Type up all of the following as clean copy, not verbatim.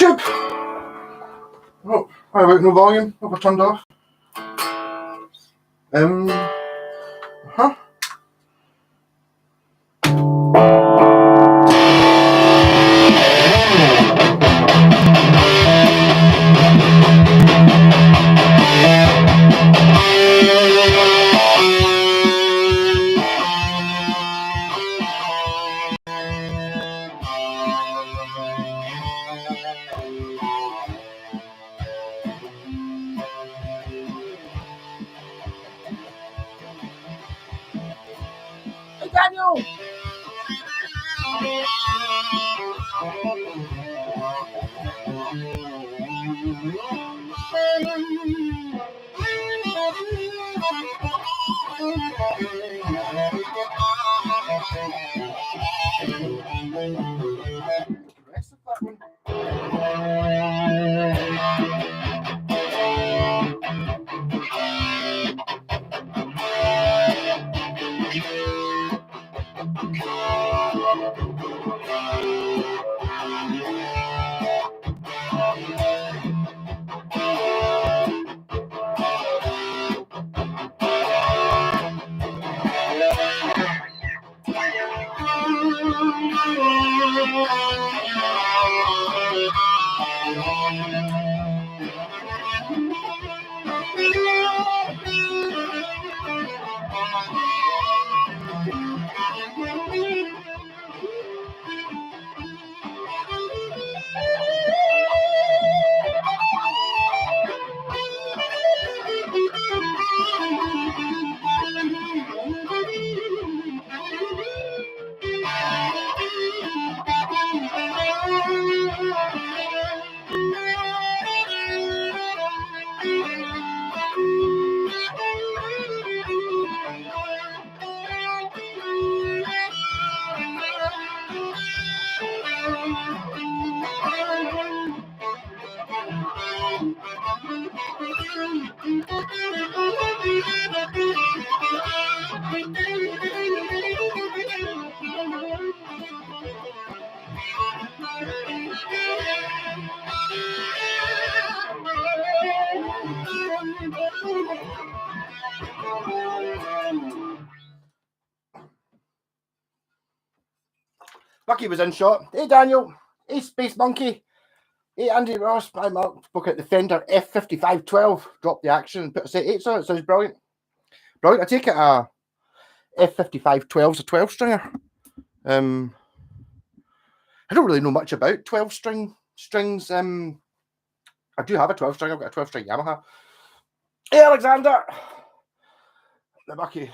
YouTube! Oh, how about no volume? What have I turned off? Huh? Hey, Daniel! Rest of that one. Bucky was in shot. Hey, Daniel. Hey, Space Monkey. Hey, Andy Ross. I'm up. Spoke at the Fender F5512. Dropped the action and put a set 8 on it. Sounds brilliant. Brilliant. I take it a F5512's a 12 stringer. I don't really know much about 12 strings. I do have a 12 string. I've got a 12 string Yamaha. Hey, Alexander. The Bucky.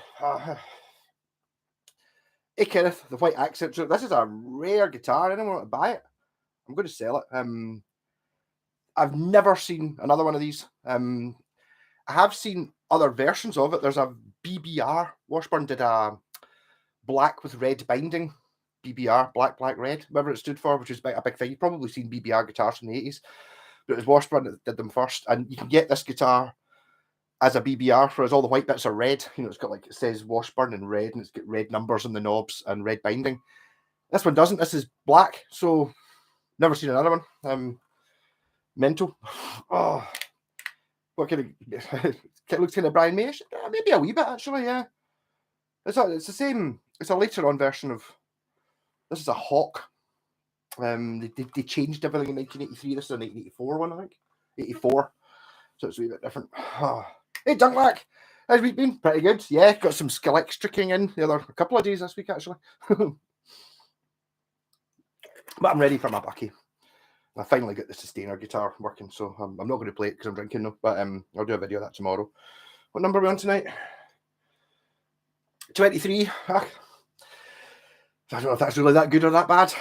Hey, Kenneth, the white accent. So this is a rare guitar. Anyone want to buy it? I'm going to sell it. I've never seen another one of these. I have seen other versions of it. There's a BBR. Washburn did a black with red binding. BBR, black, red, whatever it stood for, which is a big thing. You've probably seen BBR guitars from the 80s. But it was Washburn that did them first. And you can get this guitar as a BBR, whereas all the white bits are red. You know, it's got it says Washburn in red, and it's got red numbers on the knobs and red binding. This one doesn't. This is black, so never seen another one. Mental. Oh, what kind of it looks kind of Brian Mayish? Maybe a wee bit actually. Yeah, it's the same. It's a later on version of. This is a Hawk. They changed everything in 1983. This is a 1984 one, I think. 84. So it's a wee bit different. Oh. Hey, Dunklak. How's week been? Pretty good. Yeah, got some Skelex tricking in a couple of days this week, actually. But I'm ready for my Bucky. I finally got the Sustainer guitar working, so I'm not going to play it because I'm drinking, though. But I'll do a video of that tomorrow. What number are we on tonight? 23. I don't know if that's really that good or that bad.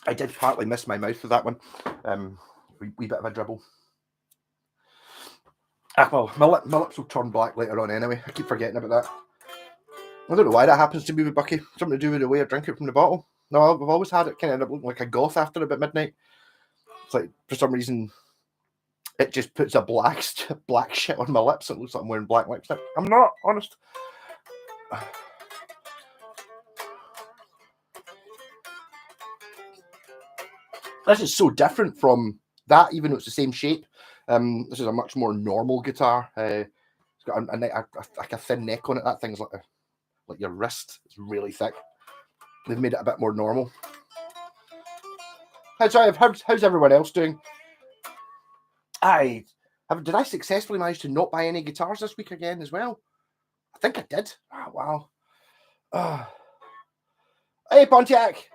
I did partly miss my mouth for that one. Wee bit of a dribble. Well, my lips will turn black later on anyway. I keep forgetting about that. I don't know why that happens to me with Bucky. Something to do with the way I drink it from the bottle. No, I've always had it kind of end up looking like a goth after about midnight. It's like, for some reason, it just puts a black shit on my lips. It looks like I'm wearing black lipstick. I'm not, honest. This is so different from that, even though it's the same shape. This is a much more normal guitar. It's got like a thin neck on it. That thing's like your wrist. It's really thick. They've made it a bit more normal. How's everyone else doing? Did I successfully manage to not buy any guitars this week again as well? I think I did. Oh, wow. Hey, Pontiac.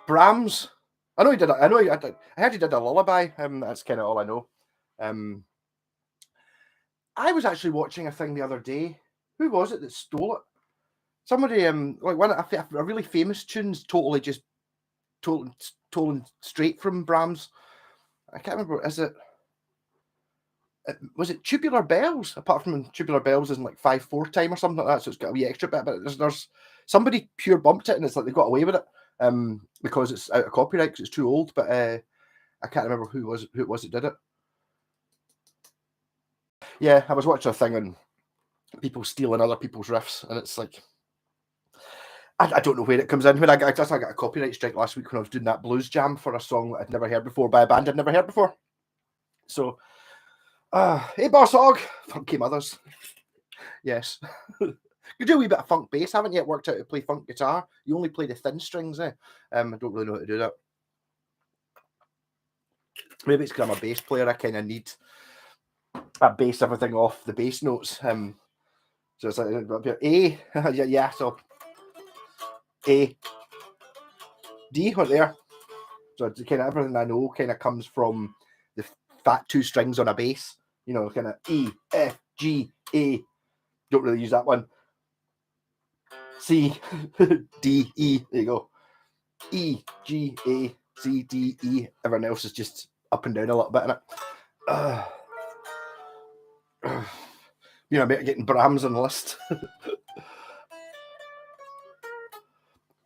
Brahms. I know he did. I heard he did a lullaby. That's kind of all I know. I was actually watching a thing the other day. Who was it that stole it? Somebody, like one of a really famous tunes, totally just stolen straight from Brahms. I can't remember. Was it Tubular Bells? Apart from Tubular Bells isn't like 5/4 time or something like that, so it's got a wee extra bit. But there's somebody pure bumped it, and it's like they got away with it because it's out of copyright because it's too old. But I can't remember who it was that did it. Yeah, I was watching a thing on people stealing other people's riffs, and it's like I don't know where it comes in. When I got a copyright strike last week when I was doing that blues jam for a song that I'd never heard before by a band I'd never heard before. So, hey, Boss Hog, funky mothers. Yes. You do a wee bit of funk bass. I haven't yet worked out how to play funk guitar. You only play the thin strings, eh? I don't really know how to do that. Maybe it's because I'm a bass player. I kind of need I base everything off the bass notes. So it's like A, yeah. So A, D, right there. So it's kind of everything I know kind of comes from the fat two strings on a bass. You know, kind of E, F, G, A. Don't really use that one. C, D, E. There you go. E, G, A, C, D, E. Everyone else is just up and down a little bit in it. You know, about getting Brahms on the list.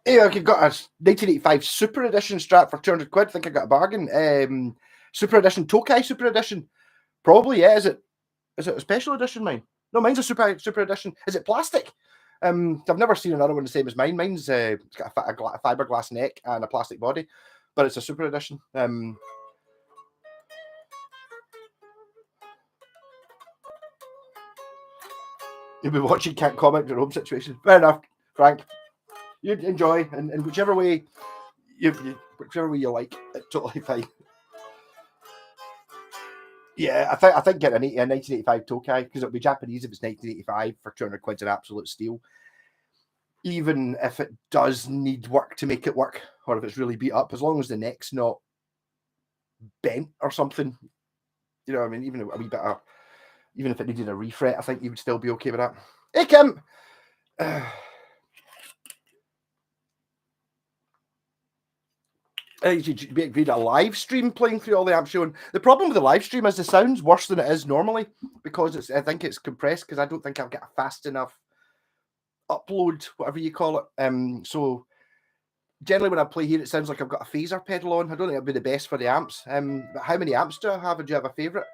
Hey, I got a 1985 Super Edition Strat for 200 quid. I think I got a bargain. Super Edition, Tokai Super Edition. Probably, yeah. Is it a special edition, mine? No, mine's a Super Edition. Is it plastic? I've never seen another one the same as mine. Mine's it's got a fiberglass neck and a plastic body, but it's a Super Edition. You'll be watching, can't comment your home situation. Fair enough, Frank. You enjoy, and whichever way whichever way you like, it's totally fine. Yeah, I think get a 1985 Tokai because it'll be Japanese if it's 1985 for 200 quid's an absolute steal. Even if it does need work to make it work, or if it's really beat up, as long as the neck's not bent or something, you know what I mean? Even a wee bit of, even if it needed a refret, I think you would still be okay with that. Hey, Kim! You read a live stream playing through all the amps showing. The problem with the live stream is the sound's worse than it is normally because I think it's compressed because I don't think I've got a fast enough upload, whatever you call it. So generally when I play here, it sounds like I've got a phaser pedal on. I don't think it'd be the best for the amps. But how many amps do I have? And do you have a favorite?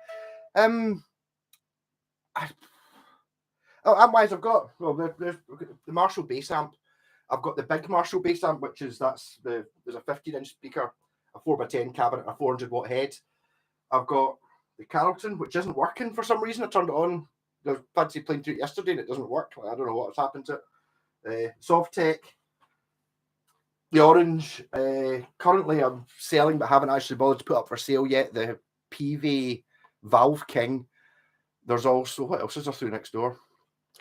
Amp-wise, I've got there's the Marshall bass amp. I've got the big Marshall bass amp, which is there's a 15-inch speaker, a 4x10 cabinet, a 400-watt head. I've got the Carlton, which isn't working for some reason. I turned it on. I fancy playing through it yesterday, and it doesn't work. I don't know what's happened to it. Sovtech, the Orange. Currently, I'm selling, but haven't actually bothered to put up for sale yet. The PV Valve King. There's also, what else is there through next door?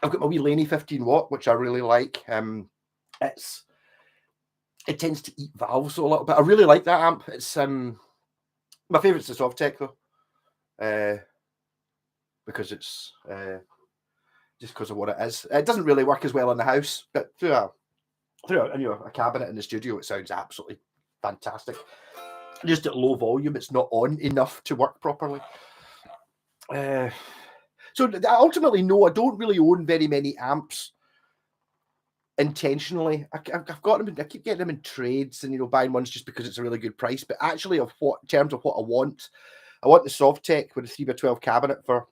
I've got my wee Laney 15-watt, which I really like. It tends to eat valves a little bit. I really like that amp. It's my favourite's the Sovtech though, because it's just because of what it is. It doesn't really work as well in the house, but through a cabinet in the studio, it sounds absolutely fantastic. Just at low volume, it's not on enough to work properly. So ultimately, no, I don't really own very many amps intentionally. I've got them. I keep getting them in trades, and buying ones just because it's a really good price. But actually, in terms of what I want the Sovtech with a 3x12 cabinet for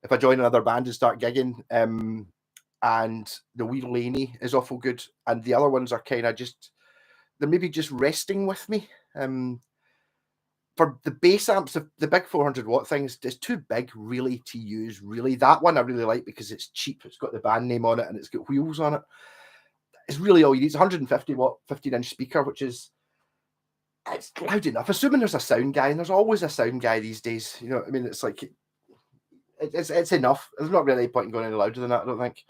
if I join another band and start gigging. And the wee Laney is awful good, and the other ones are kind of just they're maybe just resting with me. for the bass amps, the big 400 watt thing is too big really to use. Really, that one I really like because it's cheap. It's got the band name on it and it's got wheels on it. It's really all you need. It's 150 watt, 15-inch speaker, which is it's loud enough. Assuming there's a sound guy, and there's always a sound guy these days. You know what I mean? It's like it's enough. There's not really any point in going any louder than that, I don't think.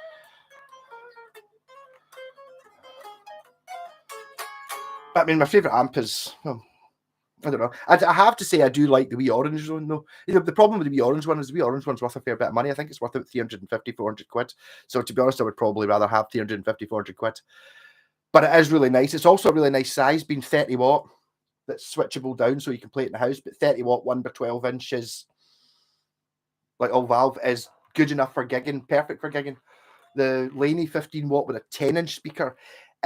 But I mean, my favourite amp is, well, I don't know. I have to say I do like the wee orange one, though. You know, the problem with the wee orange one is the wee orange one's worth a fair bit of money. I think it's worth about 350, 400 quid. So to be honest, I would probably rather have 350, 400 quid. But it is really nice. It's also a really nice size, being 30 watt. That's switchable down so you can play it in the house. But 30 watt, 1 by 12 inches, like all valve, is good enough for gigging, perfect for gigging. The Laney 15 watt with a 10-inch speaker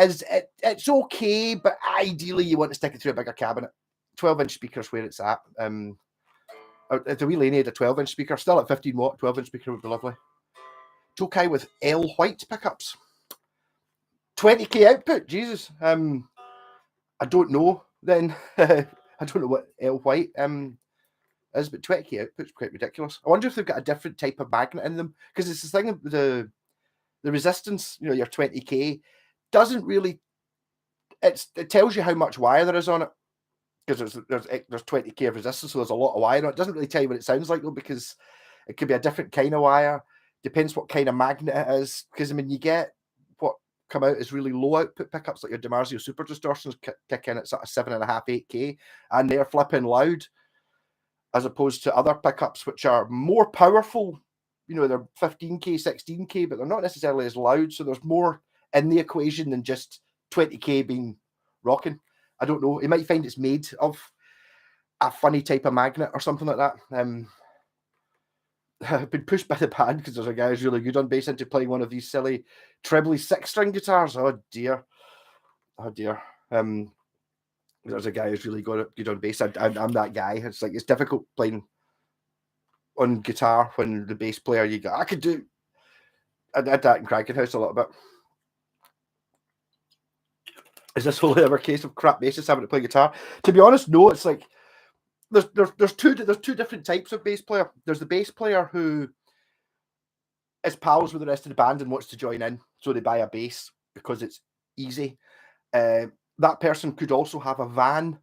it's okay, but ideally you want to stick it through a bigger cabinet. 12-inch speaker's where it's at. If the wee Laney had a 12-inch speaker, still at 15 watt, 12-inch speaker would be lovely. Tokai with L white pickups. 20k output, Jesus. I don't know then. I don't know what L white is, but 20k output's quite ridiculous. I wonder if they've got a different type of magnet in them, because it's the thing with the resistance, you know, your 20k doesn't really, it tells you how much wire there is on it, because there's 20k of resistance, so there's a lot of wire on it. It doesn't really tell you what it sounds like, though, because it could be a different kind of wire, depends what kind of magnet it is, because I mean, you get what come out as really low output pickups like your DiMarzio Super Distortions kick in at sort of 7.5, 8k, and they're flipping loud, as opposed to other pickups which are more powerful. You know, they're 15k, 16k, but they're not necessarily as loud, so there's more in the equation than just 20k being rocking. I don't know. You might find it's made of a funny type of magnet or something like that. I've been pushed by the band because there's a guy who's really good on bass into playing one of these silly trebly 6-string guitars. Oh dear. There's a guy who's really good on bass. I'm that guy. It's like, it's difficult playing on guitar when the bass player you got. I did that in Cranking House a little bit. Is this whole ever case of crap bassists having to play guitar? To be honest, no. It's like there's two different types of bass player. There's the bass player who is pals with the rest of the band and wants to join in, so they buy a bass because it's easy. That person could also have a van.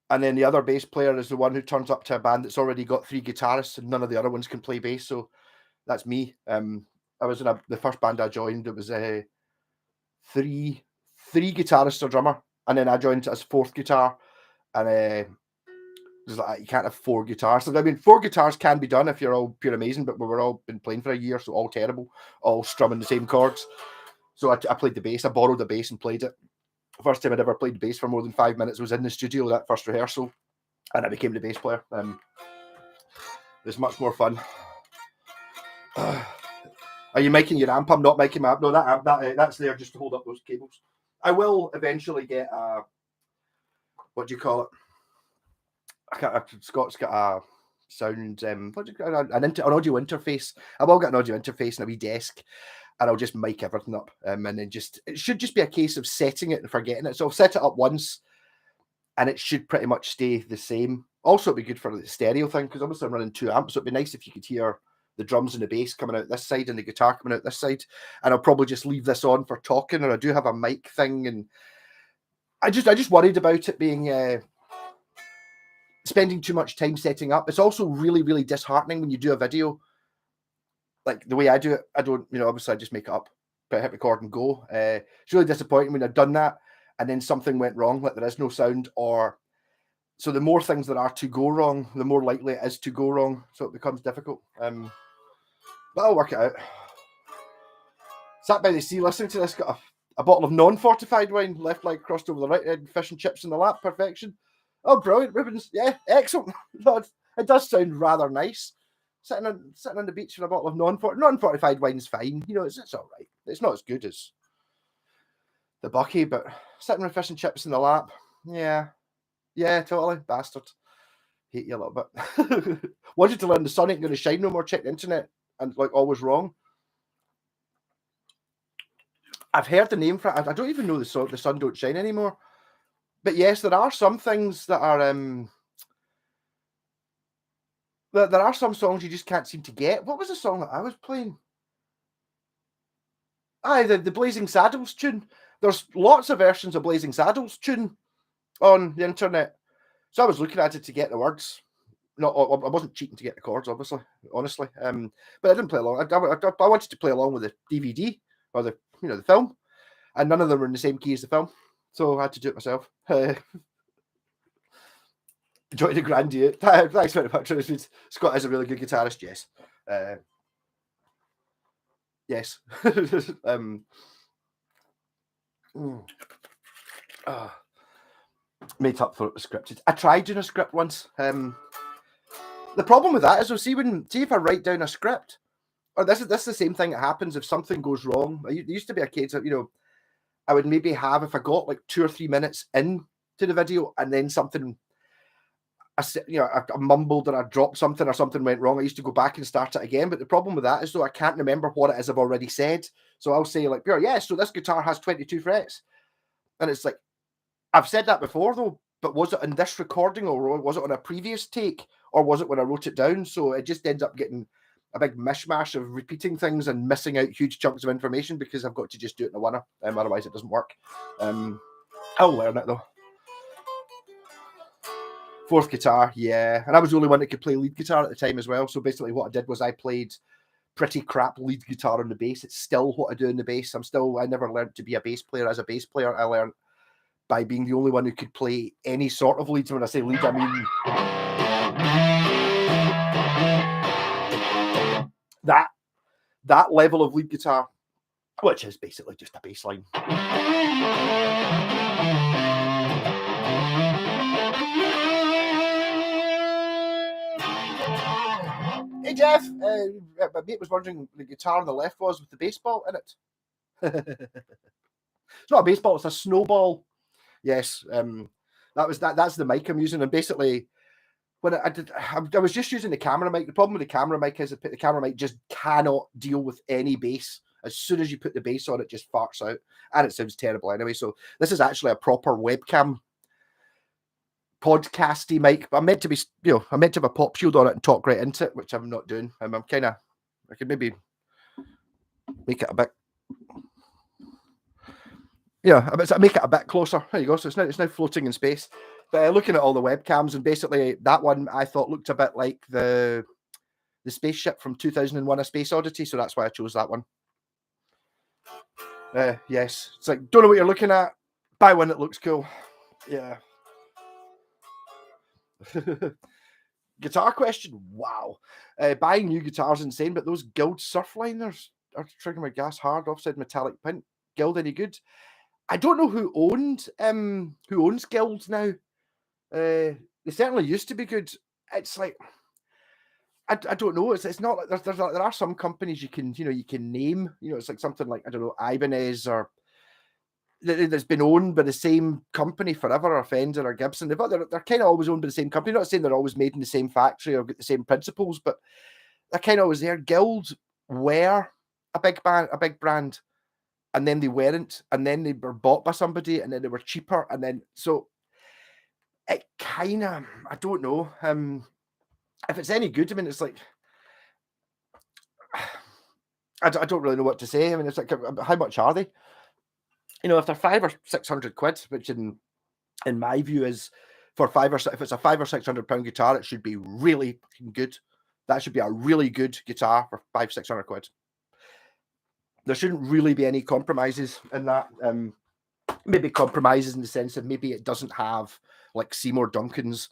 And then the other bass player is the one who turns up to a band that's already got 3 guitarists and none of the other ones can play bass. So that's me. I was in the first band I joined. It was three guitarists, a drummer, and then I joined as 4th guitar. And like, you can't have 4 guitars. So, I mean, 4 guitars can be done if you're all pure amazing, but we were all been playing for a year, so all terrible, all strumming the same chords. So I played the bass. I borrowed the bass and played it. First time I'd ever played the bass for more than 5 minutes was in the studio, that first rehearsal, and I became the bass player. It was much more fun. Are you miking your amp? I'm not miking my amp. No, that's there just to hold up those cables. I will eventually get a, what do you call it? Scott's got a sound, an audio interface. I will get an audio interface and a wee desk, and I'll just mic everything up. And then it should just be a case of setting it and forgetting it. So I'll set it up once, and it should pretty much stay the same. Also, it'd be good for the stereo thing, because obviously I'm running 2 amps, so it'd be nice if you could hear the drums and the bass coming out this side and the guitar coming out this side. And I'll probably just leave this on for talking, or I do have a mic thing, and I just worried about it being spending too much time setting up. It's also really, really disheartening when you do a video like the way I do it. I don't, obviously I just make it up, hit record and go. It's really disappointing when I've done that and then something went wrong, like there is no sound, or so the more things there are to go wrong, the more likely it is to go wrong. So it becomes difficult. But I'll work it out. Sat by the sea listening to this, got a bottle of non-fortified wine, left leg crossed over the right head, fish and chips in the lap, perfection. Oh, brilliant, Rubens. Yeah, excellent. It does sound rather nice. Sitting on the beach with a bottle of non-fortified wine's fine. It's all right. It's not as good as the Bucky, but sitting with fish and chips in the lap, yeah, totally. Bastard. Hate you a little bit. Wanted to learn the sun ain't going to shine no more. Check the internet, and like always wrong. I've heard the name for it. I don't even know the sun don't shine anymore. But yes, there are some things that are there are some songs you just can't seem to get. What was the song that I was playing? Aye, the Blazing Saddles tune. There's lots of versions of Blazing Saddles tune on the internet. So I was looking at it to get the words. No, I wasn't cheating to get the chords, obviously, honestly. But I didn't play along. I wanted to play along with the DVD or the the film, and none of them were in the same key as the film, so I had to do it myself. Joy the Grandie. Thanks very much. Scott is a really good guitarist. Yes. Yes. Made up for it was scripted. I tried doing a script once. The problem with that is, see if I write down a script, or this is the same thing that happens if something goes wrong. There used to be a case of, I would maybe have, if I got like 2 or 3 minutes into the video and then something, I mumbled or I dropped something or something went wrong, I used to go back and start it again. But the problem with that is, though, I can't remember what it is I've already said. So I'll say like, so this guitar has 22 frets. And it's like, I've said that before though, but was it in this recording or was it on a previous take or was it when I wrote it down? So it just ends up getting a big mishmash of repeating things and missing out huge chunks of information because I've got to just do it in a winner. Otherwise it doesn't work. I'll learn it though. Fourth guitar, yeah. And I was the only one that could play lead guitar at the time as well. So basically what I did was I played pretty crap lead guitar on the bass. It's still what I do in the bass. I never learned to be a bass player as a bass player. I learned by being the only one who could play any sort of leads. When I say lead, I mean that level of lead guitar, which is basically just a bass line. Hey Jeff, my mate was wondering the guitar on the left was with the baseball in it. It's not a baseball, it's a snowball. Yes, that's the mic I'm using, and basically when I was just using the camera mic. The problem with the camera mic is the camera mic just cannot deal with any bass. As soon as you put the bass on, it just farts out, and it sounds terrible anyway. So this is actually a proper webcam podcasty mic. But I'm meant to be, I'm meant to have a pop shield on it and talk right into it, which I'm not doing. I could maybe make it a bit. Make it a bit closer. There you go. So it's now floating in space. But looking at all the webcams, and basically that one I thought looked a bit like the spaceship from 2001: A Space Odyssey, so that's why I chose that one. Yes, it's like, don't know what you're looking at. Buy one that looks cool. Yeah. Guitar question. Wow. Buying new guitars insane, but those Guild Surfliners are triggering my gas hard offset metallic pint. Guild any good? I don't know who owns Guild now. They certainly used to be good. It's like I don't know. It's not like there are some companies you can name. It's like something like, I don't know, Ibanez or that's been owned by the same company forever, or Fender or Gibson. They're kind of always owned by the same company. Not saying they're always made in the same factory or get the same principles, but they're kind of always there. Guild were a big brand, and then they weren't, and then they were bought by somebody, and then they were cheaper, and then so it kind of, I don't know. If it's any good, I mean, it's like I don't really know what to say. I mean, it's like, how much are they? If they're 500 or 600 quid, which in my view is for if it's a £500 or £600 guitar, it should be really good. That should be a really good guitar for 500-600 quid. There shouldn't really be any compromises in that. Maybe compromises in the sense of maybe it doesn't have like Seymour Duncan's,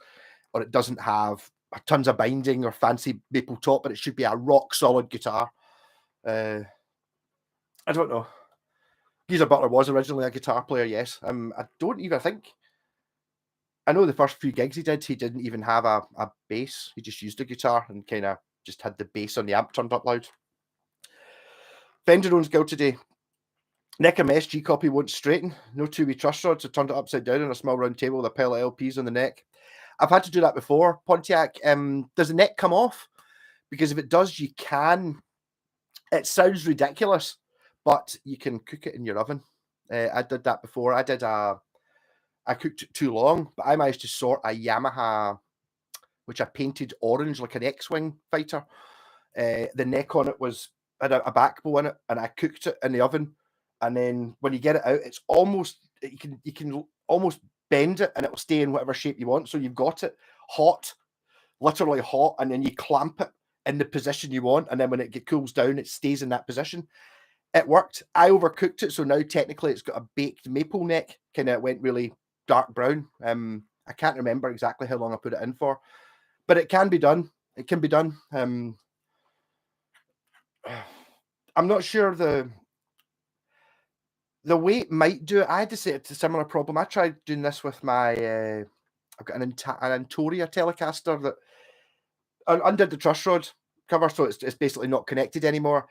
or it doesn't have tons of binding or fancy maple top, but it should be a rock solid guitar. I don't know. Geezer Butler was originally a guitar player, yes. I don't even think. I know the first few gigs he didn't even have a bass. He just used a guitar and kind of just had the bass on the amp turned up loud. Fender owns Guild today. Neckham SG copy won't straighten. No two-way truss rod, so turned it upside down on a small round table with a pile of LPs on the neck. I've had to do that before. Pontiac, does the neck come off? Because if it does, you can. It sounds ridiculous, but you can cook it in your oven. I did that before. I did a I cooked it too long, but I managed to sort a Yamaha, which I painted orange like an X-wing fighter. The neck on it had a back bow in it, and I cooked it in the oven. And then when you get it out, it's almost you can almost bend it, and it'll stay in whatever shape you want. So you've got it hot, literally hot, and then you clamp it in the position you want, and then when it cools down, it stays in that position. It worked. I overcooked it, so now technically it's got a baked maple neck. Kind of went really dark brown. I can't remember exactly how long I put it in for, but it can be done. It can be done. I'm not sure the weight might do it. I had to say it's a similar problem. I tried doing this with my. I've got an Antoria Telecaster that undid the truss rod cover, so it's basically not connected anymore,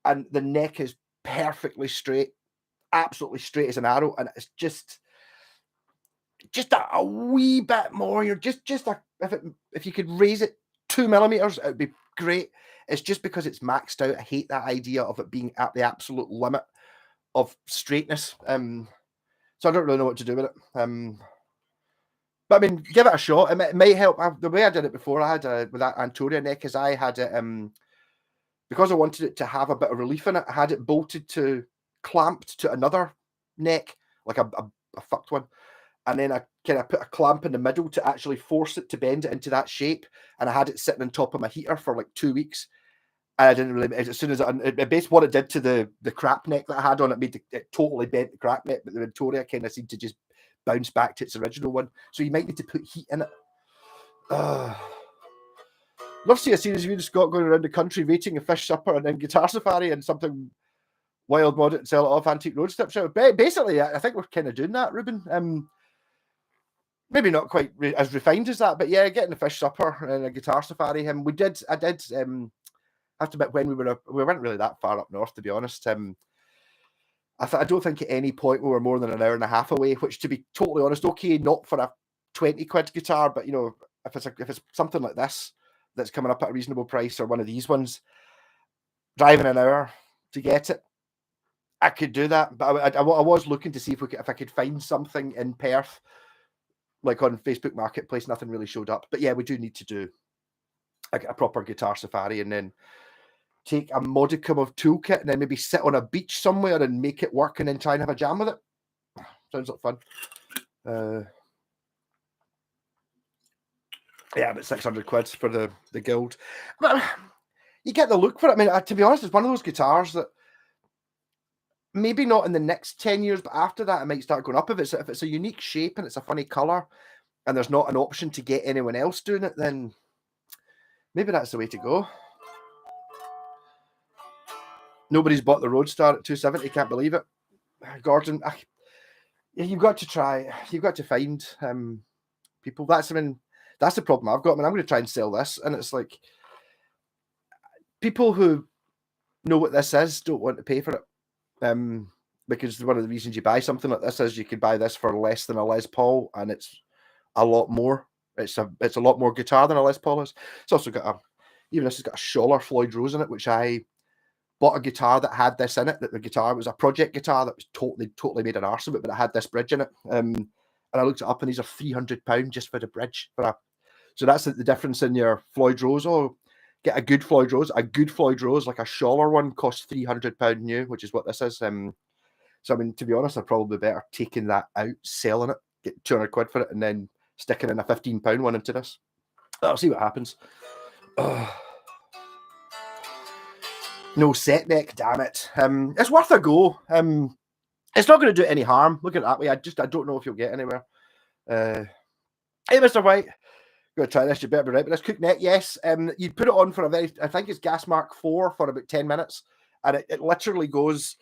and the neck is perfectly straight, absolutely straight as an arrow, and it's just a wee bit more. You're just if you could raise it 2 millimeters, it would be great. It's just because it's maxed out. I hate that idea of it being at the absolute limit of straightness. So I don't really know what to do with it. But I mean, give it a shot. It might help. The way I did it before, I had with that Antoria neck, is I had it because I wanted it to have a bit of relief in it. I had it clamped to another neck, like a fucked one, and then I kind of put a clamp in the middle to actually force it to bend it into that shape. And I had it sitting on top of my heater for like 2 weeks. And I didn't really. As soon as basically what it did to the crap neck that I had on it, it totally bent the crap neck. But the Victoria kind of seemed to just bounce back to its original one. So you might need to put heat in it. Love to see a series of you and Scott going around the country rating a fish supper and then guitar safari and something wild mod it and sell it off Antique Road Step Show. Basically, I think we're kind of doing that, Ruben. Maybe not quite as refined as that, but yeah, getting a fish supper and a guitar safari. I did. Have to admit, when we weren't really that far up north, to be honest. I don't think at any point we were more than an hour and a half away. Which, to be totally honest, okay, not for a 20 quid guitar, but if it's something like this that's coming up at a reasonable price, or one of these ones, driving an hour to get it, I could do that. But I was looking to see if I could find something in Perth, like on Facebook Marketplace. Nothing really showed up. But yeah, we do need to do a proper guitar safari, and then take a modicum of toolkit, and then maybe sit on a beach somewhere and make it work, and then try and have a jam with it. Sounds like fun. Yeah, about 600 quid for the guild. But you get the look for it. I mean, to be honest, it's one of those guitars that maybe not in the next 10 years, but after that, it might start going up. If it's a unique shape and it's a funny colour, and there's not an option to get anyone else doing it, then maybe that's the way to go. Nobody's bought the Roadstar at 270. Can't believe it. Gordon, you've got to try. You've got to find people. That's the problem I've got. I mean, I'm going to try and sell this, and it's like people who know what this is don't want to pay for it. Because one of the reasons you buy something like this is you could buy this for less than a Les Paul, and it's a lot more. It's a lot more guitar than a Les Paul is. It's also got even this has got a Scholler Floyd Rose in it, which I bought a guitar that had this in it. That the guitar was a project guitar that was totally made an arse of it, but it had this bridge in it. And I looked it up, and these are £300 just for the bridge. So that's the difference in your Floyd Rose. Oh, get a good Floyd Rose. A good Floyd Rose, like a Scholler one, costs £300 new, which is what this is. So I mean, to be honest, I'd probably better taking that out, selling it, get 200 quid for it, and then sticking in a £15 one into this. I'll see what happens. No set neck, damn it. It's worth a go. It's not going to do any harm. Look at it that way. I don't know if you'll get anywhere. Hey, Mr. White, going to try this. You better be right. But this cook neck, yes. You put it on for I think it's gas mark 4 for about 10 minutes, and it literally goes.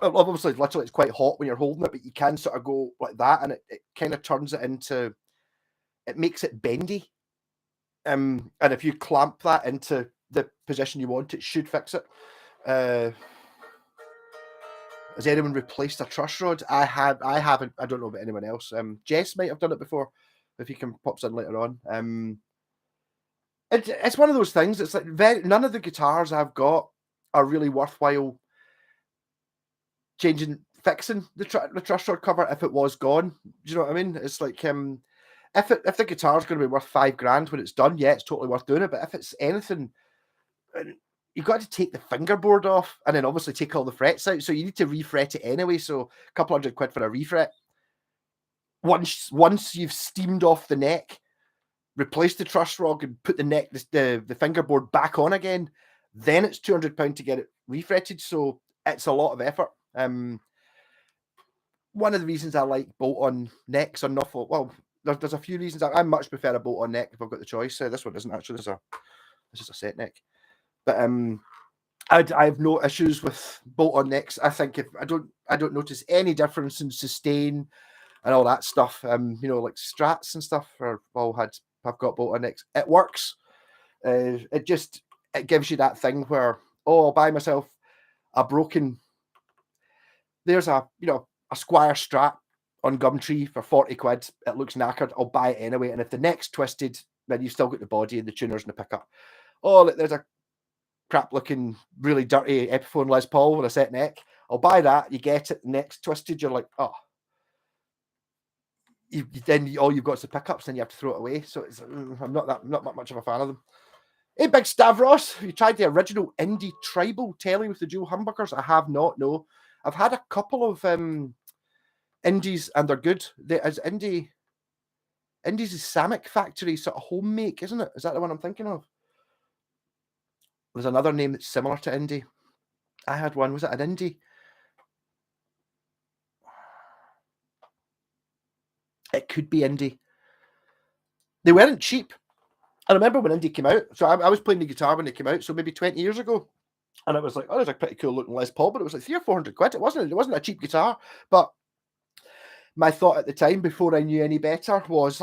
Obviously, literally, it's quite hot when you're holding it, but you can sort of go like that, and it kind of turns it into. It makes it bendy. And if you clamp that into the position you want, it should fix it. Has anyone replaced a truss rod? I haven't. I don't know about anyone else. Jess might have done it before. If he pops in later on. It's one of those things. It's like none of the guitars I've got are really worthwhile changing fixing the truss rod cover if it was gone. Do you know what I mean? It's like if the guitar's going to be worth $5,000 when it's done, yeah, it's totally worth doing it. But if it's anything, you've got to take the fingerboard off and then obviously take all the frets out. So you need to refret it anyway. So a couple £100 for a refret. Once you've steamed off the neck, replace the truss rod and put the fingerboard back on again, then it's £200 to get it refretted. So it's a lot of effort. One of the reasons I like bolt-on necks are not well. There's a few reasons. I much prefer a bolt-on neck if I've got the choice. This one isn't actually. This is a set neck. But I have no issues with bolt-on necks. I think if I don't notice any difference in sustain and all that stuff. Like Strats and stuff have got bolt-on necks. It works. It gives you that thing where I'll buy myself a broken. There's a Squire Strat on Gumtree for £40. It looks knackered. I'll buy it anyway. And if the neck's twisted, then you've still got the body and the tuners and the pickup. There's a crap looking, really dirty Epiphone Les Paul with a set neck. I'll buy that. You get it. The neck's twisted. You're like, oh. Then all you've got is the pickups. Then you have to throw it away. So I'm not much of a fan of them. Hey, Big Stavros, you tried the original Indie Tribal telly with the dual humbuckers? I have not. No, I've had a couple of Indies and they're good. Indies is Samick Factory sort of home make, isn't it? Is that the one I'm thinking of? There's another name that's similar to Indie. I had one. Was it an Indie? It could be Indie. They weren't cheap. I remember when Indie came out. So I was playing the guitar when they came out. So maybe 20 years ago. And it was like, there's a pretty cool looking Les Paul, but it was like £300 or £400. It wasn't a cheap guitar. But my thought at the time, before I knew any better, was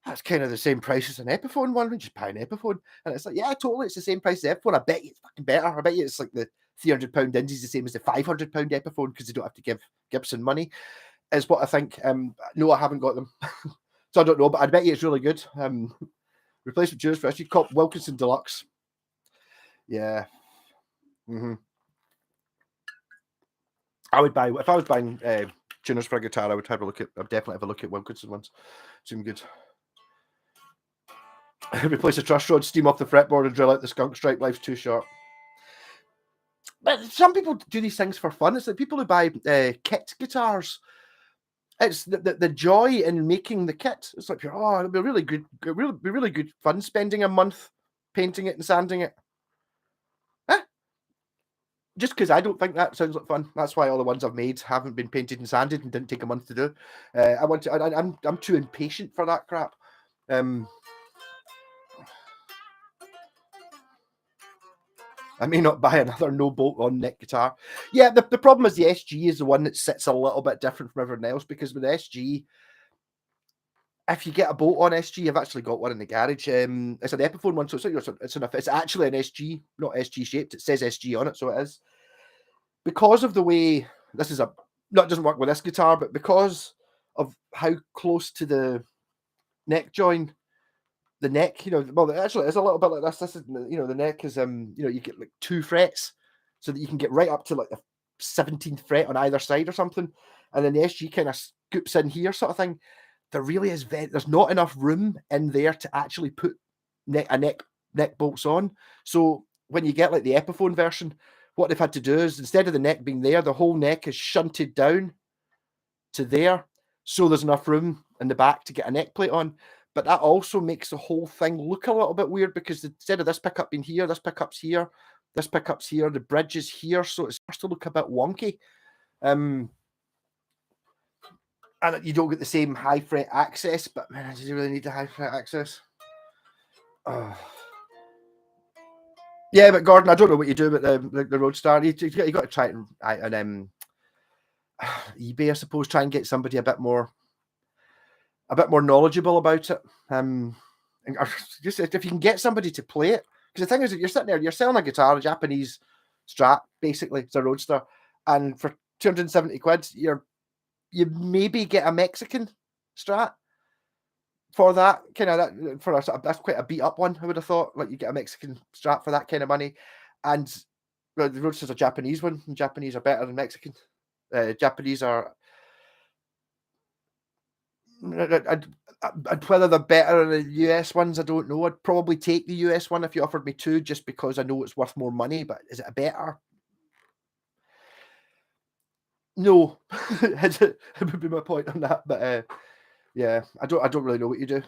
that's kind of the same price as an Epiphone one. We just buy an Epiphone. And it's like, yeah, totally. It's the same price as Epiphone. I bet you it's fucking better. I bet you it's like the £300 Indie's the same as the £500 Epiphone because they don't have to give Gibson money, is what I think. No, I haven't got them. So I don't know, but I bet you it's really good. Replacement tuners for issue. Cop Wilkinson Deluxe. Yeah. Mm-hmm. I would buy, if I was buying tuners for a guitar, I'd definitely have a look at Wilkinson ones. Seem good. Replace the truss rod, steam off the fretboard and drill out the skunk stripe. Life's too short. But some people do these things for fun. It's like people who buy kit guitars. It's the joy in making the kit. It's like, it'll be really good. Really good fun spending a month painting it and sanding it. Just because I don't think that sounds like fun. That's why all the ones I've made haven't been painted and sanded and didn't take a month to do. I'm too impatient for that crap. I may not buy another no bolt-on neck guitar. Yeah, the problem is the SG is the one that sits a little bit different from everyone else, because with the SG, if you get a bolt-on SG, I've actually got one in the garage. It's an Epiphone one, so it's actually an SG, not SG shaped. It says SG on it, so it is. Because of the way this is doesn't work with this guitar, but because of how close to the neck join, the neck, actually it's a little bit like this. This is, the neck is, you get like 2 frets, so that you can get right up to like the 17th fret on either side or something, and then the SG kind of scoops in here, sort of thing. There really is there's not enough room in there to actually put neck bolts on. So when you get like the Epiphone version, what they've had to do is, instead of the neck being there, the whole neck is shunted down to there, so there's enough room in the back to get a neck plate on. But that also makes the whole thing look a little bit weird, because instead of this pickup being here, this pickup's here, this pickup's here, the bridge is here, so it starts to look a bit wonky. And you don't get the same high fret access, but man, do you really need the high fret access? Yeah, but Gordon, I don't know what you do with the Roadstar. You got to try it on eBay, I suppose. Try and get somebody a bit more knowledgeable about it. Just if you can get somebody to play it, because the thing is, if you're sitting there, you're selling a guitar, a Japanese Strat, basically, it's a Roadster, and for £270, you maybe get a Mexican Strat for that that's quite a beat up one. I would have thought, like, you get a Mexican Strat for that kind of money, and the Roadster's a Japanese one, and Japanese are better than Mexican. Japanese are. And whether they're better than the US ones, I don't know. I'd probably take the US one if you offered me two, just because I know it's worth more money. But is it a better? No, it would be my point on that. But yeah, I don't really know what you do.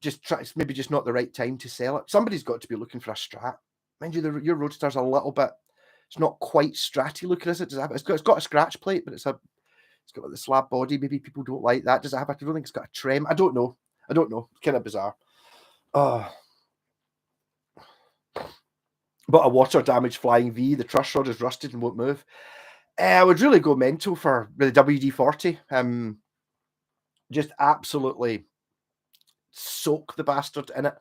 Just try. It's maybe just not the right time to sell it. Somebody's got to be looking for a Strat. Mind you, your Roadster's a little bit. It's not quite Stratty looking, is it? Does it have, it's got a scratch plate, but it's got like the slab body. Maybe people don't like that. Does it have? I don't think it's got a trim. I don't know. It's kind of bizarre. Oh. But a water damaged Flying V. The truss rod is rusted and won't move. I would really go mental for the WD-40. Just absolutely soak the bastard in it.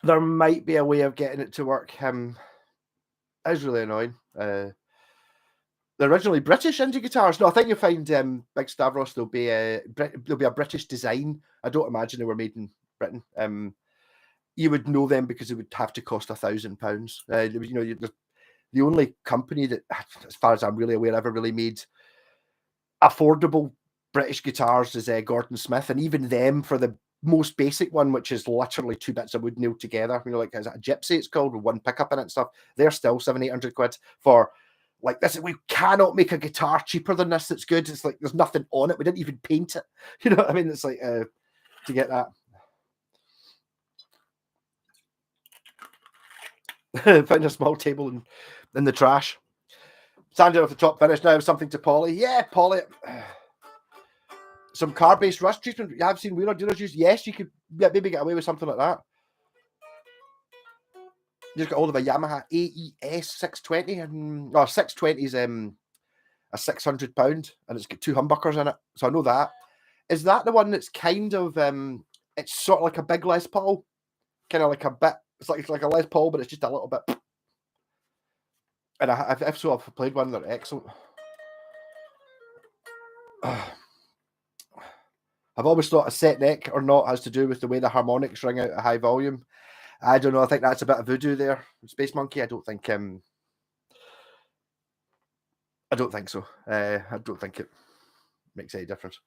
There might be a way of getting it to work. It's really annoying. They're originally British indie guitars. No, I think you'll find Big Stavros. There'll be a British design. I don't imagine they were made in Britain. You would know them because it would have to cost £1,000. The only company that, as far as I'm really aware, ever really made affordable British guitars is Gordon Smith, and even them for the most basic one, which is literally two bits of wood nailed together. Like, is it a gypsy? It's called, with one pickup in it and stuff. They're still £700-800 for. Like this, we cannot make a guitar cheaper than this. That's good. It's like there's nothing on it. We didn't even paint it. You know what I mean? It's like to get that. Found a small table in the trash. Sanded off the top finish. Now something to poly. Yeah, poly. Some car-based rust treatment. You have seen wheeler dealers use. Yes, you could maybe get away with something like that. You just got hold of a Yamaha AES 620, and 620 is a £600, and it's got two humbuckers in it. So I know that. Is that the one that's kind of it's sort of like a big Les Paul, kind of like a bit. It's like a Les Paul, but it's just a little bit. And I've played one. They're excellent. I've always thought a set neck or not has to do with the way the harmonics ring out at high volume. I don't know. I think that's a bit of voodoo there, Space Monkey. I don't think. I don't think so. I don't think it makes any difference.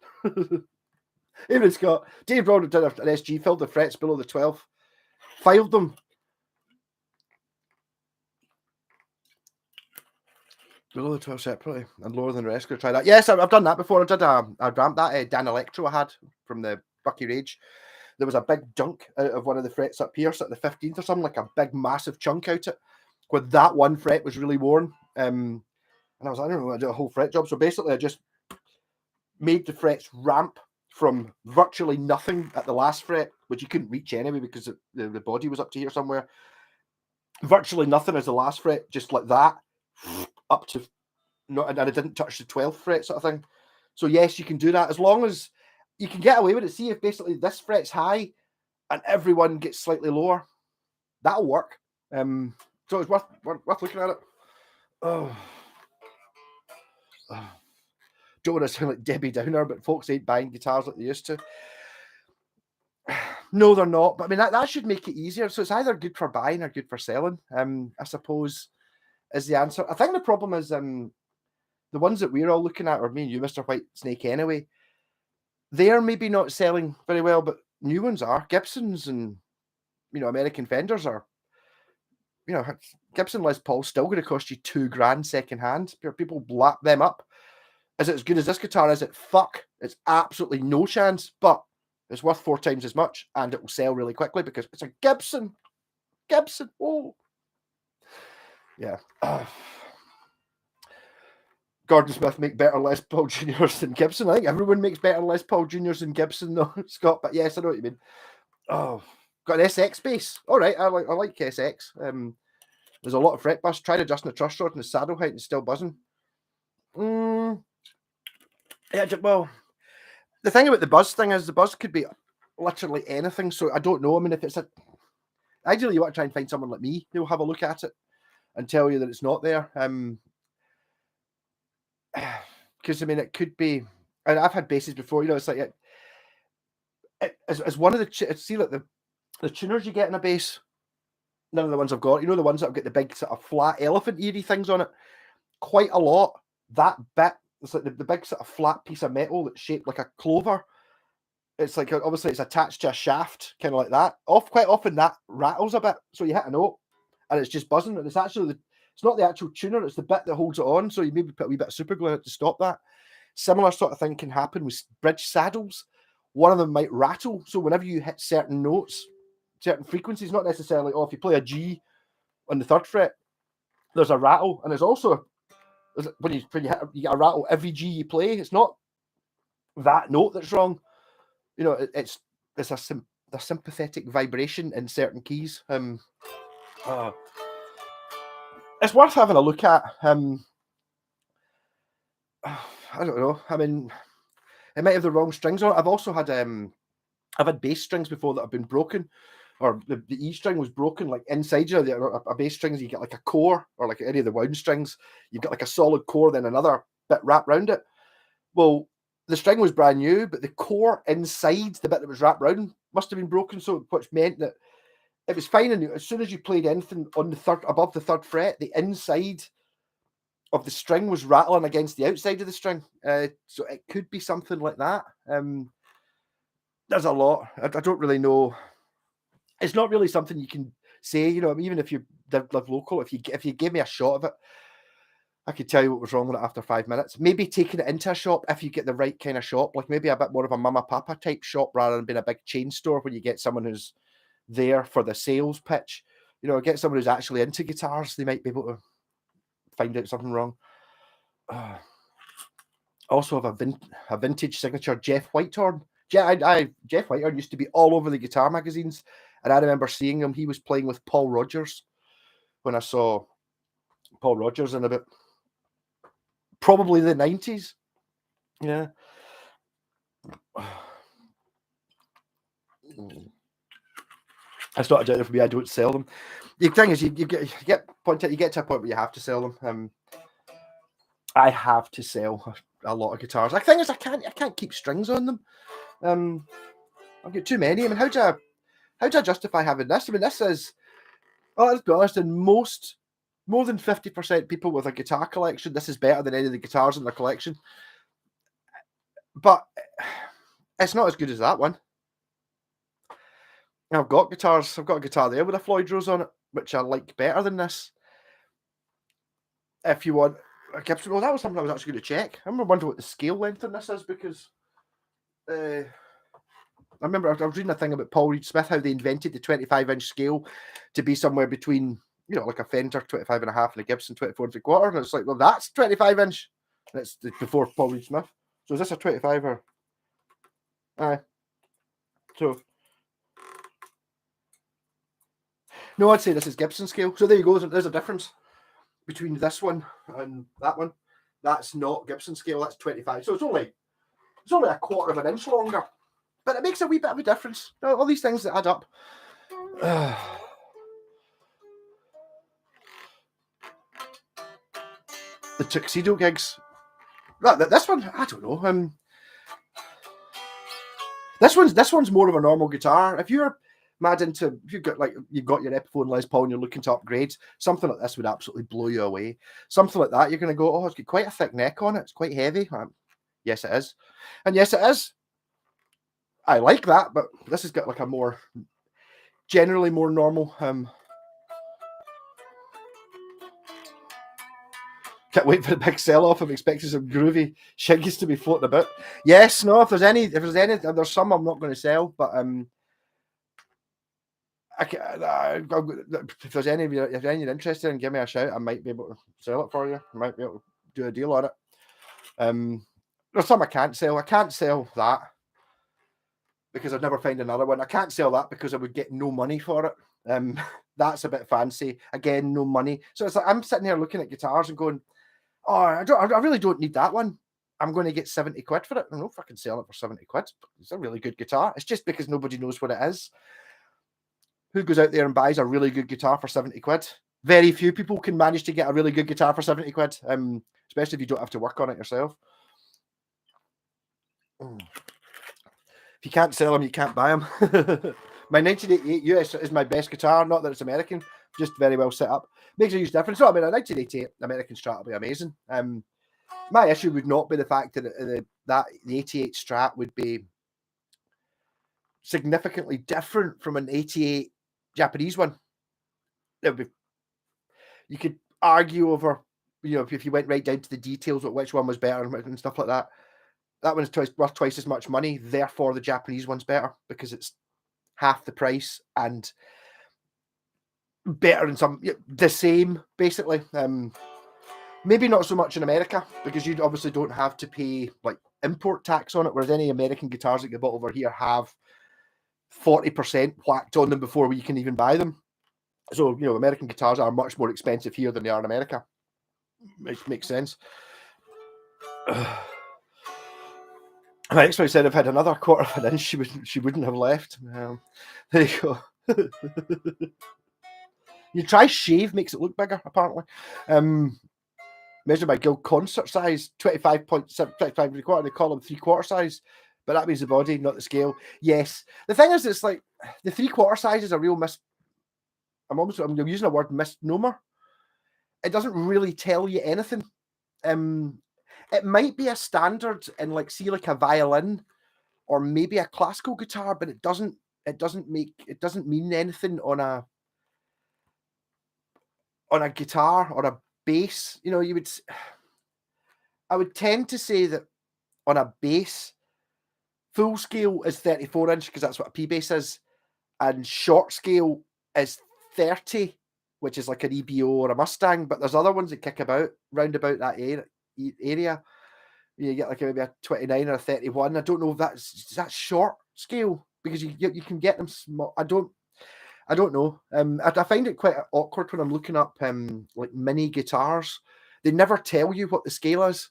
Even Scott, Dave Brown did an SG, filled the frets below the 12th, filed them. Below the 12 separately and lower than the rest. Could try that. Yes, I've done that before. I did a ramp that Dan Electro I had from the Bucky Rage. There was a big dunk out of one of the frets up here, so at the 15th or something, like a big massive chunk out it. With that one fret was really worn. And I was like, I don't know, I did a whole fret job. So basically I just made the frets ramp from virtually nothing at the last fret, which you couldn't reach anyway because the body was up to here somewhere. Virtually nothing as the last fret, just like that, up to and I didn't touch the 12th fret sort of thing. So yes, you can do that as long as you can get away with it. See if basically this fret's high and everyone gets slightly lower. That'll work. So it's worth looking at it. Oh. Don't want to sound like Debbie Downer, but folks ain't buying guitars like they used to. No, they're not. But I mean, that should make it easier. So it's either good for buying or good for selling. I suppose is the answer. I think the problem is the ones that we're all looking at, or me and you, Mr. White Snake, anyway. They're maybe not selling very well, but new ones are. Gibsons and American Fenders are. Gibson Les Paul's still going to cost you $2,000 second hand. People lap them up. Is it as good as this guitar? Is it? Fuck. It's absolutely no chance, but it's worth 4 times as much, and it will sell really quickly because it's a Gibson. Gibson. Oh. Yeah. Gordon Smith make better Les Paul Juniors than Gibson. I think everyone makes better Les Paul Juniors than Gibson, though, Scott. But yes, I know what you mean. Oh, got an SX bass. All right, I like SX. There's a lot of fret bust. Tried adjusting the truss rod and the saddle height and still buzzing. Yeah, well, the thing about the buzz thing is the buzz could be literally anything. So I don't know. I mean, if it's ideally you want to try and find someone like me who'll have a look at it and tell you that it's not there. Because I mean, it could be. And I've had basses before. It's like as one of the see like the tuners you get in a bass. None of the ones I've got. The ones that have got the big sort of flat elephant eerie things on it. quite a lot. That bit, it's like the big sort of flat piece of metal that's shaped like a clover. It's like obviously it's attached to a shaft, kind of like that. Quite often that rattles a bit, so you hit a note and it's just buzzing. And it's actually it's not the actual tuner; it's the bit that holds it on. So you maybe put a wee bit of super glue on it to stop that. Similar sort of thing can happen with bridge saddles. One of them might rattle. So whenever you hit certain notes, certain frequencies, not necessarily, if you play a G on the 3rd fret, there's a rattle. And there's also, when you get a rattle every G you play. It's not that note that's wrong. It's a sympathetic vibration in certain keys. It's worth having a look at. I don't know. I mean, it might have the wrong strings on it. I've also had I've had bass strings before that have been broken, or the E string was broken, like inside you. A bass strings, you get like a core, or like any of the wound strings, you've got like a solid core, then another bit wrapped around it. Well, the string was brand new, but the core inside the bit that was wrapped around must have been broken. So, which meant that it was fine, and as soon as you played anything on the above the 3rd fret, the inside of the string was rattling against the outside of the string. So it could be something like that. There's a lot. I don't really know. It's not really something you can say, even if you live local, if you gave me a shot of it, I could tell you what was wrong with it after 5 minutes. Maybe taking it into a shop if you get the right kind of shop, like maybe a bit more of a mama papa type shop rather than being a big chain store where you get someone who's there for the sales pitch. Get someone who's actually into guitars. They might be able to find out something wrong. Also have a vintage signature Jeff Whitehorn. Jeff Whitehorn used to be all over the guitar magazines, and I remember seeing him. He was playing with Paul Rodgers when I saw Paul Rodgers in about probably the 90s. Yeah. That's not a doubt for me. I don't sell them. The thing is, you get to a point where you have to sell them. I have to sell a lot of guitars. The thing is, I can't keep strings on them. I've got too many. I mean, how do I justify having this? I mean, this is, let's be honest, in more than 50% people with a guitar collection, this is better than any of the guitars in their collection. But it's not as good as that one. I've got guitars. I've got a guitar there with a Floyd Rose on it, which I like better than this. If you want a Gibson, that was something I was actually going to check. I remember wondering what the scale length on this is because I remember I was reading a thing about Paul Reed Smith, how they invented the 25-inch scale to be somewhere between, like a Fender 25 and a half and a Gibson 24 3/4. And it's like, well, that's 25-inch. That's before Paul Reed Smith. So is this a 25 or? Aye. So. No, I'd say this is Gibson scale. So there you go. There's a difference between this one and that one. That's not Gibson scale. That's 25. So it's only a quarter of an inch longer. But it makes a wee bit of a difference. All these things that add up. The tuxedo gigs. This one, I don't know. This one's more of a normal guitar. If you're mad into, if you've got your Epiphone Les Paul and you're looking to upgrade, something like this would absolutely blow you away. Something like that, you're going to go, oh, it's got quite a thick neck on it. It's quite heavy. Yes, it is. And yes, it is. I like that, but this has got like a more, generally more normal. Can't wait for the big sell-off. I'm expecting some groovy shiggies to be floating about. Yes, no, if there's any, there's some I'm not going to sell, but if there's any you're interested in, give me a shout. I might be able to sell it for you. I might be able to do a deal on it. There's some I can't sell. I can't sell that because I'd never find another one. I can't sell that because I would get no money for it. That's a bit fancy. Again, no money. So it's like I'm sitting here looking at guitars and going, oh, I really don't need that one. I'm going to get 70 quid for it. I don't know if I can sell it for 70 quid. It's a really good guitar. It's just because nobody knows what it is. Who goes out there and buys a really good guitar for 70 quid? Very few people can manage to get a really good guitar for 70 quid, especially if you don't have to work on it yourself. If you can't sell them, you can't buy them. My 1988 US is my best guitar. Not that it's American, just very well set up. Makes a huge difference. So, I mean, a 1988 American Strat will be amazing. My issue would not be the fact that the 88 Strat would be significantly different from an 88 Japanese one. It would be, you could argue over, if you went right down to the details of which one was better and stuff like that. That one's worth twice as much money. Therefore, the Japanese one's better because it's half the price and better in the same, basically. Maybe not so much in America because you obviously don't have to pay like import tax on it, whereas any American guitars that get bought over here have 40% whacked on them before you can even buy them. So, American guitars are much more expensive here than they are in America. Makes sense. My ex-wife said if I had another quarter of an inch, she wouldn't have left. There you go. You try shave, makes it look bigger, apparently. Measured by Guild concert size, 25.7, they call them 3/4 size, but that means the body, not the scale. Yes. The thing is, it's like the 3/4 size is a real I'm using a word misnomer. It doesn't really tell you anything. It might be a standard in like a violin or maybe a classical guitar, but it doesn't mean anything on a guitar or a bass. I would tend to say that on a bass, full scale is 34" because that's what a P bass is, and short scale is 30, which is like an EBO or a Mustang. But there's other ones that kick round about that area. You get like maybe a 29 or a 31. I don't know if that's short scale because you can get them small. I don't know. I find it quite awkward when I'm looking up like mini guitars. They never tell you what the scale is,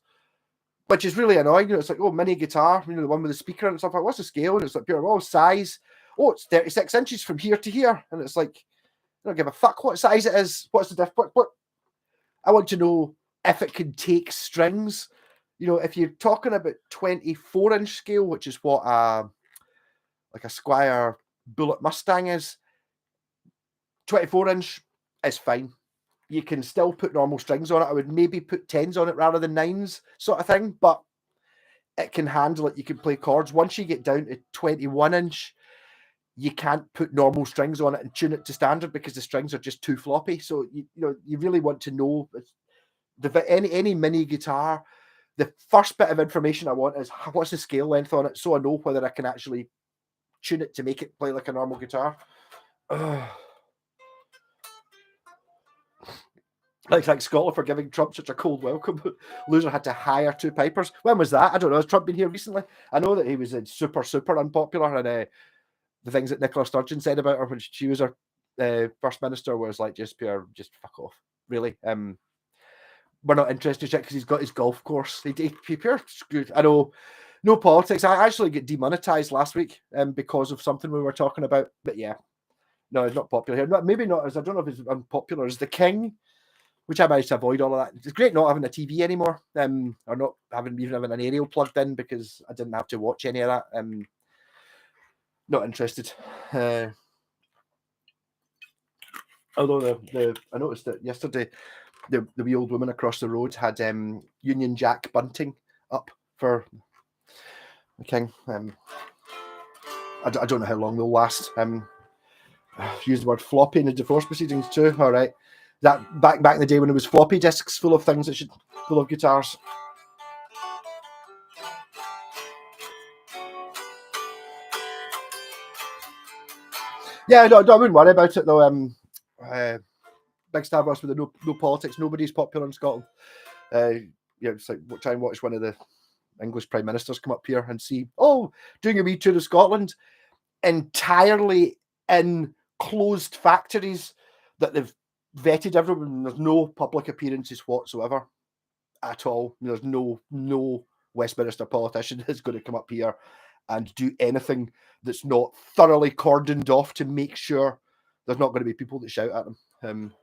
which is really annoying. It's like, oh, mini guitar, the one with the speaker and stuff. Like, what's the scale? And it's like, pure, size. Oh, it's 36 inches from here to here. And it's like, I don't give a fuck what size it is. What's the difference? What? I want to know if it can take strings. If you're talking about 24" scale, which is what like a Squire Bullet Mustang is, 24" is fine. You can still put normal strings on it. I would maybe put 10s on it rather than 9s, sort of thing, but it can handle it. You can play chords. Once you get down to 21", you can't put normal strings on it and tune it to standard because the strings are just too floppy. So you really want to know any mini guitar. The first bit of information I want is what's the scale length on it, so I know whether I can actually tune it to make it play like a normal guitar. Like Scotland for giving Trump such a cold welcome. Loser had to hire 2 pipers. When was that? I don't know. Has Trump been here recently? I know that he was super, super unpopular, and the things that Nicola Sturgeon said about her when she was her first minister was like just fuck off. Really. We're not interested yet because he's got his golf course. He pure screwed. I know. No politics. I actually get demonetized last week because of something we were talking about. But yeah, no, it's not popular here. Maybe not as I don't know if it's unpopular as the king, which I managed to avoid all of that. It's great not having a TV anymore, or not having an aerial plugged in because I didn't have to watch any of that. Not interested. Although I noticed that yesterday the wee old woman across the road had Union Jack bunting up for the king. I don't know how long they'll last. Use the word floppy in the divorce proceedings too. All right, that back in the day when it was floppy disks full of things full of guitars. Yeah, no, I wouldn't worry about it though. Big Starbucks with no politics. Nobody's popular in Scotland. It's like try and watch one of the English prime ministers come up here and see, doing a wee tour of Scotland, entirely in closed factories that they've vetted everyone. There's no public appearances whatsoever at all. There's no Westminster politician that's going to come up here and do anything that's not thoroughly cordoned off to make sure there's not going to be people that shout at them.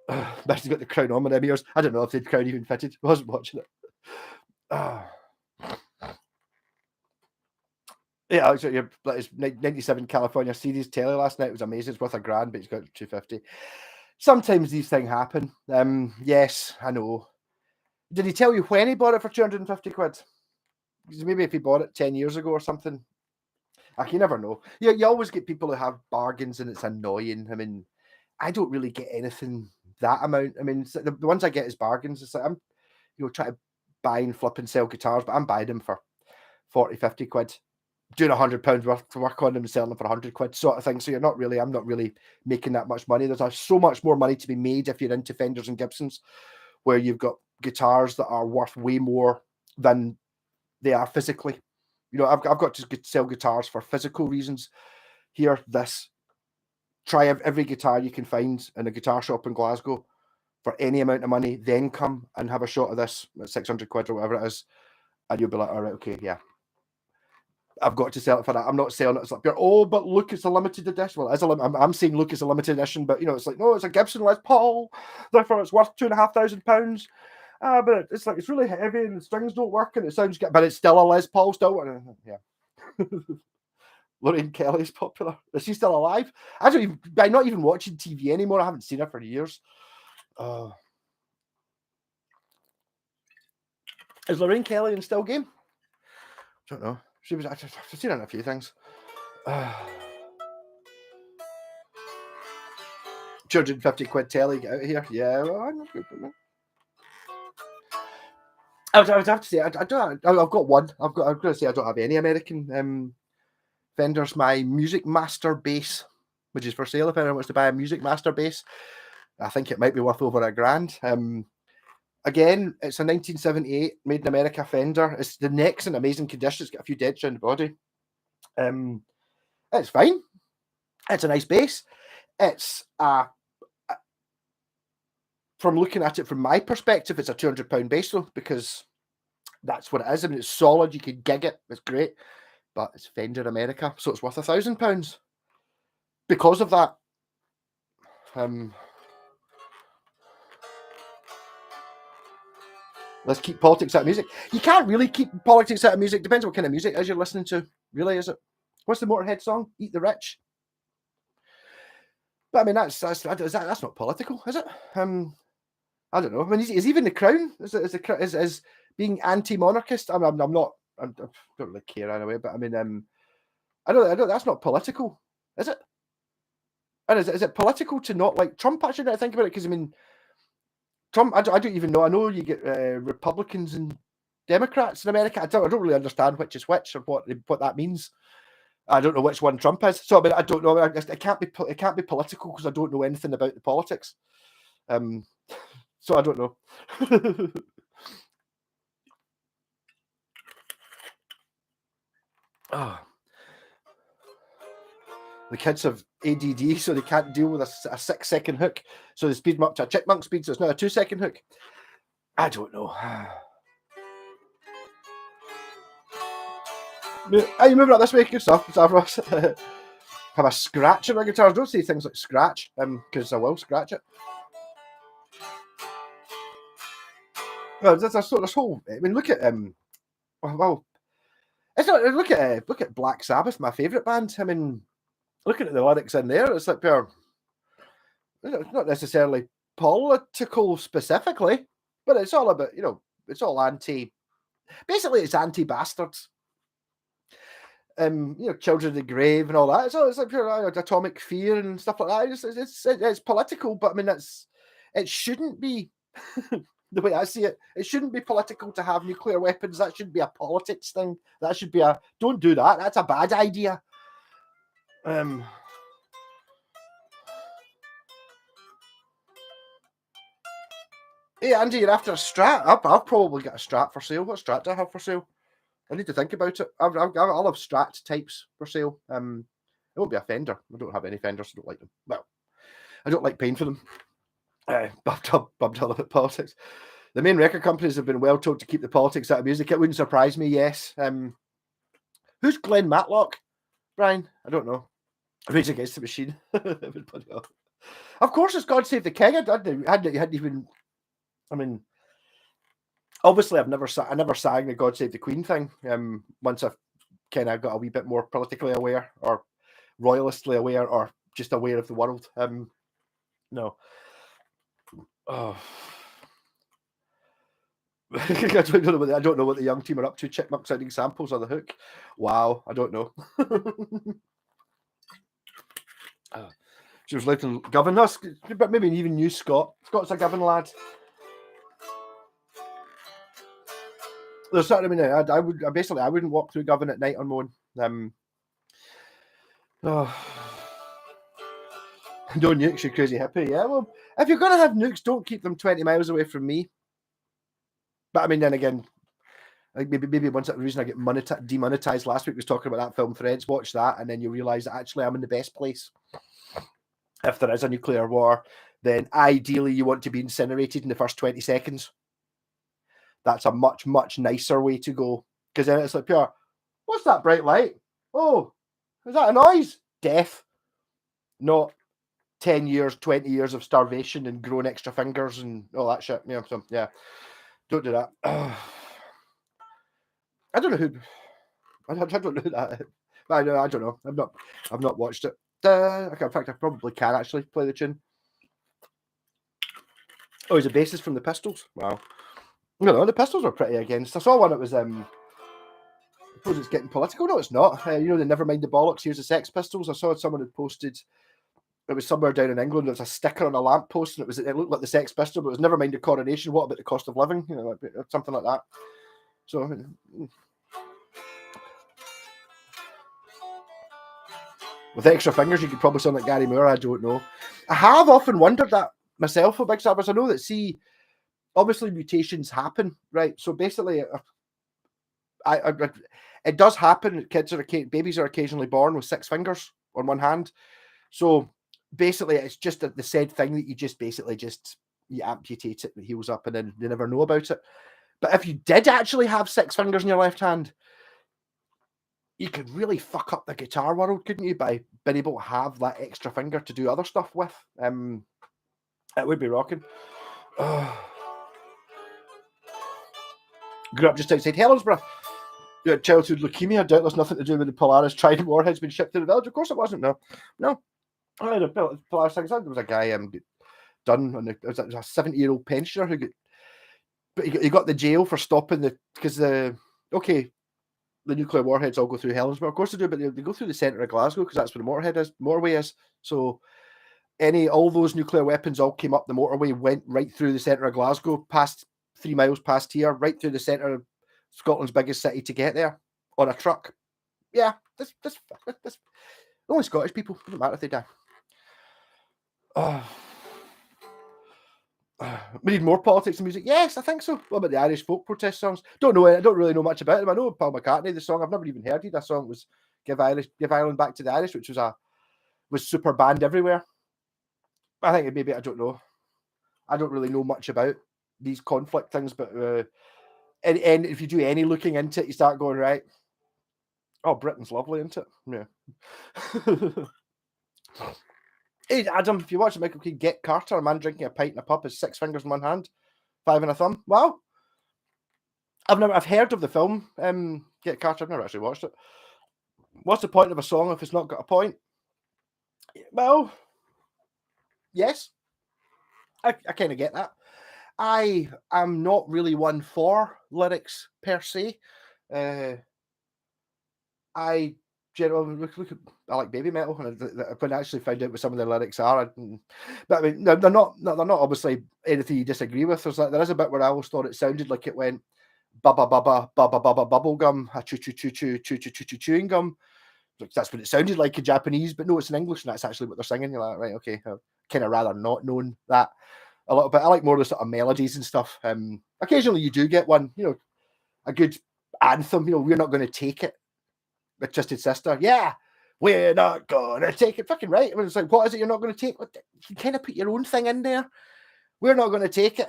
Imagine got the crown on my ears. I don't know if the crown even fitted. I wasn't watching it. Yeah, so it's 97 California Series telly last night. It was amazing. It's worth $1,000, but it's got $250. sometimes these things happen. Yes, I know. Did he tell you when he bought it for 250 quid? Because maybe if he bought it 10 years ago or something. You never know. You always get people who have bargains and it's annoying. I mean, I don't really get anything that amount. I mean, the ones I get is bargains. It's like I'm, trying to buy and flip and sell guitars, but I'm buying them for 40, 50 quid, doing £100 worth to work on them and selling them for 100 quid sort of thing. So I'm not really making that much money. There's so much more money to be made if you're into Fenders and Gibsons, where you've got guitars that are worth way more than they are physically. I've got to sell guitars for physical reasons. Here, try every guitar you can find in a guitar shop in Glasgow for any amount of money, then come and have a shot of this at 600 quid or whatever it is, and you'll be like, all right, okay, yeah, I've got to sell it for that. I'm not selling it. It's like, oh, but look, it's a limited edition. Well, it is I'm saying, look, it's a limited edition, but it's like, no, it's a Gibson Les Paul, therefore it's worth £2,500. But it's like, it's really heavy and the strings don't work and it sounds good, but it's still a Les Paul still. Yeah. Lorraine Kelly's popular. Is she still alive? I'm not even watching TV anymore. I haven't seen her for years. Is Lorraine Kelly in still game? I don't know. I've seen her in a few things. 250 quid telly, get out of here. Yeah, well, I'm not good for that. I would have to say, I've got one. I'm going to say I don't have any American Fenders. My Music Master bass, which is for sale if anyone wants to buy a Music Master bass. I think it might be worth over £1,000. Again, it's a 1978 made in America Fender. The neck's in amazing condition. It's got a few dents around the body. It's fine. It's a nice bass. It's from looking at it from my perspective, it's a £200 bass though, because that's what it is. I mean, it's solid. You can gig it. It's great, but it's Fender America, so it's worth £1,000 because of that. Let's keep politics out of music. You can't really keep politics out of music. Depends what kind of music as you're listening to. Really, is it? What's the Motorhead song? Eat the Rich. But I mean, that's not political, is it? I don't know. I mean, is even the Crown is being anti-monarchist? I'm not. I don't really care anyway. But I mean, I don't. That's not political, is it? And is it political to not like Trump? Actually, I think about it because I mean, Trump. I don't even know. I know you get Republicans and Democrats in America. I don't really understand which is which or what that means. I don't know which one Trump is. So I mean, I don't know. It can't be political because I don't know anything about the politics. So I don't know. The kids have ADD, so they can't deal with a 6-second hook. So they speed them up to a chipmunk speed, so it's not a 2-second hook. I don't know. Are you moving up this way? Good stuff, Ross. Have a scratch on my guitar. Don't say things like scratch, because I will scratch it. Well, this whole. I mean, look at well, it's not. Look at Black Sabbath, my favourite band. I mean, looking at the lyrics in there, it's like pure. It's not necessarily political specifically, but it's all about it's all anti. Basically, it's anti-bastards. Children of the Grave and all that. So it's like pure Atomic Fear and stuff like that. It's political, but I mean it shouldn't be. The way I see it, it shouldn't be political to have nuclear weapons. That should be a politics thing. That should be don't do that. That's a bad idea. Hey, Andy, you're after a Strat? I've probably got a Strat for sale. What Strat do I have for sale? I need to think about it. I'll have Strat types for sale. It won't be a Fender. I don't have any Fenders. I don't like them. Well, I don't like paying for them. Bumped up about politics. The main record companies have been well told to keep the politics out of music. It wouldn't surprise me, yes. Who's Glenn Matlock, Brian? I don't know. Rage Against the Machine. Of course, it's God Save the King. I hadn't even. I mean, obviously, I never sang the God Save the Queen thing. Once I've kind of got a wee bit more politically aware, or royalistly aware, or just aware of the world. No. Oh. I don't know what the young team are up to. Chipmunk sounding samples on the hook. Wow, I don't know. She was living Govan, but maybe even knew Scott. Scott's a Govan lad. There's certainly, I wouldn't walk through Govan at night on Moan. Oh. No nukes, you crazy hippie. Yeah, well, if you're gonna have nukes, don't keep them 20 miles away from me. But I mean, then again, like maybe once the reason I get demonetized last week was talking about that film Threads. Watch that, and then you realise that actually I'm in the best place. If there is a nuclear war, then ideally you want to be incinerated in the first 20 seconds. That's a much, much nicer way to go. Because then it's like, pure, what's that bright light? Oh, is that a noise? Death. Not 10 years, 20 years of starvation and growing extra fingers and all that shit. Yeah, so, yeah. Don't do that. I don't know who. I don't know who that is. I don't know. I've not watched it. In fact, I probably can actually play the tune. Oh, he's a bassist from the Pistols. Wow. No, the Pistols are pretty against. I saw one that was. I suppose it's getting political. No, it's not. You know, they never mind the bollocks. Here's the Sex Pistols. I saw someone had posted. It was somewhere down in England. There was a sticker on a lamppost, and it looked like the Sex Pistol, but it was never mind the coronation. What about the cost of living? You know, something like that. So. With extra fingers, you could probably sound like Gary Moore. I don't know. I have often wondered that myself with Big Sabbath. I know that, obviously mutations happen, right? So basically, it does happen. Babies are occasionally born with 6 fingers on one hand. So basically, it's just the said thing that you amputate it, it heals up, and then they never know about it. But if you did actually have 6 fingers in your left hand, you could really fuck up the guitar world, couldn't you, by being able to have that extra finger to do other stuff with? It would be rocking. Grew up just outside Helensburgh. You had childhood leukemia. Doubtless nothing to do with the Polaris Trident warheads being shipped to the village. Of course it wasn't. No. I had a Polaris thing. There was a guy done on it was a 70-year-old pensioner who he got the jail for stopping the nuclear warheads all go through Helensburgh. Of course they do, but they go through the centre of Glasgow because that's where the motorway is. So all those nuclear weapons all came up the motorway, went right through the centre of Glasgow, past 3 miles past here, right through the centre of Scotland's biggest city to get there on a truck. Yeah, this only Scottish people. Doesn't matter if they die. We need more politics and music. Yes, I think so. What about the Irish folk protest songs? Don't know. I don't really know much about them. I know Paul McCartney. The song I've never even heard it. That song was "Give Ireland Back to the Irish," which was super banned everywhere. I think maybe I don't know. I don't really know much about these conflict things, but and if you do any looking into it, you start going, right. Oh, Britain's lovely, isn't it? Yeah. Hey, Adam, if you watch Michael Caine Get Carter, a man drinking a pint in a pub has 6 fingers in one hand, 5 in a thumb. Wow. I've heard of the film Get Carter. I've never actually watched it. What's the point of a song if it's not got a point? Well, yes. I kind of get that. I am not really one for lyrics per se. I generally I like baby metal, and when I actually found out what some of the lyrics are, but I mean they're not obviously anything you disagree with. There is a bit where I always thought it sounded like it went bubba bubba bubba bubba bubble gum, a choo choo choo choo choo choo choo choo chewing gum. That's what it sounded like in Japanese, but no, it's in English, and that's actually what they're singing. You're like, right, okay, kind of rather not known that a little bit. I like more of the sort of melodies and stuff. Occasionally you do get one, a good anthem. We're not going to take it. With Twisted Sister, yeah, we're not gonna take it. Fucking right. I mean, it's like, what is it you're not going to take? You kind of put your own thing in there. We're not going to take it.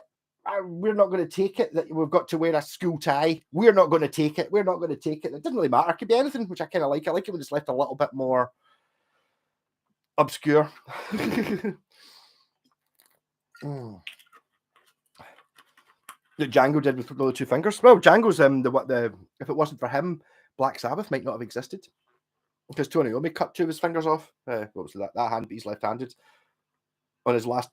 We're not going to take it that we've got to wear a school tie. We're not going to take it. We're not going to take it. It doesn't really matter. It could be anything, which I kind of like. I like it when it's left a little bit more obscure. That Django did with the 2 fingers. Well, Django's if it wasn't for him, Black Sabbath might not have existed. Because Tony Iommi cut 2 of his fingers off. What was that hand? But he's left-handed. On his last.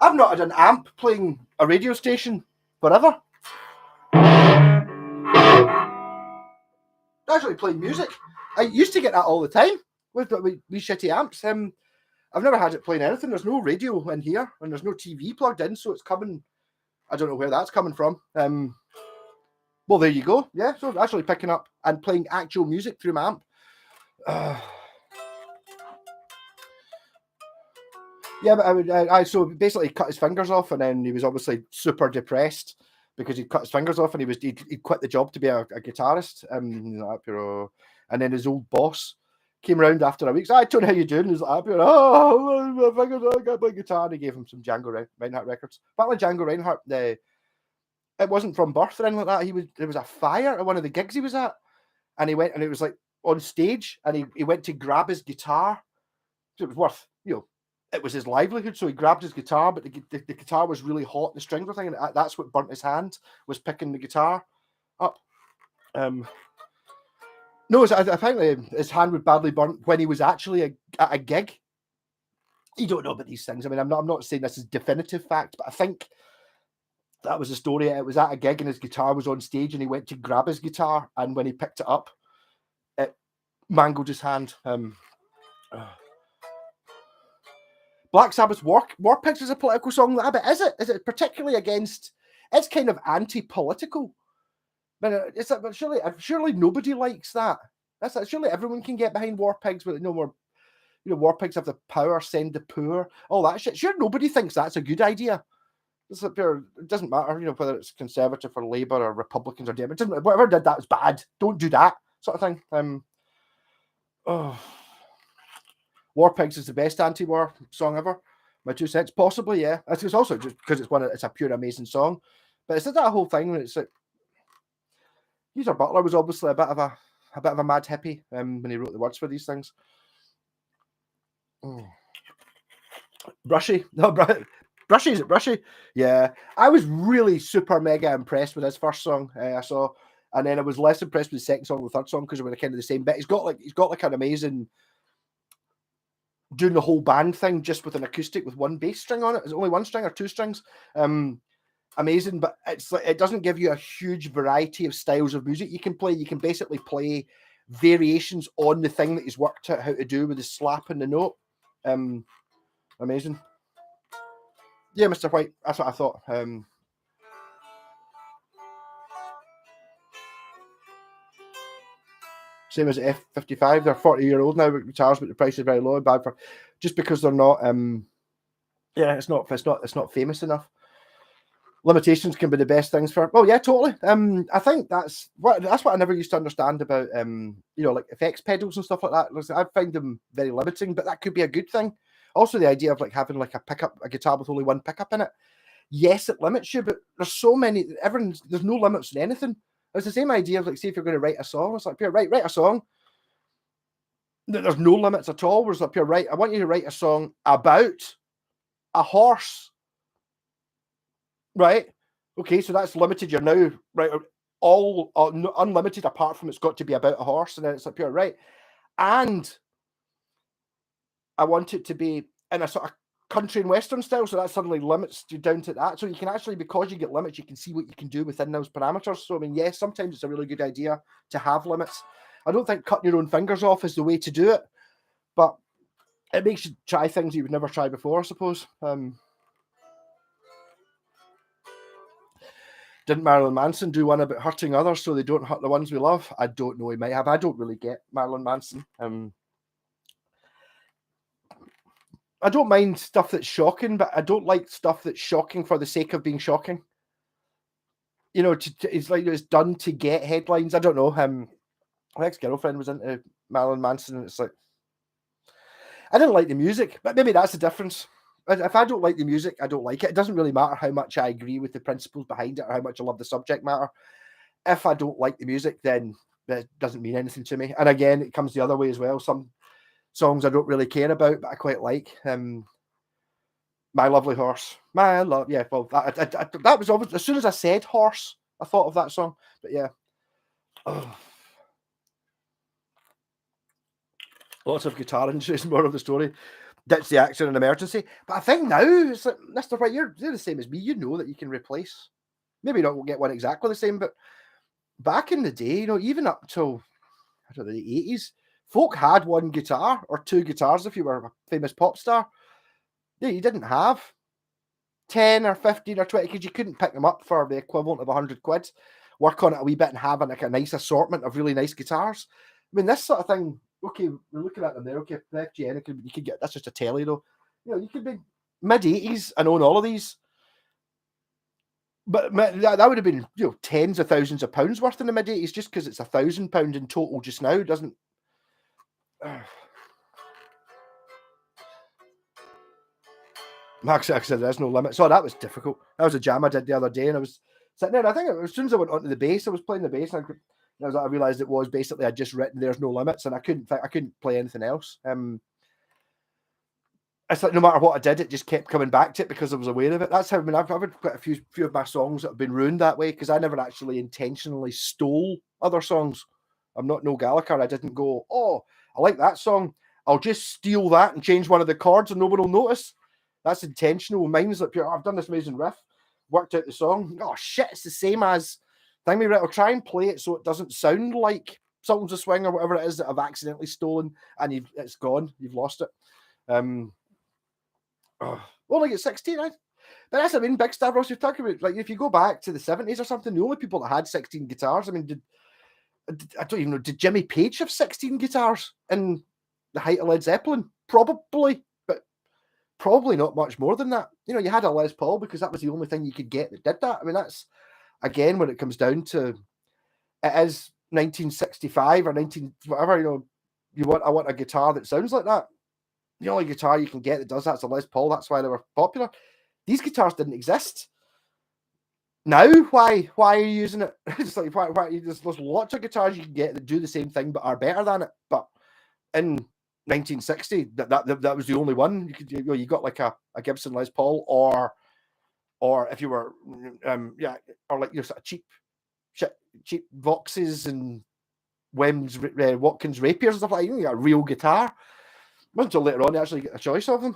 I've not had an amp playing a radio station forever. Actually playing music. I used to get that all the time with shitty amps. I've never had it playing anything. There's no radio in here, and there's no TV plugged in, so it's coming. I don't know where that's coming from. Well, there you go. Yeah, so actually picking up and playing actual music through my amp. Yeah, but I so basically cut his fingers off, and then he was obviously super depressed because he'd cut his fingers off, and he'd quit the job to be a guitarist. And then his old boss came around after a week. So, I told him, how you doing? He's like, oh, my fingers, I got my guitar. And he gave him some Django Reinhardt records. But like Django Reinhardt, it wasn't from birth or anything like that. There was a fire at one of the gigs he was at, and he went, and it was like on stage, and he went to grab his guitar. So it was worth, it was his livelihood. So he grabbed his guitar, but the guitar was really hot. The strings were thing, and that's what burnt his hand, was picking the guitar up. No, I think his hand was badly burnt when he was actually at a gig. You don't know about these things. I mean, I'm not saying this is definitive fact, but I think that was the story. It was at a gig and his guitar was on stage, and he went to grab his guitar, and when he picked it up, it mangled his hand. Black Sabbath's War Pigs is a political song, but is it? Is it particularly against? It's kind of anti-political. But surely nobody likes that. Surely everyone can get behind War Pigs, but no more. War Pigs have the power, send the poor, all that shit. Sure, nobody thinks that's a good idea. It doesn't matter, whether it's Conservative or Labour or Republicans or Democrats. Whatever did that was bad. Don't do that sort of thing. War Pigs is the best anti-war song ever. My 2 cents, possibly, yeah. It's also just because it's a pure amazing song, but it's that whole thing when it's like, Geezer Butler was obviously a bit of a mad hippie when he wrote the words for these things. Brushy, no, Brushy, is it Brushy? Yeah, I was really super mega impressed with his first song I saw, and then I was less impressed with the second song and the third song because they were kind of the same bit. He's got like an amazing doing the whole band thing just with an acoustic with one bass string on it. Is it only one string or 2 strings? Amazing, but it's like it doesn't give you a huge variety of styles of music you can play. You can basically play variations on the thing that he's worked out how to do with the slap and the note. Amazing. Yeah, Mr. White, that's what I thought. Same as F55, they're 40-year-old now with guitars, but the price is very low. Bad for just because they're not. It's not famous enough. Limitations can be the best things for. Oh yeah, totally. I think that's what I never used to understand about like effects pedals and stuff like that. I find them very limiting, but that could be a good thing. Also, the idea of like having like a guitar with only one pickup in it. Yes, it limits you, but there's so many. There's no limits in anything. It's the same idea of like, say if you're going to write a song, it's like, here, write a song. There's no limits at all. Whereas up here, right? I want you to write a song about a horse. Right. Okay, so that's limited. You're now right. All unlimited apart from it's got to be about a horse, and then it's up here, right? And I want it to be in a sort of country and western style, so that suddenly limits you down to that. So you can actually, because you get limits, you can see what you can do within those parameters. So I mean, yes, sometimes it's a really good idea to have limits. I don't think cutting your own fingers off is the way to do it, but it makes you try things you would never try before, I suppose. Didn't Marilyn Manson do one about hurting others so they don't hurt the ones we love? I don't know. He might have. I don't really get Marilyn Manson. I don't mind stuff that's shocking, but I don't like stuff that's shocking for the sake of being shocking. It's like it's done to get headlines. I don't know. My ex-girlfriend was into Marilyn Manson, and it's like I didn't like the music, but maybe that's the difference. If I don't like the music, I don't like it. It doesn't really matter how much I agree with the principles behind it or how much I love the subject matter. If I don't like the music, then that doesn't mean anything to me. And again, it comes the other way as well. Some songs I don't really care about, but I quite like. My Lovely Horse. My love. Yeah, well, that was obvious. As soon as I said horse, I thought of that song. But yeah. Oh. Lots of guitar interest, more of the story. ditch the action in emergency. But I think now, it's like, Mr. White, you're the same as me. You know that you can replace. Maybe not get one exactly the same, but back in the day, even up till, I don't know, the 80s, folk had one guitar or two guitars if you were a famous pop star. Yeah, you didn't have 10 or 15 or 20 because you couldn't pick them up for the equivalent of 100 quid. Work on it a wee bit and have like a nice assortment of really nice guitars. I mean, this sort of thing, okay, we're looking at them there. Okay, the FGN, you could get, that's just a telly though. You could be mid-80s and own all of these. But that would have been, tens of thousands of pounds worth in the mid-80s just because it's £1,000 in total just now, doesn't... Max said there's no limit. So that was difficult. That was a jam I did the other day, and I was sitting there. And I think as soon as I went onto the bass, I was playing the bass, and I realized it was basically I'd just written "There's no limits," and I couldn't play anything else. It's like no matter what I did, it just kept coming back to it because I was aware of it. That's how I've had quite a few of my songs that have been ruined that way because I never actually intentionally stole other songs. I'm not Noel Gallagher. I didn't go, oh, I like that song. I'll just steal that and change one of the chords and no one will notice. That's intentional. Mine's like, I've done this amazing riff, worked out the song. Oh shit, it's the same as thing. I'll try and play it so it doesn't sound like Sultans of Swing or whatever it is that I've accidentally stolen, and it's gone. You've lost it. Only at 16, but that's Big Star Ross. You're talking about like if you go back to the 70s or something, the only people that had 16 guitars. I mean, I don't even know. Did Jimmy Page have 16 guitars in the height of Led Zeppelin? Probably. Probably not much more than that. You had a Les Paul because that was the only thing you could get that did that. I mean, that's, again, when it comes down to, it is 1965 or 19, whatever, I want a guitar that sounds like that. The only guitar you can get that does that's a Les Paul. That's why they were popular. These guitars didn't exist. Now, why are you using it? It's like, why there's lots of guitars you can get that do the same thing but are better than it. But in 1960, that was the only one you got, like a Gibson Les Paul, or if you were or like your sort of cheap Voxes and Watkins Rapiers and stuff like that. You got a real guitar. It wasn't until later on you actually get a choice of them.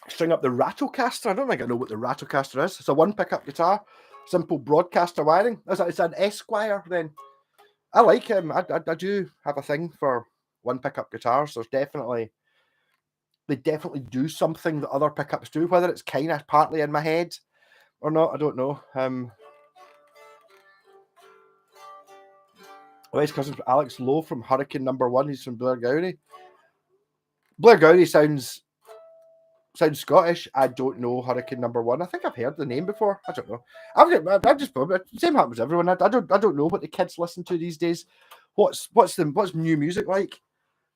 String up the Ratocaster. I don't think I know what the Ratocaster is. It's a one pickup guitar, simple broadcaster wiring. It's an Esquire then. I like him. I do have a thing for one pickup guitars. They definitely do something that other pickups do, whether it's kind of partly in my head or not, I don't know. His cousin Alex Lowe from Hurricane Number 1. He's from Blair Gowrie. Blair Gowrie sounds Scottish. I don't know Hurricane Number 1. I think I've heard the name before. I don't know. I just same happens to everyone. I don't know what the kids listen to these days. What's new music like?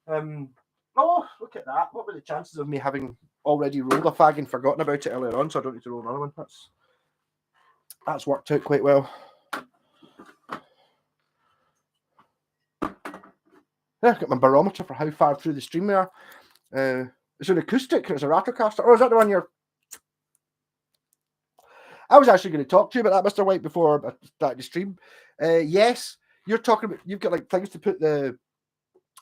Oh, look at that. What were the chances of me having already rolled a fag and forgotten about it earlier on, so I don't need to roll another one? That's worked out quite well. Yeah, I've got my barometer for how far through the stream we are. It's an acoustic. It's a Ratocaster. Or is that the one you're... I was actually going to talk to you about that, Mr. White, before I started the stream. Yes, you're talking about... You've got like things to put the...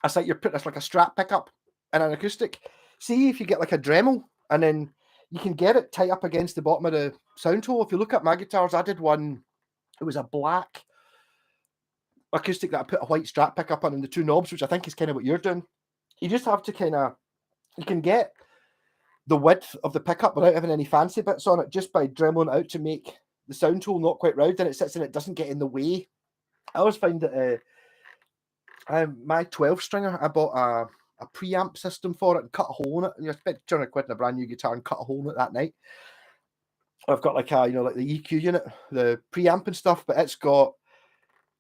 It's like you're putting like a Strat pickup in an acoustic. See if you get like a Dremel, and then you can get it tight up against the bottom of the sound hole. If you look at my guitars, I did one. It was a black acoustic that I put a white Strat pickup on and the two knobs, which I think is kind of what you're doing. You just have to kind of... You can get the width of the pickup without having any fancy bits on it just by dremeling it out to make the sound hole not quite round, and it sits in, it doesn't get in the way. I always find that my 12-stringer, I bought a preamp system for it and cut a hole in it, and you spent 200 quid in a brand new guitar and cut a hole in it that night. I've got like like the EQ unit, the preamp and stuff, but it's got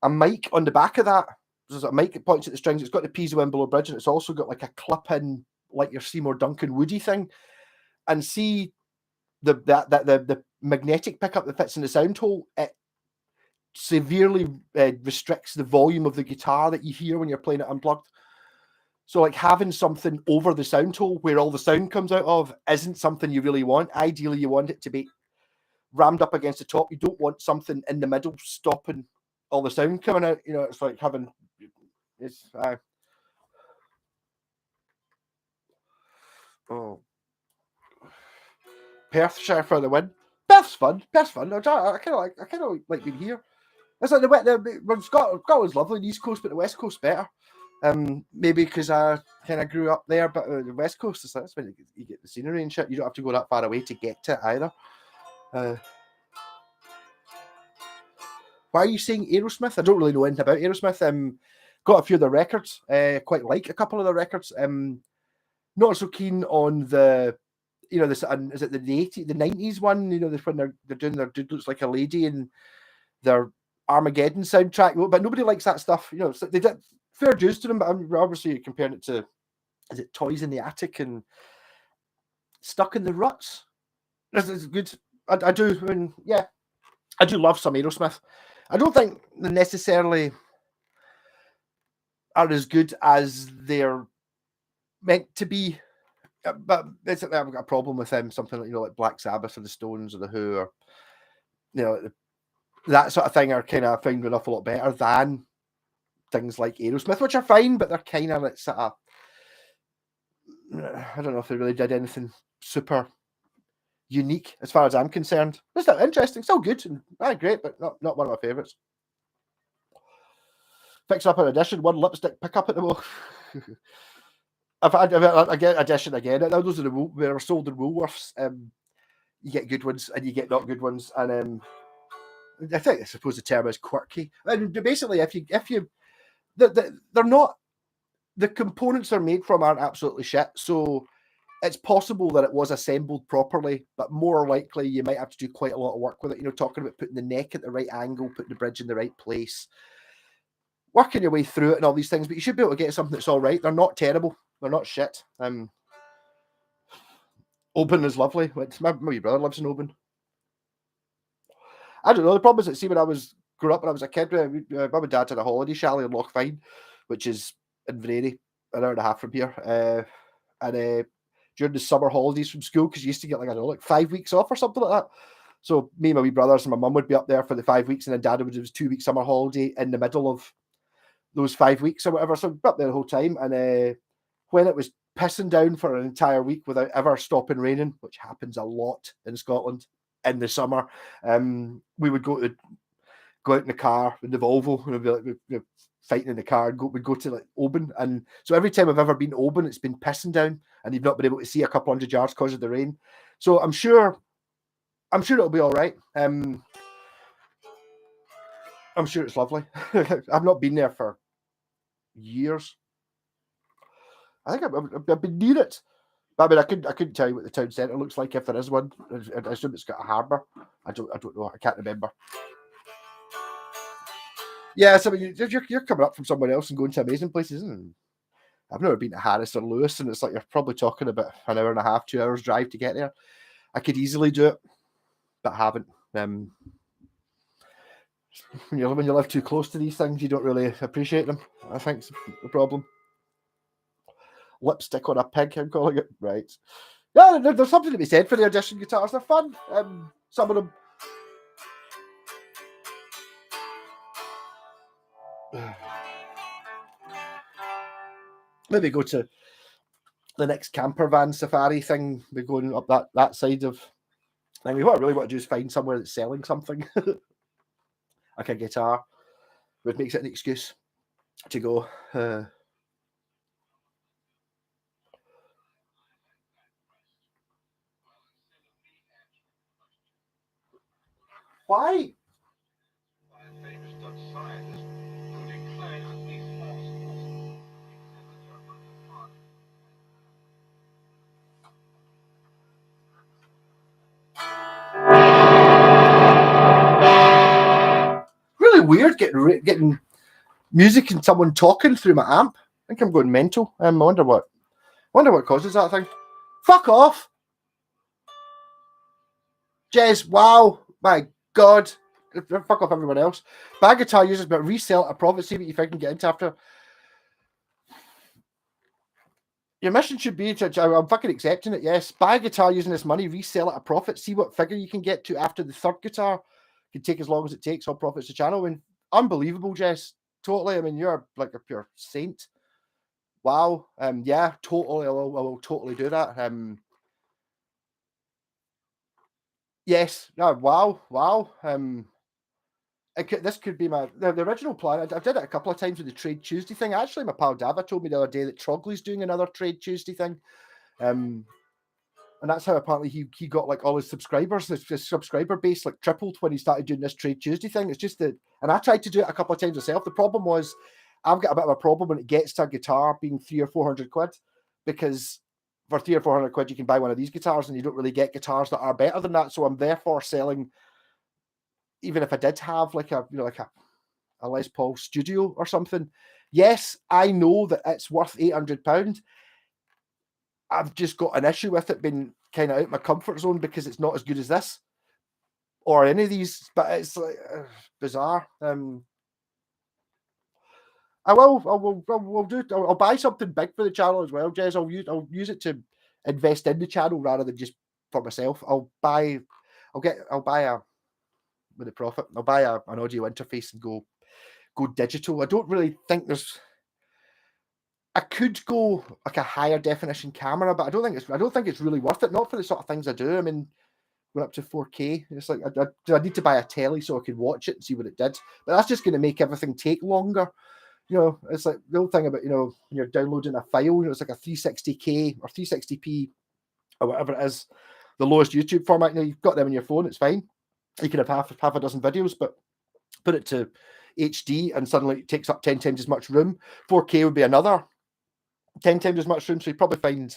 a mic on the back of that. There's a mic that points at the strings. It's got the piezo envelope bridge, and it's also got like a clip-in, like your Seymour Duncan Woody thing. And see the magnetic pickup that fits in the sound hole, it severely restricts the volume of the guitar that you hear when you're playing it unplugged. So like having something over the sound hole where all the sound comes out of isn't something you really want. Ideally, you want it to be rammed up against the top. You don't want something in the middle stopping all the sound coming out. It's like having... Perthshire for the win. Perth's fun. Perth's fun. I kind of like being here. It's like Scotland's lovely, the East Coast, but the West Coast better. Maybe because I kind of grew up there, but the West Coast is that's when you get the scenery and shit. You don't have to go that far away to get to it either. Why are you saying Aerosmith? I don't really know anything about Aerosmith. Got a few of the records. Quite like a couple of the records. Not so keen on the, this. Is it the 90s one? When they're doing their Dude Looks Like a Lady and their Armageddon soundtrack. But nobody likes that stuff. So they did fair dues to them. But I'm obviously comparing it to, is it Toys in the Attic and Stuck in the Ruts? This is good. I do. I mean, yeah, I do love some Aerosmith. I don't think they necessarily are as good as they're meant to be, but basically I've got a problem with them. Something like like Black Sabbath or the Stones or the Who or that sort of thing are kind of found an awful lot better than things like Aerosmith, which are fine, but they're kind of like sort of, I don't know if they really did anything super unique as far as I'm concerned. It's not interesting, still good and great, but not one of my favourites. Fix up an edition, one lipstick pickup at the moment. I've had again edition again. Those are were sold in Woolworths. You get good ones and you get not good ones, and I suppose the term is quirky. And basically, if you they're not, the components they're made from aren't absolutely shit. So it's possible that it was assembled properly, but more likely you might have to do quite a lot of work with it. Talking about putting the neck at the right angle, putting the bridge in the right place, working your way through it and all these things. But you should be able to get something that's all right. They're not terrible. They're not shit. Oban is lovely. My brother lives in Oban. I don't know. The problem is that, see, when I grew up when I was a kid, my mum and dad had a holiday chalet in Lochfine, which is in Inverary, an hour and a half from here. And during the summer holidays from school, because you used to get like 5 weeks off or something like that. So me and my wee brothers and my mum would be up there for the 5 weeks, and then dad would do his 2 week summer holiday in the middle of those 5 weeks or whatever. So we'd be up there the whole time. And when it was pissing down for an entire week without ever stopping raining, which happens a lot in Scotland in the summer, we would go out in the car in the Volvo, and we'd be like fighting in the car, and we'd go to like Oban. And so every time I've ever been to Oban, it's been pissing down and you've not been able to see a couple hundred yards because of the rain. So I'm sure it'll be all right. I'm sure it's lovely. I've not been there for years. I think I've been near it. But I mean, I couldn't tell you what the town centre looks like if there is one. I assume it's got a harbour. I don't know. I can't remember. Yeah, so you're coming up from somewhere else and going to amazing places, isn't it? I've never been to Harris or Lewis, and it's like you're probably talking about an hour and a half, 2 hours drive to get there. I could easily do it, but I haven't. When you live too close to these things, you don't really appreciate them. I think it's the problem. Lipstick on a pig, I'm calling it. Right. Yeah, there's something to be said for the audition guitars. They're fun. Some of them. Maybe go to the next camper van safari thing. We're going up that side of. I mean, what I really want to do is find somewhere that's selling something, like a guitar, which makes it an excuse to go. Why? Really weird getting music and someone talking through my amp. I think I'm going mental. I wonder what causes that thing. Fuck off, Jez. Wow, my God. Fuck off everyone else. Buy guitar users, but resell at a profit. See what you think and get into after. Your mission should be to, I'm fucking accepting it, yes. Buy a guitar using this money, resell it at a profit, see what figure you can get to after the third guitar. It can take as long as it takes, all profits the channel. And unbelievable, Jess. Totally. I mean, you're like a pure saint. Wow. Yeah, totally. I will totally do that. Yes. Oh, wow. This could be the original plan. I did it a couple of times with the Trade Tuesday thing. Actually, my pal Dava told me the other day that Trogley's doing another Trade Tuesday thing. And that's how apparently he got like all his subscribers. His subscriber base like tripled when he started doing this Trade Tuesday thing. It's just that, and I tried to do it a couple of times myself. The problem was, I've got a bit of a problem when it gets to a guitar being 300 or 400 quid, because for 300 or 400 quid you can buy one of these guitars, and you don't really get guitars that are better than that. So I'm therefore selling, even if I did have like a Les Paul Studio or something. Yes, I know that it's worth £800. I've just got an issue with it being kind of out my comfort zone because it's not as good as this or any of these. But it's like bizarre. I'll buy something big for the channel as well, Jez. I'll use it to invest in the channel rather than just for myself. I'll buy a with the profit. I'll buy an audio interface and go digital. I don't really think I could go like a higher definition camera, but I don't think it's really worth it. Not for the sort of things I do. I mean, we're up to 4K. It's like I need to buy a telly so I could watch it and see what it did. But that's just going to make everything take longer. It's like the old thing about when you're downloading a file. It's like a 360k or 360p or whatever it is, the lowest YouTube format. You've got them on your phone. It's fine. You can have half a dozen videos, but put it to HD and suddenly it takes up 10 times as much room. 4K would be another 10 times as much room, so you probably find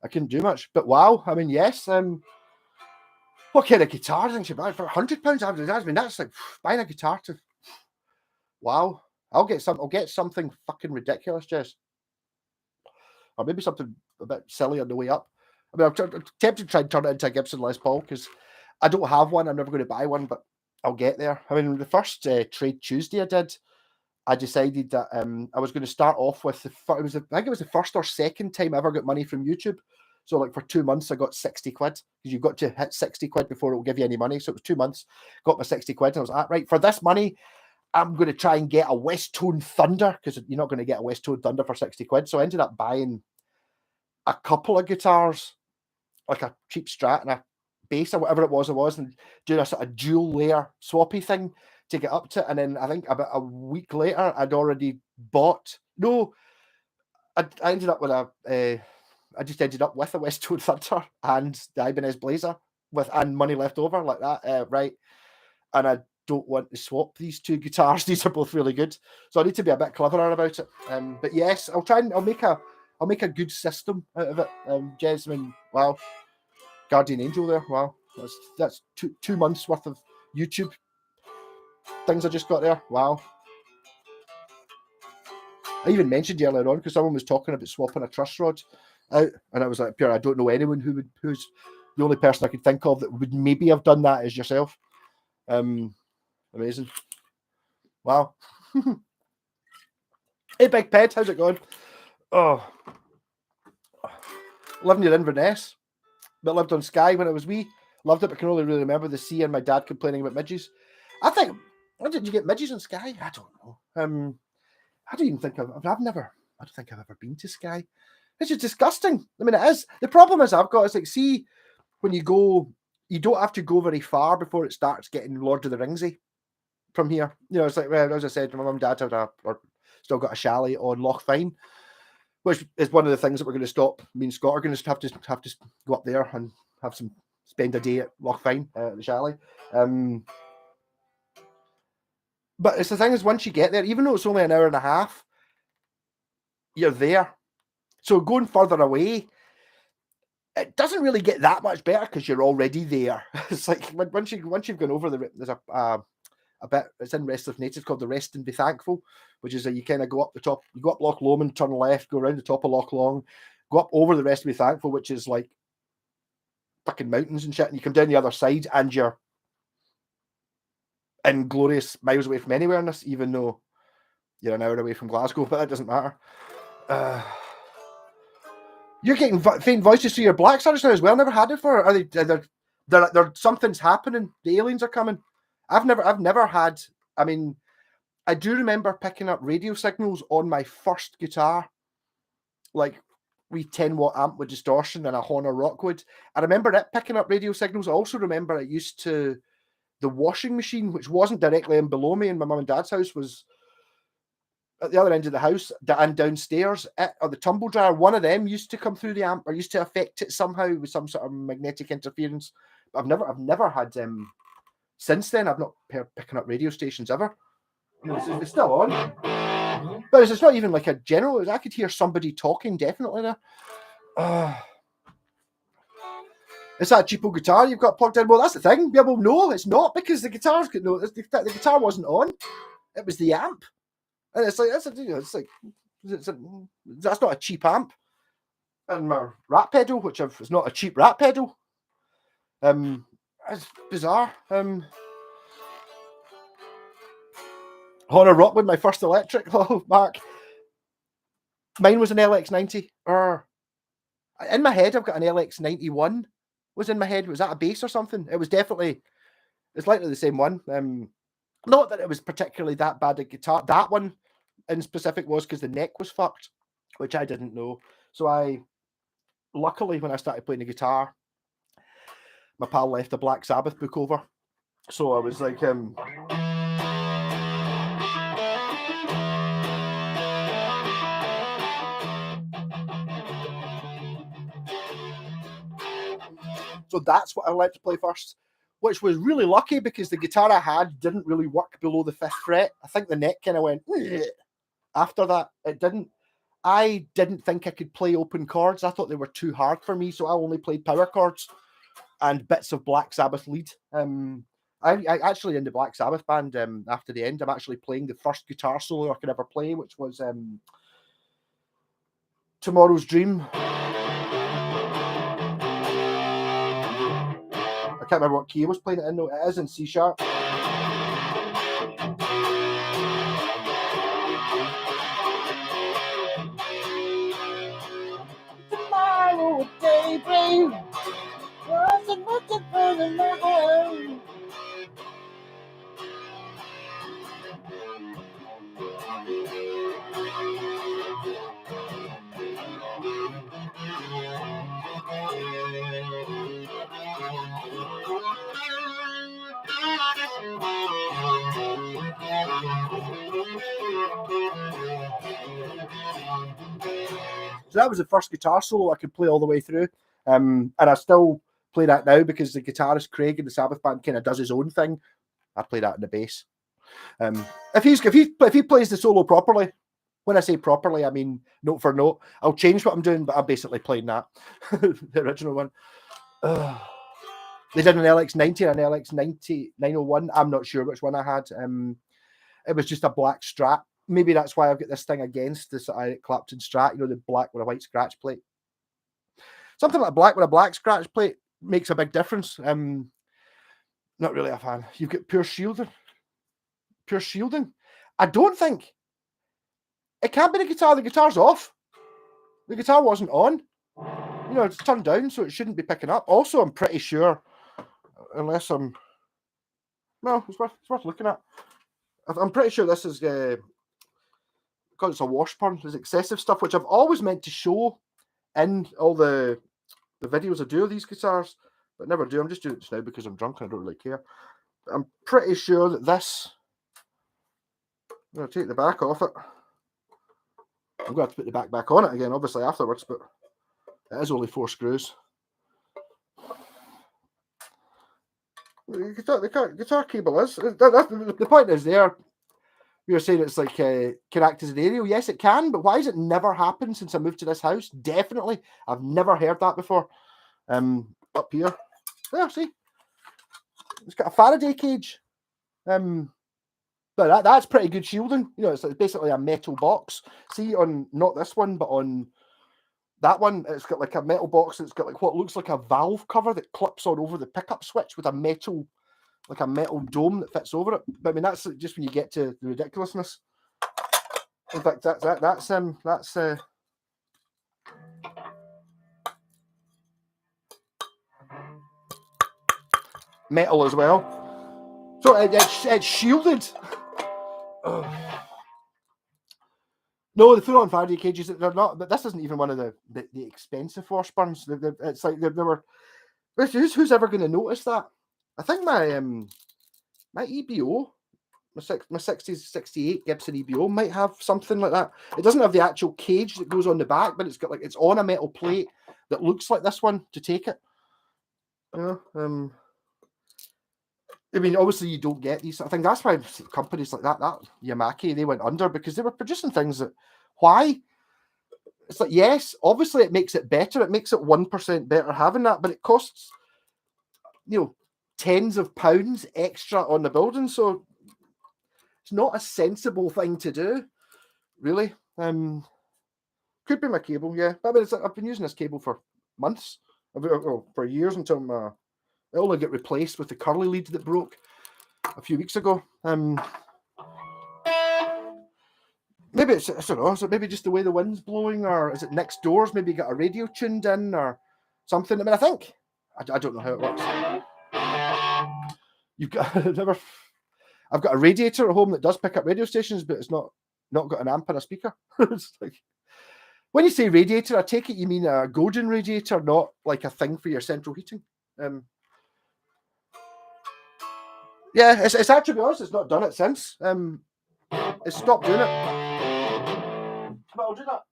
I couldn't do much. But wow, I mean, yes. What kind of guitar think you buy for £100? I mean, that's like buying a guitar to. Wow, I'll get something fucking ridiculous, Jess, or maybe something a bit silly on the way up. I mean, I'm tempted to try and turn it into a Gibson Les Paul because I don't have one. I'm never going to buy one, but I'll get there. I mean, the first Trade Tuesday I did, I decided that I was going to start off with I think it was the first or second time I ever got money from YouTube. So like for 2 months I got 60 quid because you've got to hit 60 quid before it will give you any money. So it was 2 months, got my 60 quid, and I was like, right, for this money, I'm going to try and get a West Tone Thunder because you're not going to get a West Tone Thunder for 60 quid. So I ended up buying a couple of guitars, like a cheap Strat and a bass or whatever it was, and doing a sort of dual layer swappy thing to get up to. And then I think about a week later, I'd already bought. No, I ended up with I just ended up with a West Tone Thunder and the Ibanez Blazer and money left over like that, right? And I don't want to swap these two guitars. These are both really good, so I need to be a bit cleverer about it. But yes, I'll make a good system out of it. Jasmine, wow, Guardian Angel there, wow, that's 2 months worth of YouTube things I just got there. Wow. I even mentioned earlier on because someone was talking about swapping a truss rod out, and I was like, Pierre, I don't know anyone who's the only person I could think of that would maybe have done that is yourself. Amazing. Wow. Hey, Big Ped, how's it going? Oh, living near Inverness, but lived on Skye when I was wee. Loved it, but can only really remember the sea and my dad complaining about midges. I think, when did you get midges on Skye? I don't know. I don't even think I don't think I've ever been to Skye. It's just disgusting. I mean, it is. The problem is I've got is like, see, when you go, you don't have to go very far before it starts getting Lord of the Ringsy from here. It's like, well, as I said, my mum and dad still got a chalet on Loch Fyne, which is one of the things that we're going to stop. Me and Scott are going to have to go up there and spend a day at Loch Fyne at the chalet. But it's the thing is, once you get there, even though it's only an hour and a half, you're there. So going further away, it doesn't really get that much better because you're already there. It's like once you've gone over there's a bit. It's in Restless Native called the Rest and Be Thankful, which is you kind of go up the top. You go up Loch Lomond, turn left, go around the top of Loch Long, go up over the Rest and Be Thankful, which is like fucking mountains and shit, and you come down the other side and you're in glorious miles away from anywhere in this, even though you're an hour away from Glasgow, but that doesn't matter. You're getting faint voices through your black stars now as well. Never had it for. Are they? Something's happening. The aliens are coming. I've never had. I mean, I do remember picking up radio signals on my first guitar, like wee 10-watt amp with distortion and a Honor Rockwood. I remember it picking up radio signals. I also remember it used to, the washing machine, which wasn't directly in below me in my mum and dad's house, was at the other end of the house and downstairs, or the tumble dryer. One of them used to come through the amp or used to affect it somehow with some sort of magnetic interference. But I've never had since then. I've not picking up radio stations ever. It's still on, but it's not even like a general. I could hear somebody talking definitely there. Is that a cheapo guitar you've got plugged in? Well, that's the thing. Yeah, well, no, it's not, because the guitar's got no. The guitar wasn't on. It was the amp, and it's like that's not a cheap amp. And my rat pedal, which is not a cheap rat pedal. It's bizarre. Honor Rockwood, my first electric. Oh, Mark. Mine was an LX90. In my head, I've got an LX91. Was in my head. Was that a bass or something? It was definitely. It's likely the same one. Not that it was particularly that bad a guitar. That one in specific was because the neck was fucked, which I didn't know. So luckily, when I started playing the guitar, my pal left a Black Sabbath book over. So I was like, so that's what I learned to play first, which was really lucky because the guitar I had didn't really work below the 5th fret. I think the neck kind of went after that. It didn't. I didn't think I could play open chords. I thought they were too hard for me, so I only played power chords and bits of Black Sabbath lead. I actually in the Black Sabbath band, after the end, I'm actually playing the first guitar solo I could ever play, which was Tomorrow's Dream. I can't remember what key I was playing it in, though. It is in C sharp. Tomorrow at daybreak, wasn't much to burn in my hand. So that was the first guitar solo I could play all the way through, and I still play that now because the guitarist Craig in the Sabbath band kind of does his own thing. I play that in the bass. If he plays the solo properly, when I say properly, I mean note for note. I'll change what I'm doing, but I'm basically playing that, the original one. They did an LX90 and an LX90 901. I'm not sure which one I had. It was just a black Strat. Maybe that's why I've got this thing against this Eric Clapton Strat, you know, the black with a white scratch plate. Something like black with a black scratch plate makes a big difference. Not really a fan. You've got pure shielding. Pure shielding. I don't think it can't be the guitar. The guitar's off. The guitar wasn't on. You know, it's turned down, so it shouldn't be picking up. Also, I'm pretty sure, unless I'm... No, it's worth looking at. I'm pretty sure this is... because it's a wash pun, there's excessive stuff, which I've always meant to show in all the videos I do of these guitars, but never do. I'm just doing it just now because I'm drunk and I don't really care. But I'm pretty sure that this... I'm going to take the back off it. I'm going to have to put the back on it again, obviously, afterwards, but it is only 4 screws. The guitar cable is... The point is there, we were saying it's like can act as an aerial. Yes, it can, but why has it never happened since I moved to this house? Definitely. I've never heard that before. Up here. There, see? It's got a Faraday cage. But that's pretty good shielding. You know, it's basically a metal box. See, on not this one, but on that one, it's got like a metal box. It's got like what looks like a valve cover that clips on over the pickup switch with a metal... like a metal dome that fits over it. But I mean, that's just when you get to the ridiculousness. In fact, that's metal as well. So it's shielded. No, the full-on Faraday cages, they're not. But this isn't even one of the expensive Washburns. It's like they were. Who's ever going to notice that? I think my EBO, my 68 Gibson EBO might have something like that. It doesn't have the actual cage that goes on the back, but it's got like, it's on a metal plate that looks like this one to take it. I mean, obviously you don't get these. I think that's why companies like that Yamaki, they went under, because they were producing things that, why? It's like, yes, obviously it makes it better. It makes it 1% better having that, but it costs, tens of pounds extra on the building. So it's not a sensible thing to do, really. Could be my cable, yeah. But I mean, I've been using this cable for months, for years, until it only got replaced with the curly lead that broke a few weeks ago. Maybe it's, I don't know, is it maybe just the way the wind's blowing, or is it next doors? Maybe you got a radio tuned in or something. I mean, I think, I don't know how it works. I've got a radiator at home that does pick up radio stations, but it's not got an amp and a speaker. It's like, when you say radiator, I take it you mean a Godin radiator, not like a thing for your central heating. Yeah, it's actually, to be honest, it's not done it since. It's stopped doing it. But I'll do that.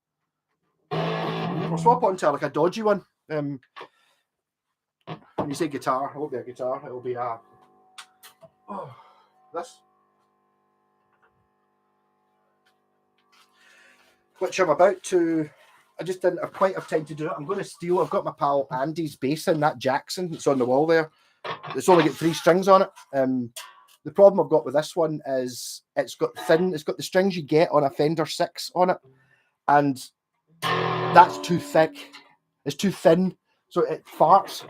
We'll swap onto like a dodgy one. When you say guitar, it won't be a guitar. It will be this, which I'm about to. I just didn't have quite have time to do it. I'm going to steal. I've got my pal Andy's bass in that Jackson. It's on the wall there. It's only got 3 strings on it. The problem I've got with this one is it's got the strings you get on a Fender 6 on it, and that's too thick. It's too thin, so it farts.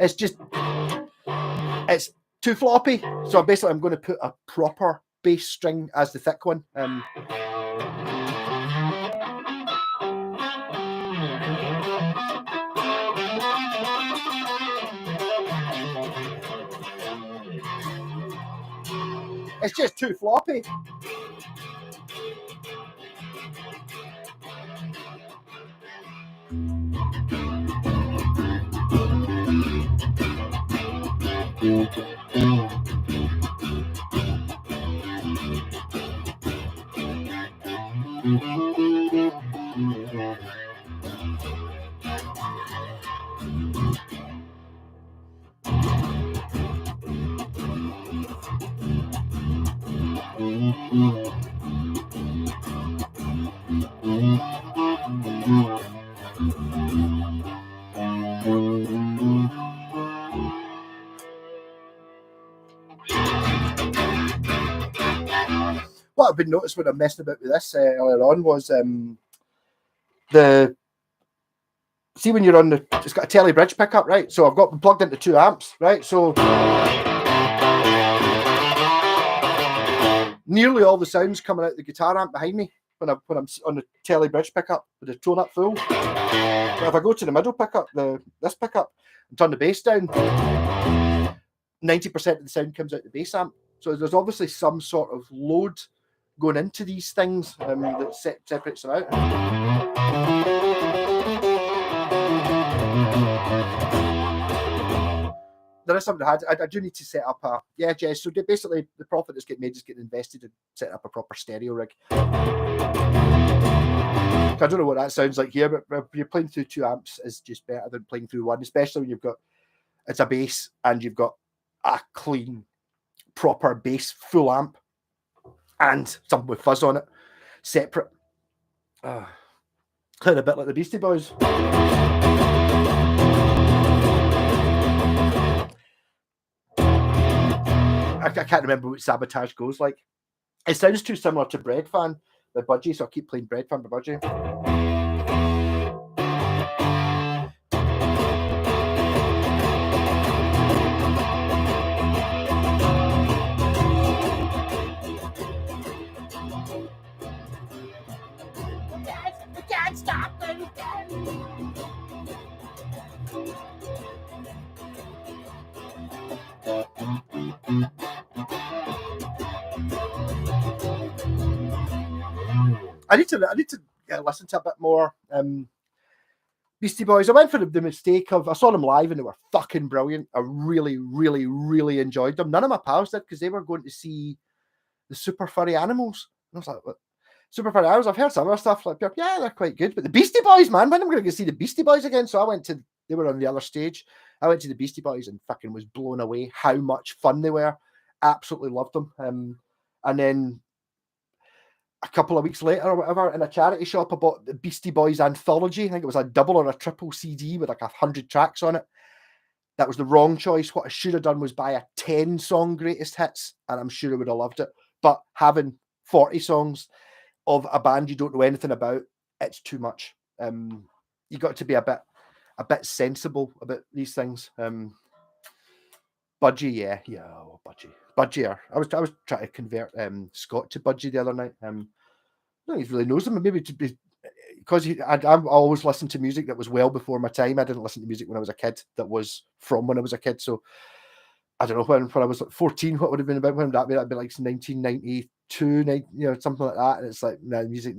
It's too floppy. So basically, I'm going to put a proper bass string as the thick one. It's just too floppy. What I've been noticing when I'm messing about with this earlier on was see when you're on it's got a telly bridge pickup, right? So I've got them plugged into 2 amps, right? So nearly all the sounds coming out the guitar amp behind me when I'm on the telly bridge pickup with the tone up full. But if I go to the middle pickup, this pickup, and turn the bass down, 90% of the sound comes out the bass amp. So there's obviously some sort of load going into these things that separates them out. There is something I do need to set up Jess. So basically, the profit that's getting made is getting invested in setting up a proper stereo rig. I don't know what that sounds like here, but you're playing through 2 amps is just better than playing through 1, especially when it's a bass and you've got a clean, proper bass full amp and something with fuzz on it, separate. Kind of a bit like the Beastie Boys. I can't remember what Sabotage goes like. It sounds too similar to Bread Fan by Budgie, so I'll keep playing Bread Fan by Budgie. Can't stop them. I need to listen to a bit more. Beastie Boys. I went for the mistake of I saw them live and they were fucking brilliant. I really, really, really enjoyed them. None of my pals did because they were going to see the Super Furry Animals. And I was like, what? Super Furry Animals? I've heard some other stuff like, yeah, they're quite good. But the Beastie Boys, man, when am I going to see the Beastie Boys again? So I went to, they were on the other stage. I went to the Beastie Boys and fucking was blown away how much fun they were. Absolutely loved them. And then a couple of weeks later or whatever, in a charity shop, I bought the Beastie Boys anthology. I think it was a double or a triple CD with like 100 tracks on it. That was the wrong choice. What I should have done was buy a 10-song greatest hits, and I'm sure I would have loved it. But having 40 songs of a band you don't know anything about, it's too much. You got to be a bit sensible about these things. Budgie, yeah, oh, Budgie. I was trying to convert Scott to Budgie the other night. I don't think he really knows him. Maybe to be because I always listened to music that was well before my time. I didn't listen to music when I was a kid that was from when I was a kid. So I don't know when I was like 14, what would have been about when that'd be like 1992, something like that. And it's like music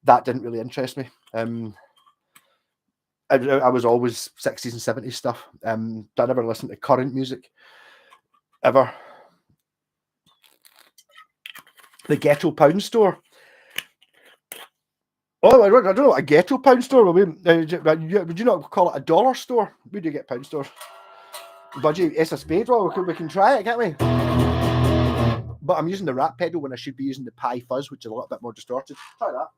that didn't really interest me. I was always 60s and 70s stuff. I never listened to current music ever. The Ghetto Pound Store. Oh, I don't know what a Ghetto Pound Store would you not call it a dollar store? We do get pound stores. Budgie, it's a spade. Well, we can try it, can't we? But I'm using the rat pedal when I should be using the Pi Fuzz, which is a little bit more distorted. Try that.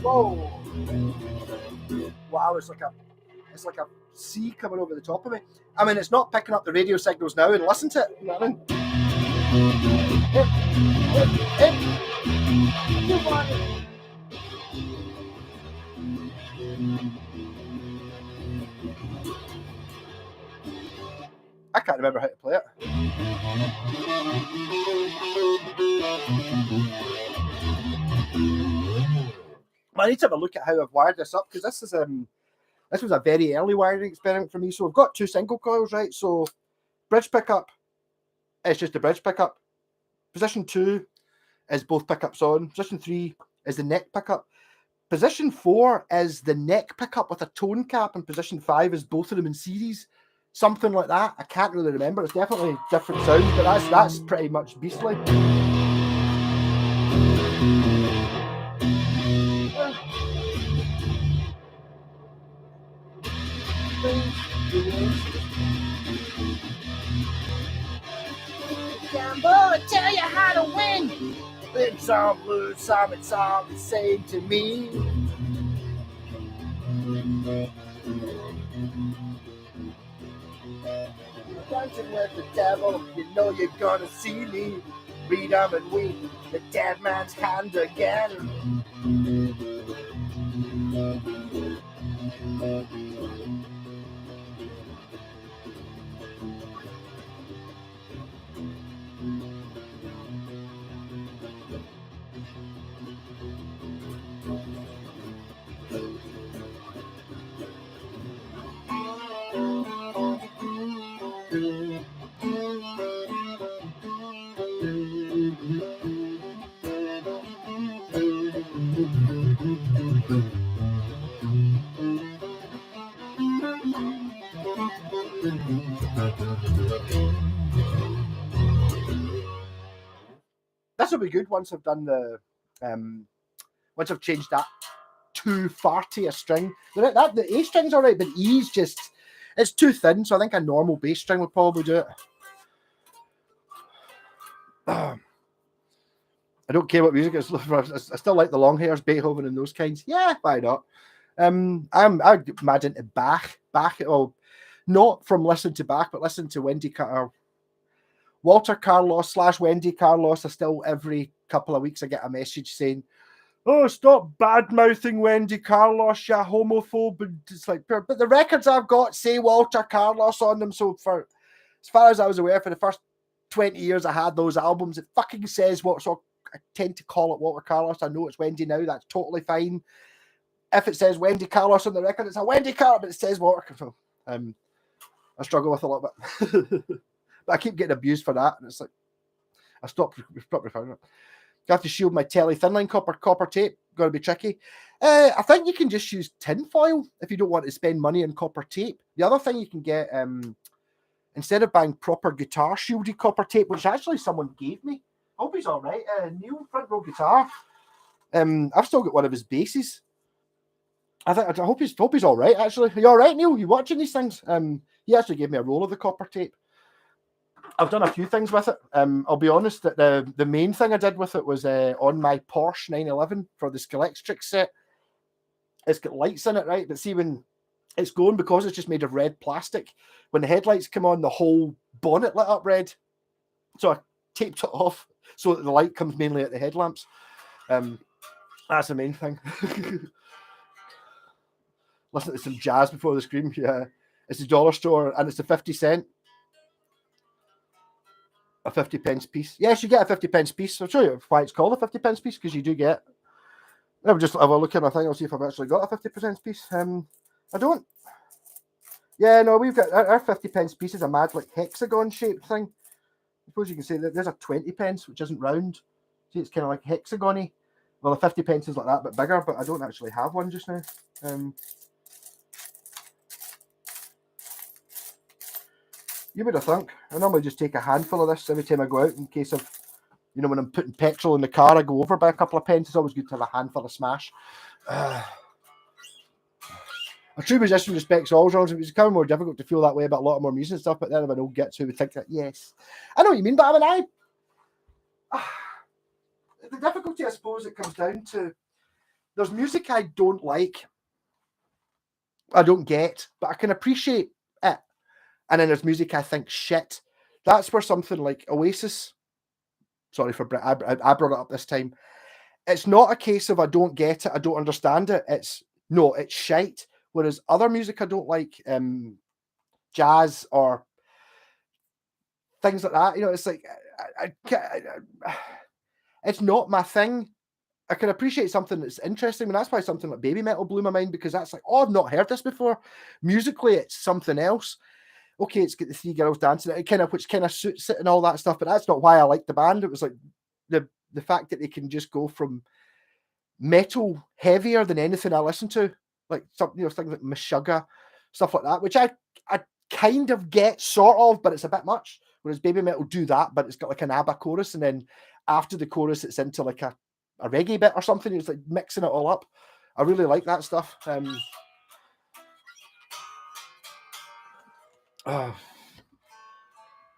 Whoa! Wow, it's like a sea coming over the top of me. I mean, it's not picking up the radio signals now, and listen to it. You know what I mean? I can't remember how to play it. I need to have a look at how I've wired this up because this was a very early wiring experiment for me. So I've got 2 single coils, right? So bridge pickup, it's just a bridge pickup. Position 2 is both pickups on. Position 3 is the neck pickup. Position 4 is the neck pickup with a tone cap, and position 5 is both of them in series. Something like that. I can't really remember. It's definitely different sounds, but that's pretty much beastly. Gamble and tell you how to win. Win some, lose some, it's all the same to me. Dancing with the devil, you know you're gonna see me. Read them and weep, the dead man's hand again. This will be good once I've done the once I've changed that too farty a string. The A string's all right, but E's just it's too thin. So I think a normal bass string would probably do it. I don't care what music it's. I still like the long hairs, Beethoven, and those kinds. Yeah, why not? I'm mad into Bach. Well, not from listening to Bach, but listen to Walter Carlos / Wendy Carlos. I still every couple of weeks I get a message saying, oh, stop bad mouthing Wendy Carlos, you homophobe. And it's like, but the records I've got say Walter Carlos on them. So for as far as I was aware, for the first 20 years I had those albums, it fucking says what. So I tend to call it Walter Carlos. I know it's Wendy now. That's totally fine. If it says Wendy Carlos on the record, it's a Wendy Carlos, but it says Walter. So I struggle with a little bit. But I keep getting abused for that. And it's like, I stopped referring it. You have to shield my telly thin line copper tape. Got to be tricky. I think you can just use tinfoil if you don't want to spend money on copper tape. The other thing you can get, instead of buying proper guitar shielded copper tape, which actually someone gave me. I hope he's all right. Neil, front row guitar. I've still got one of his basses. I hope he's all right. Actually, are you all right, Neil? You watching these things? He actually gave me a roll of the copper tape. I've done a few things with it. I'll be honest that the main thing I did with it was on my Porsche 911 for the Skeletrix set. It's got lights in it, right? But see, when it's going, because it's just made of red plastic, when the headlights come on, the whole bonnet lit up red. So I taped it off so that the light comes mainly at the headlamps. That's the main thing. Listen to some jazz before the scream. Yeah, it's the dollar store and it's a 50 cent. A 50 pence piece. Yes, you get a 50 pence piece. I'll show you why it's called a 50 pence piece, because you do get. I'll just have a look at my thing. I'll see if I've actually got a 50 pence piece. I don't. Yeah, no, we've got our 50 pence piece is a mad like hexagon shaped thing. I suppose you can say that there's a 20 pence which isn't round. See, it's kind of like hexagony. Well, the 50 pence is like that, but bigger. But I don't actually have one just now. You would have thunk. I normally just take a handful of this every time I go out in case of, when I'm putting petrol in the car, I go over by a couple of pence. It's always good to have a handful of smash. A true musician respects all genres. It's becoming more difficult to feel that way about a lot more music and stuff, but then if I don't get to, we think that, yes. I know what you mean, but the difficulty, I suppose, it comes down to, there's music I don't like, I don't get, but I can appreciate it. And then there's music I think shit. That's where something like Oasis, sorry for I brought it up this time. It's not a case of I don't get it, I don't understand it. It's shite. Whereas other music I don't like, jazz or things like that, it's like it's not my thing. I can appreciate something that's interesting, and that's why something like baby metal blew my mind, because that's like, oh, I've not heard this before. Musically, it's something else. Okay, it's got the three girls dancing, which kind of suits it and all that stuff, but that's not why I like the band. It was like the fact that they can just go from metal heavier than anything I listen to, like things like Meshuggah, stuff like that, which I kind of get sort of, but it's a bit much. Whereas baby metal do that, but it's got like an ABBA chorus, and then after the chorus, it's into like a reggae bit or something. It's like mixing it all up. I really like that stuff.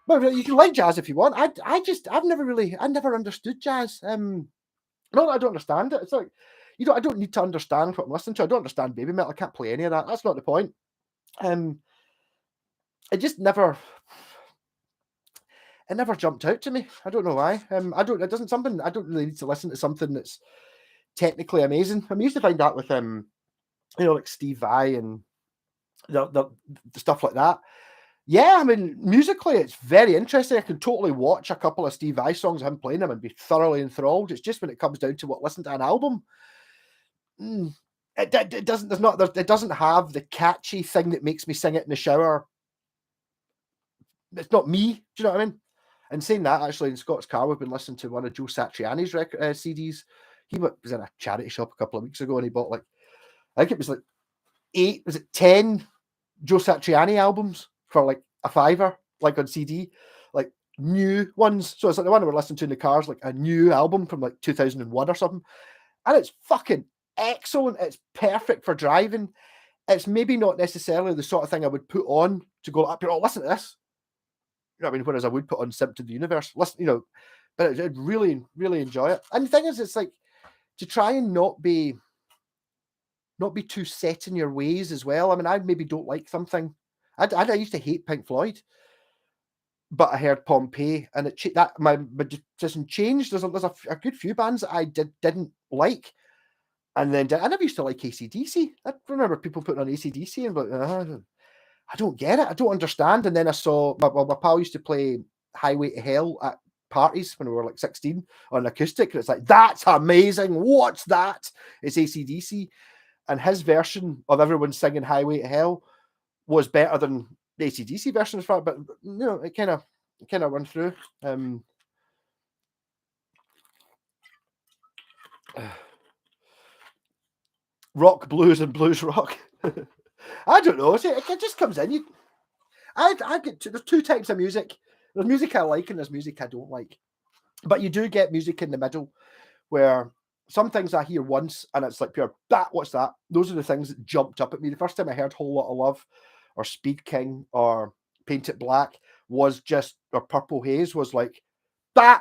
Well, you can like jazz if you want. I've never understood jazz. No, I don't understand it. It's like, I don't need to understand what I'm listening to. I don't understand baby metal. I can't play any of that. That's not the point. It just never jumped out to me. I don't know why. I don't really need to listen to something that's technically amazing. I used to find that with like Steve Vai and the stuff like that. Yeah, I mean, musically, it's very interesting. I can totally watch a couple of Steve Vai songs, him playing them, and be thoroughly enthralled. It's just when it comes down to listen to an album, it doesn't have the catchy thing that makes me sing it in the shower. It's not me. Do you know what I mean? And saying that, actually, in Scott's car, we've been listening to one of Joe Satriani's CDs. He was in a charity shop a couple of weeks ago, and he bought I think it was 10 Joe Satriani albums for like a $5, like on CD, like new ones. So it's like the one we're listening to in the car is like a new album from like 2001 or something. And it's fucking excellent. It's perfect for driving. It's maybe not necessarily the sort of thing I would put on to go up here, listen to this. You know what I mean? Whereas I would put on Symptom of the Universe. Listen, but I'd really, really enjoy it. And the thing is, it's like to try and not be too set in your ways as well. I mean, I maybe don't like something. I used to hate Pink Floyd, but I heard Pompeii, and my decision changed. There's a good few bands that I didn't like, And then I never used to like AC/DC. I remember people putting on AC/DC and like, I don't get it. I don't understand. And then I saw my pal used to play Highway to Hell at parties when we were like 16 on acoustic. And it's like, that's amazing. What's that? It's AC/DC. And his version of everyone singing Highway to Hell was better than the AC/DC version, but it kind of went through. Rock blues and blues rock. I don't know. It just comes in. I get there's two types of music. There's music I like and there's music I don't like. But you do get music in the middle where some things I hear once and it's like pure, what's that? Those are the things that jumped up at me. The first time I heard Whole Lot of Love or Speed King or Paint It Black or Purple Haze was like,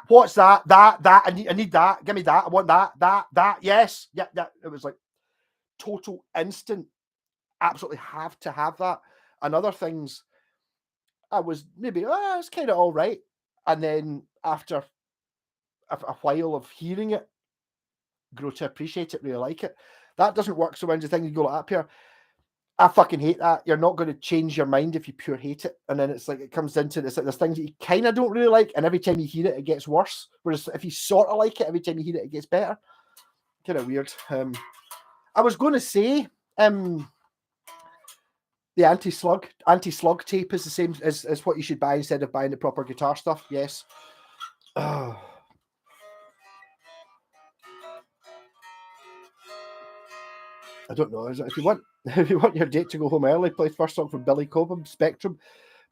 what's that? That, I need that. Give me that. I want that, yes. Yeah. It was like total instant. Absolutely have to have that. And other things, I was maybe, it's kind of all right. And then after a while of hearing it, grow to appreciate it, really like it. That doesn't work so when the thing you go like up here, I fucking hate that. You're not going to change your mind if you pure hate it. And then it's like, it comes into this, like there's things that you kind of don't really like. And every time you hear it, it gets worse. Whereas if you sort of like it, every time you hear it, it gets better. Kind of weird. I was going to say, the anti-slug tape is the same as what you should buy instead of buying the proper guitar stuff. Yes. Oh. I don't know. If you want your date to go home early, play first song from Billy Cobham, Spectrum.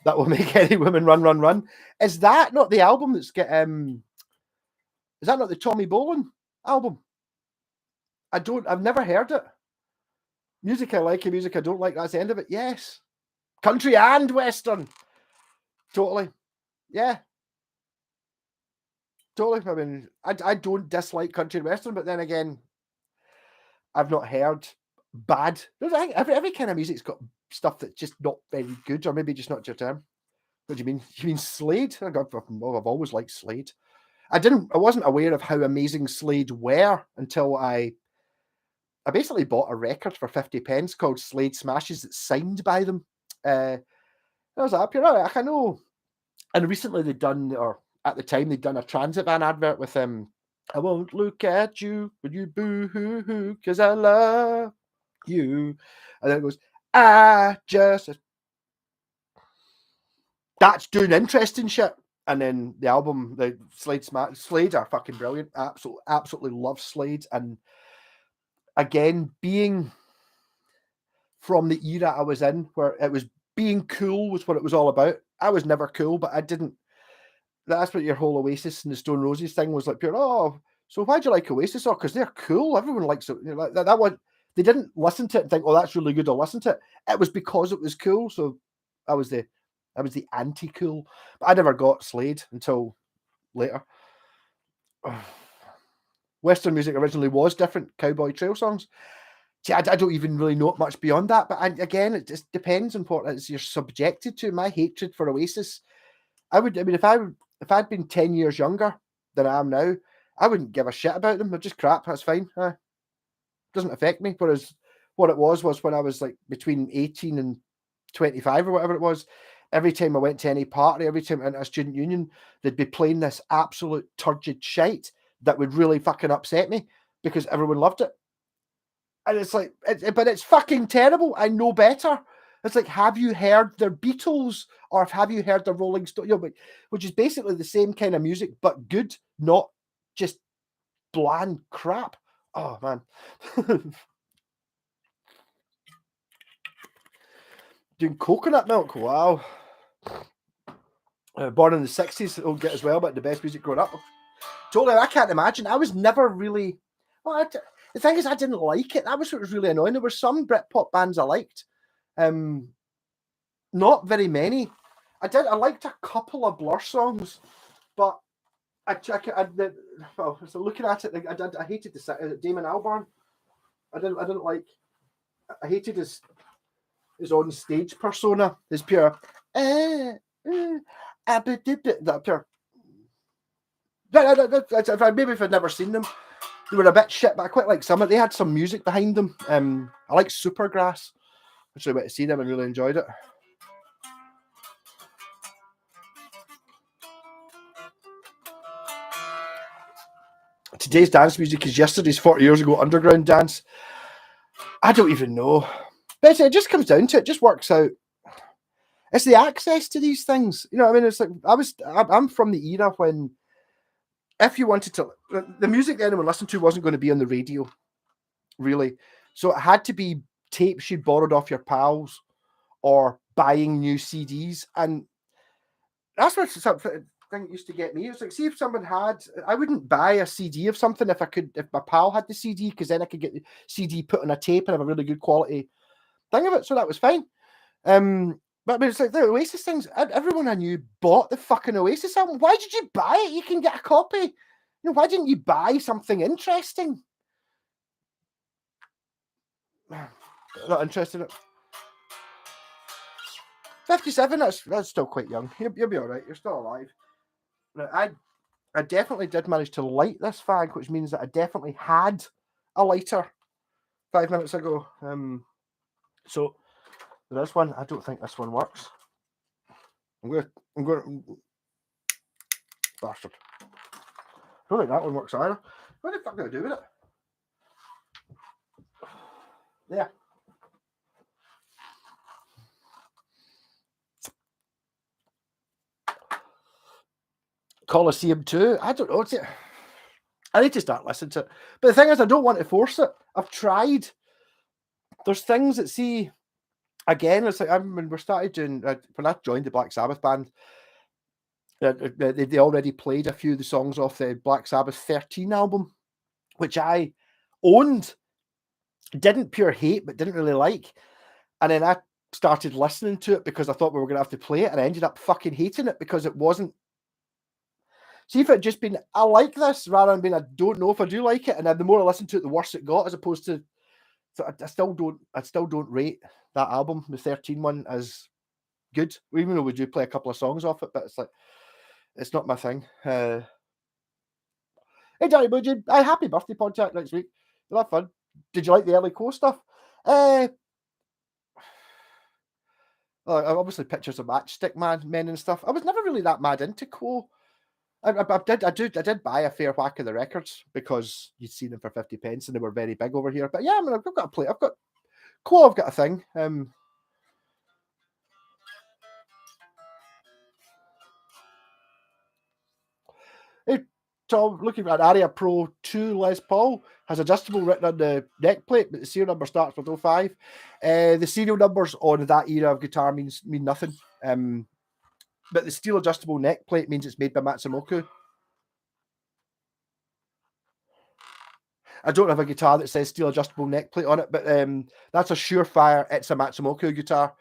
That will make any woman run. Is that not the album that's get? Is that not the Tommy Bolin album? I've never heard it. Music I like and music I don't like. That's the end of it. Yes. Country and Western. Totally. Yeah. Totally. I mean, I don't dislike country and Western, but then again, I've not heard bad. I think every kind of music's got stuff that's just not very good, or maybe just not your term. What do you mean? You mean Slade? I've always liked Slade. I wasn't aware of how amazing Slade were until I basically bought a record for 50 pence called Slade Smashes that's signed by them. I was like, I know. And recently they'd done, or at the time they'd done a Transit Van advert with I won't look at you when you boo-hoo-hoo because I love you. And then it goes, that's doing interesting shit. And then the album, the Slade are fucking brilliant. Absolutely love Slade. And again, being from the era I was in, where it was being cool was what it was all about. I was never cool, but I didn't. That's what your whole Oasis and the Stone Roses thing was like. So why'd you like Oasis? Oh, because they're cool. Everyone likes it. Like that one. They didn't listen to it and think, "Oh, that's really good." I'll listen to it. It was because it was cool. So I was the anti-cool. But I never got Slade until later. Western music originally was different. Cowboy trail songs. See, I don't even really know much beyond that. But again, it just depends on what it is you're subjected to. My hatred for Oasis, if I'd been 10 years younger than I am now, I wouldn't give a shit about them. They're just crap. That's fine. Doesn't affect me. Whereas what it was when I was like between 18 and 25 or whatever it was, every time I went to any party, every time I went to a student union, they'd be playing this absolute turgid shite that would really fucking upset me because everyone loved it. And it's like, but it's fucking terrible. I know better. It's like, have you heard the Beatles or have you heard the Rolling Stones? Which is basically the same kind of music, but good, not just bland crap. Oh, man. Doing coconut milk. Wow. Born in the 60s, it'll get as well, but the best music growing up. Totally, I can't imagine. I was never really... Well, the thing is, I didn't like it. That was what was really annoying. There were some Britpop bands I liked. Not very many. I liked a couple of Blur songs, but so looking at it, I hated the Damon Albarn. I didn't like. I hated his on stage persona. His pure. That pure. Maybe if I'd never seen them, They were a bit shit, but I quite like some. They had some music behind them. I like Supergrass. I actually went to see them and really enjoyed it. Today's dance music is yesterday's 40 years ago underground dance. I don't even know. But it just comes down to it, just works out. It's the access to these things. You know what I mean? It's like I'm from the era when if you wanted to, the music that anyone listened to wasn't going to be on the radio, really. So it had to be tapes you borrowed off your pals or buying new CDs. And that's what something used to get me. It was like, see if someone had, I wouldn't buy a CD of something if my pal had the CD, because then I could get the CD put on a tape and have a really good quality thing of it. So that was fine. But I mean, it's like the Oasis things. Everyone I knew bought the fucking Oasis album. Why did you buy it? You can get a copy. You know, why didn't you buy something interesting? Not interested in it. 57. That's still quite young. You'll be all right. You're still alive. Now, I definitely did manage to light this fag, which means that I definitely had a lighter 5 minutes ago. So this one, I don't think this one works. I'm going bastard. I don't think that one works either. What the fuck do I do with it? Yeah. Colosseum 2. I don't know. I need to start listening to it. But the thing is, I don't want to force it. I've tried. There's things that see, again, it's like when we started doing, when I joined the Black Sabbath band, they already played a few of the songs off the Black Sabbath 13 album, which I owned, didn't pure hate, but didn't really like. And then I started listening to it because I thought we were going to have to play it, and I ended up fucking hating it because it wasn't. See, if it had just been, I like this, rather than being, I don't know if I do like it, and then the more I listen to it, the worse it got, as opposed to, so I still don't rate that album, the 13 one, as good, even though we do play a couple of songs off it, but it's like, it's not my thing. Hey, Danny Budgie, happy birthday podcast next week. You'll have fun. Did you like the early core stuff? Obviously pictures of Matchstick Men and stuff. I was never really that mad into Core. I did buy a fair whack of the records because you'd seen them for 50 pence and they were very big over here. But yeah, I mean, I've got a play. I've got Core. I've got a thing. Hey, Tom, looking at Aria Pro 2 Les Paul, has adjustable written on the neck plate, but the serial number starts with 05. The serial numbers on that era of guitar mean nothing. But the steel adjustable neck plate means it's made by Matsumoto. I don't have a guitar that says steel adjustable neck plate on it, but that's a surefire. It's a Matsumoto guitar,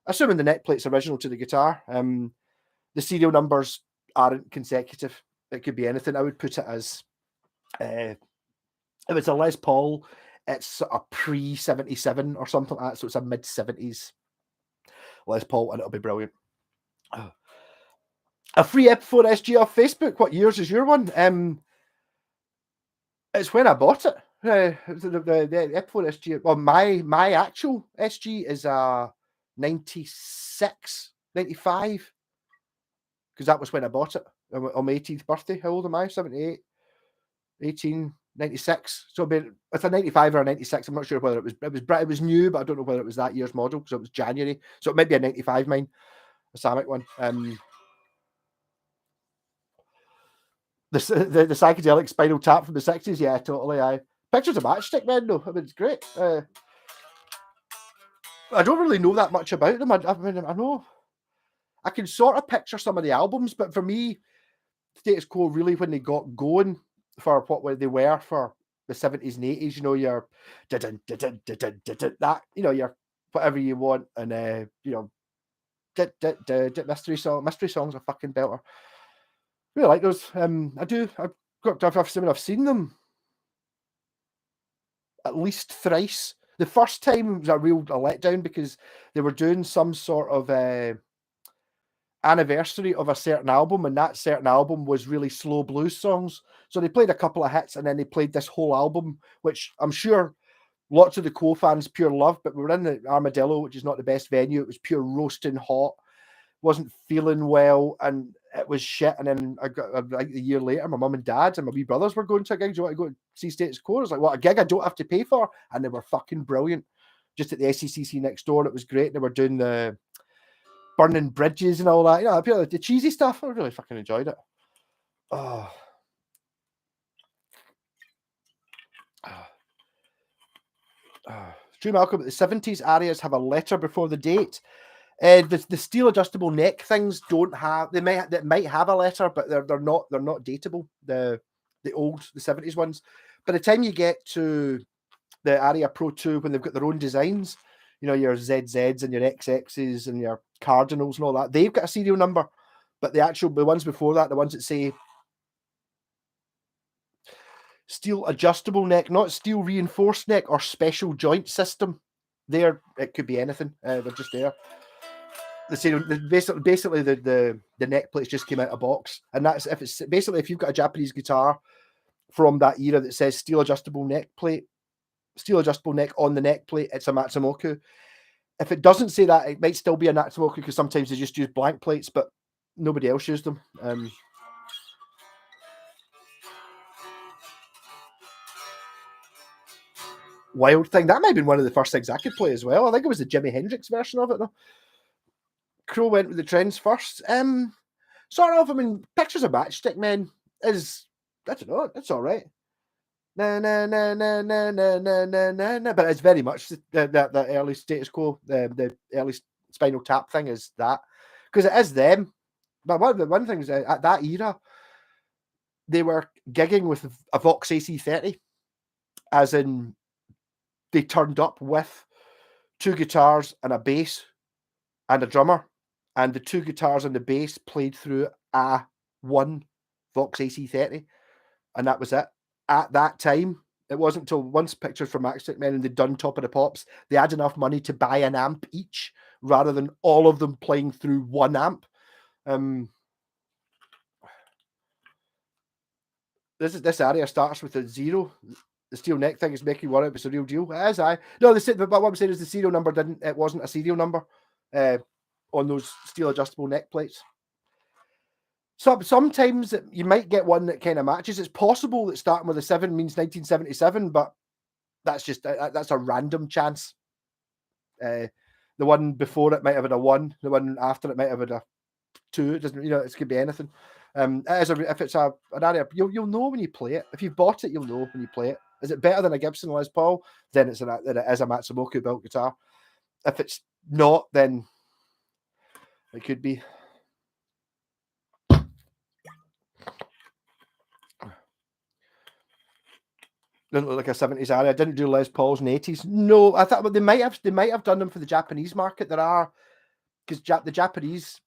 assuming the neck plate's original to the guitar. The serial numbers aren't consecutive. It could be anything. I would put it as if it's a Les Paul, it's a pre-77 or something like that. So it's a mid-70s Les Paul, and it'll be brilliant. A free Ep4 SG off Facebook. What years is your one? It's when I bought it. The Ep4 SG. Well, my actual SG is a 96, 95. Because that was when I bought it on my 18th birthday. How old am I? 78, 18, 96. So it's a 95 or a 96. I'm not sure whether it was new, but I don't know whether it was that year's model because it was January. So it might be a 95 mine, a Samick one. The psychedelic Spinal Tap from the 60s, yeah, totally. Pictures of Matchstick Men, though. I mean, it's great. I don't really know that much about them. I mean, I know I can sort of picture some of the albums, but for me, Status Quo really, when they got going for what they were for the 70s and 80s, you know, your that, you know, your whatever you want, and you know, mystery songs are fucking belter. Really like those. I've seen them at least thrice. The first time was a real letdown because they were doing some sort of anniversary of a certain album, and that certain album was really slow blues songs. So they played a couple of hits, and then they played this whole album, which I'm sure lots of the Quo fans pure love. But we were in the Armadillo, which is not the best venue. It was pure roasting hot. Wasn't feeling well, and it was shit. And then I got like a year later, my mum and dad and my wee brothers were going to a gig. Do you want to go see Status Quo? I was like, what, a gig I don't have to pay for? And they were fucking brilliant. Just at the SCCC next door, and it was great. They were doing the burning bridges and all that. You know, the cheesy stuff. I really fucking enjoyed it. Oh. True Malcolm, the 70s arias have a letter before the date. The steel adjustable neck things don't have. They might have a letter, but they're not dateable. The 70s ones. By the time you get to the Aria Pro 2, when they've got their own designs, you know, your ZZs and your XXs and your Cardinals and all that, they've got a serial number. But the ones before that, the ones that say steel adjustable neck, not steel reinforced neck or special joint system, it could be anything. They're just there. Basically the neck plates just came out of box, and that's if you've got a Japanese guitar from that era that says steel adjustable neck on the neck plate, it's a Matsumoku. If it doesn't say that, it might still be a Matsumoku, because sometimes they just use blank plates, but nobody else used them. Wild Thing, that might have been one of the first things I could play as well. I think it was the Jimi Hendrix version of it though. Crow went with the trends first. Sort of. I mean, Pictures of Matchstick Men is, I don't know, it's all right. Na na na na na na na na na na. But it's very much the early Status Quo, the early Spinal Tap thing is that, because it is them. But one thing is, at that era, they were gigging with a Vox AC30, as in they turned up with 2 guitars and a bass and a drummer, and the 2 guitars and the bass played through a one Vox AC30, and that was it. At that time, it wasn't until once Pictures from Matchstick Men and they'd done Top of the Pops, they had enough money to buy an amp each, rather than all of them playing through one amp. This area starts with a 0. The steel neck thing is making one out, it's a real deal. It is, but what I'm saying is the serial number wasn't a serial number on those steel adjustable neck plates. So sometimes you might get one that kind of matches. It's possible that starting with a 7 means 1977, but that's a random chance. The one before it might have had a 1. The one after it might have had a 2. It doesn't, it could be anything. If it's an area, you'll know when you play it. If you've bought it, you'll know when you play it. Is it better than a Gibson Les Paul? Then it is a Matsumoku built guitar. If it's not, then it could be. Didn't look like a 70s area. I didn't do Les Pauls in the 80s. No, I thought, but they might have done them for the Japanese market. Because the Japanese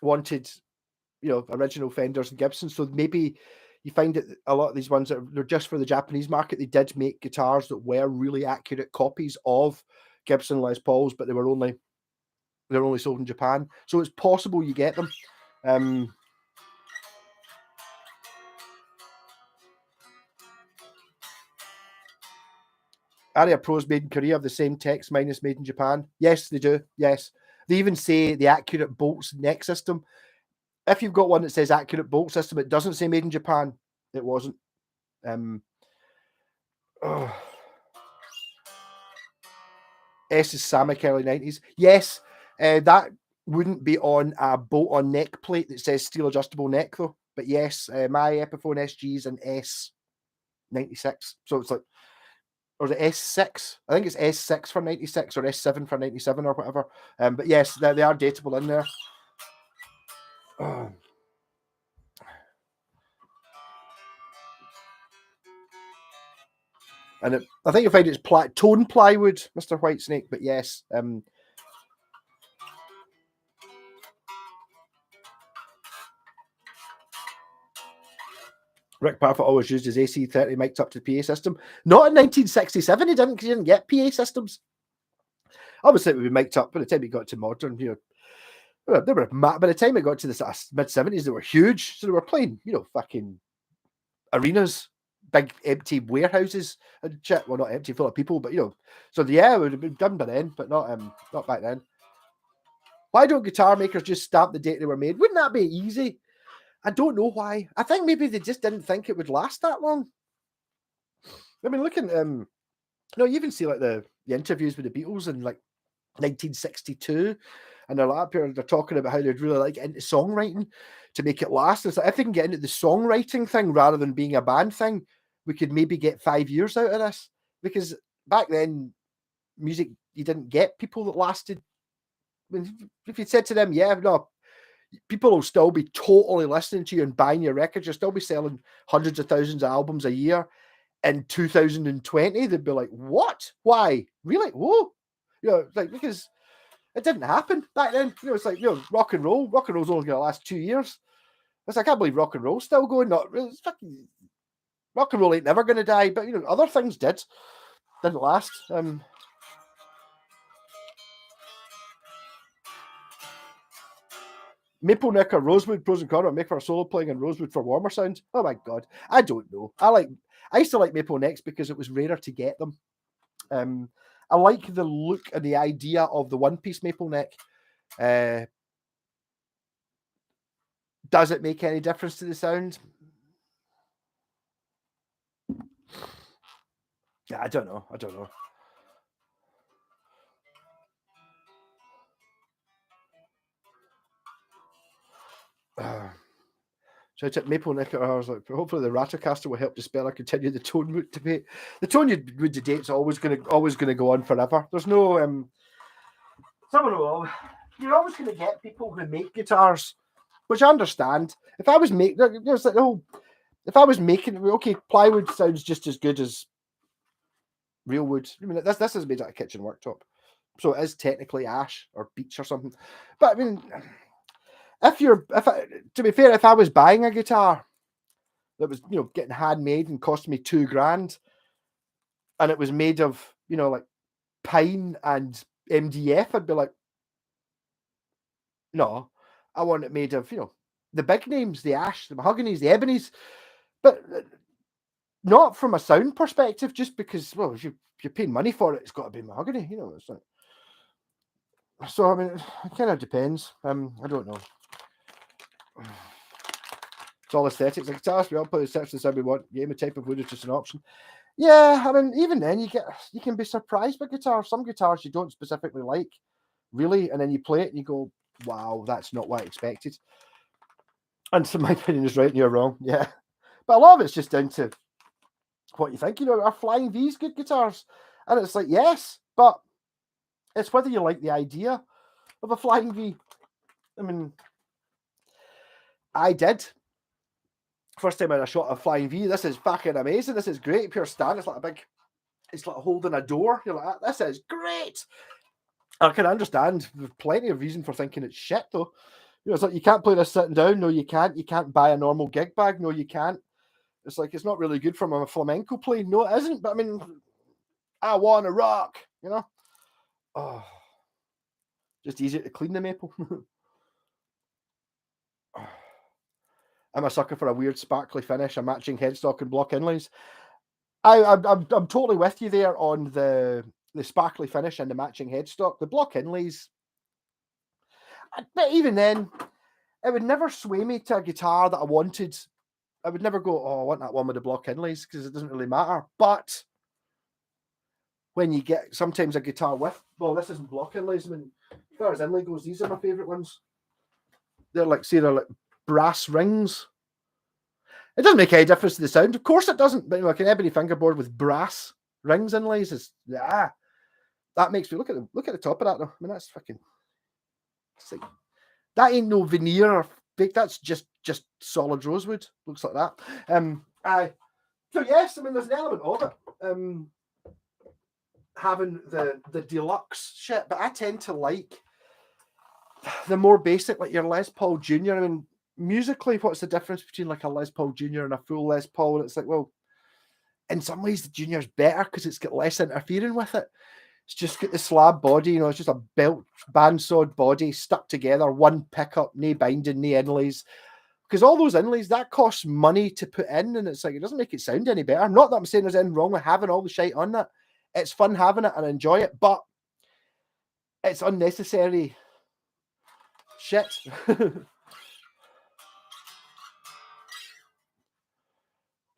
wanted, original Fenders and Gibsons. So maybe you find that a lot of these ones that they're just for the Japanese market, they did make guitars that were really accurate copies of Gibson Les Pauls, but they're only sold in Japan. So it's possible you get them. Aria Pros made in Korea have the same text minus made in Japan. Yes, they do. Yes. They even say the accurate bolts neck system. If you've got one that says accurate bolt system, it doesn't say made in Japan. It wasn't. S is Samick early 90s. Yes, that wouldn't be on a bolt on neck plate that says steel adjustable neck though. But yes, my Epiphone SG is an S96. So it's like, or the S6. I think it's S6 for 96 or S7 for 97 or whatever. But yes, they are dateable in there. And I think you'll find it's tone plywood, Mr. Whitesnake, but yes. Rick Parfitt always used his AC30 mic'd up to the PA system. Not in 1967, he didn't, because he didn't get PA systems. Obviously, it would be mic'd up by the time he got to modern, They were by the time it got to the mid-70s, they were huge. So they were playing, fucking arenas, big empty warehouses and shit. Well, not empty, full of people, but So yeah, it would have been done by then, but not back then. Why don't guitar makers just stamp the date they were made? Wouldn't that be easy? I don't know why. I think maybe they just didn't think it would last that long. I mean, looking, you even see like the interviews with the Beatles in like 1962, and they're like they're talking about how they'd really like get into songwriting to make it last. It's like, if they can get into the songwriting thing rather than being a band thing, we could maybe get 5 years out of this. Because back then, music, you didn't get people that lasted. I mean, if you said to them, yeah, no, people will still be totally listening to you and buying your records. You'll still be selling hundreds of thousands of albums a year. In 2020, they'd be like, what? Why? Really? Whoa. Like, because it didn't happen back then. It's like, rock and roll's only going to last 2 years. It's like, I can't believe rock and roll's still going. Rock and roll ain't never going to die, but, other things didn't last. Maple neck or rosewood, pros and cons, make for a solo playing and rosewood for warmer sounds. Oh my god, I don't know. I used to like maple necks because it was rarer to get them. I like the look and the idea of the one-piece maple neck. Does it make any difference to the sound? Yeah, I don't know. So I took maple neck. I was like, hopefully the Ratocaster will help the speller continue the tone route debate. The tone route debate's always gonna go on forever. There's no someone will. You're always gonna get people who make guitars, which I understand. If I was making, if I was making, okay, plywood sounds just as good as real wood. I mean, this is made out of kitchen worktop, so it is technically ash or beech or something. But I mean, to be fair, if I was buying a guitar that was getting handmade and costing me $2,000, and it was made of like pine and MDF, I'd be like, no, I want it made of the big names, the ash, the mahoganies, the ebonies, but not from a sound perspective. Just because, well, if you're paying money for it, it's got to be mahogany. It's like, so I mean, it kind of depends. I don't know. It's all aesthetics. Like guitars, we all play the section the sound we want. Game of type of wood is just an option. Yeah, I mean, even then, you can be surprised by guitars. Some guitars you don't specifically like, really, and then you play it and you go, "Wow, that's not what I expected." And so my opinion is right and you're wrong. Yeah, but a lot of it's just down to what you think. Are Flying V's good guitars? And it's like, yes, but it's whether you like the idea of a Flying V. I mean, I did. First time I had a shot of Flying V. This is fucking amazing. This is great. Pure stand. It's like holding a door. You're like, this is great. I can understand. There's plenty of reason for thinking it's shit, though. It's like, you can't play this sitting down. No, you can't. You can't buy a normal gig bag. No, you can't. It's like, it's not really good from a flamenco play. No, it isn't. But I mean, I want to rock, Oh, just easier to clean the maple. I'm a sucker for a weird sparkly finish, a matching headstock and block inlays. I'm totally with you there on the sparkly finish and the matching headstock. The block inlays, but even then, it would never sway me to a guitar that I wanted. I would never go, oh, I want that one with the block inlays, because it doesn't really matter. But when you get sometimes a guitar with, well, this isn't block inlays. I mean, as far as inlay goes, these are my favorite ones. They're like brass rings. It doesn't make any difference to the sound. Of course it doesn't. But like an ebony fingerboard with brass rings inlays is that makes me look at the top of that though. I mean, that's fucking sick. That ain't no veneer or fake. That's just solid rosewood. Looks like that. So yes, I mean there's an element of it. Having the deluxe shit, but I tend to like the more basic, like your Les Paul Jr. I mean, musically, what's the difference between like a Les Paul Jr. and a full Les Paul? And it's like, well, in some ways the Junior's better because it's got less interfering with it. It's just got the slab body, you know, it's just a belt bandsawed body stuck together, one pickup, no binding, no inlays. Because all those inlays, that costs money to put in, and it's like, it doesn't make it sound any better. Not that I'm saying there's anything wrong with having all the shite on that. It's fun having it and I enjoy it, but it's unnecessary shit.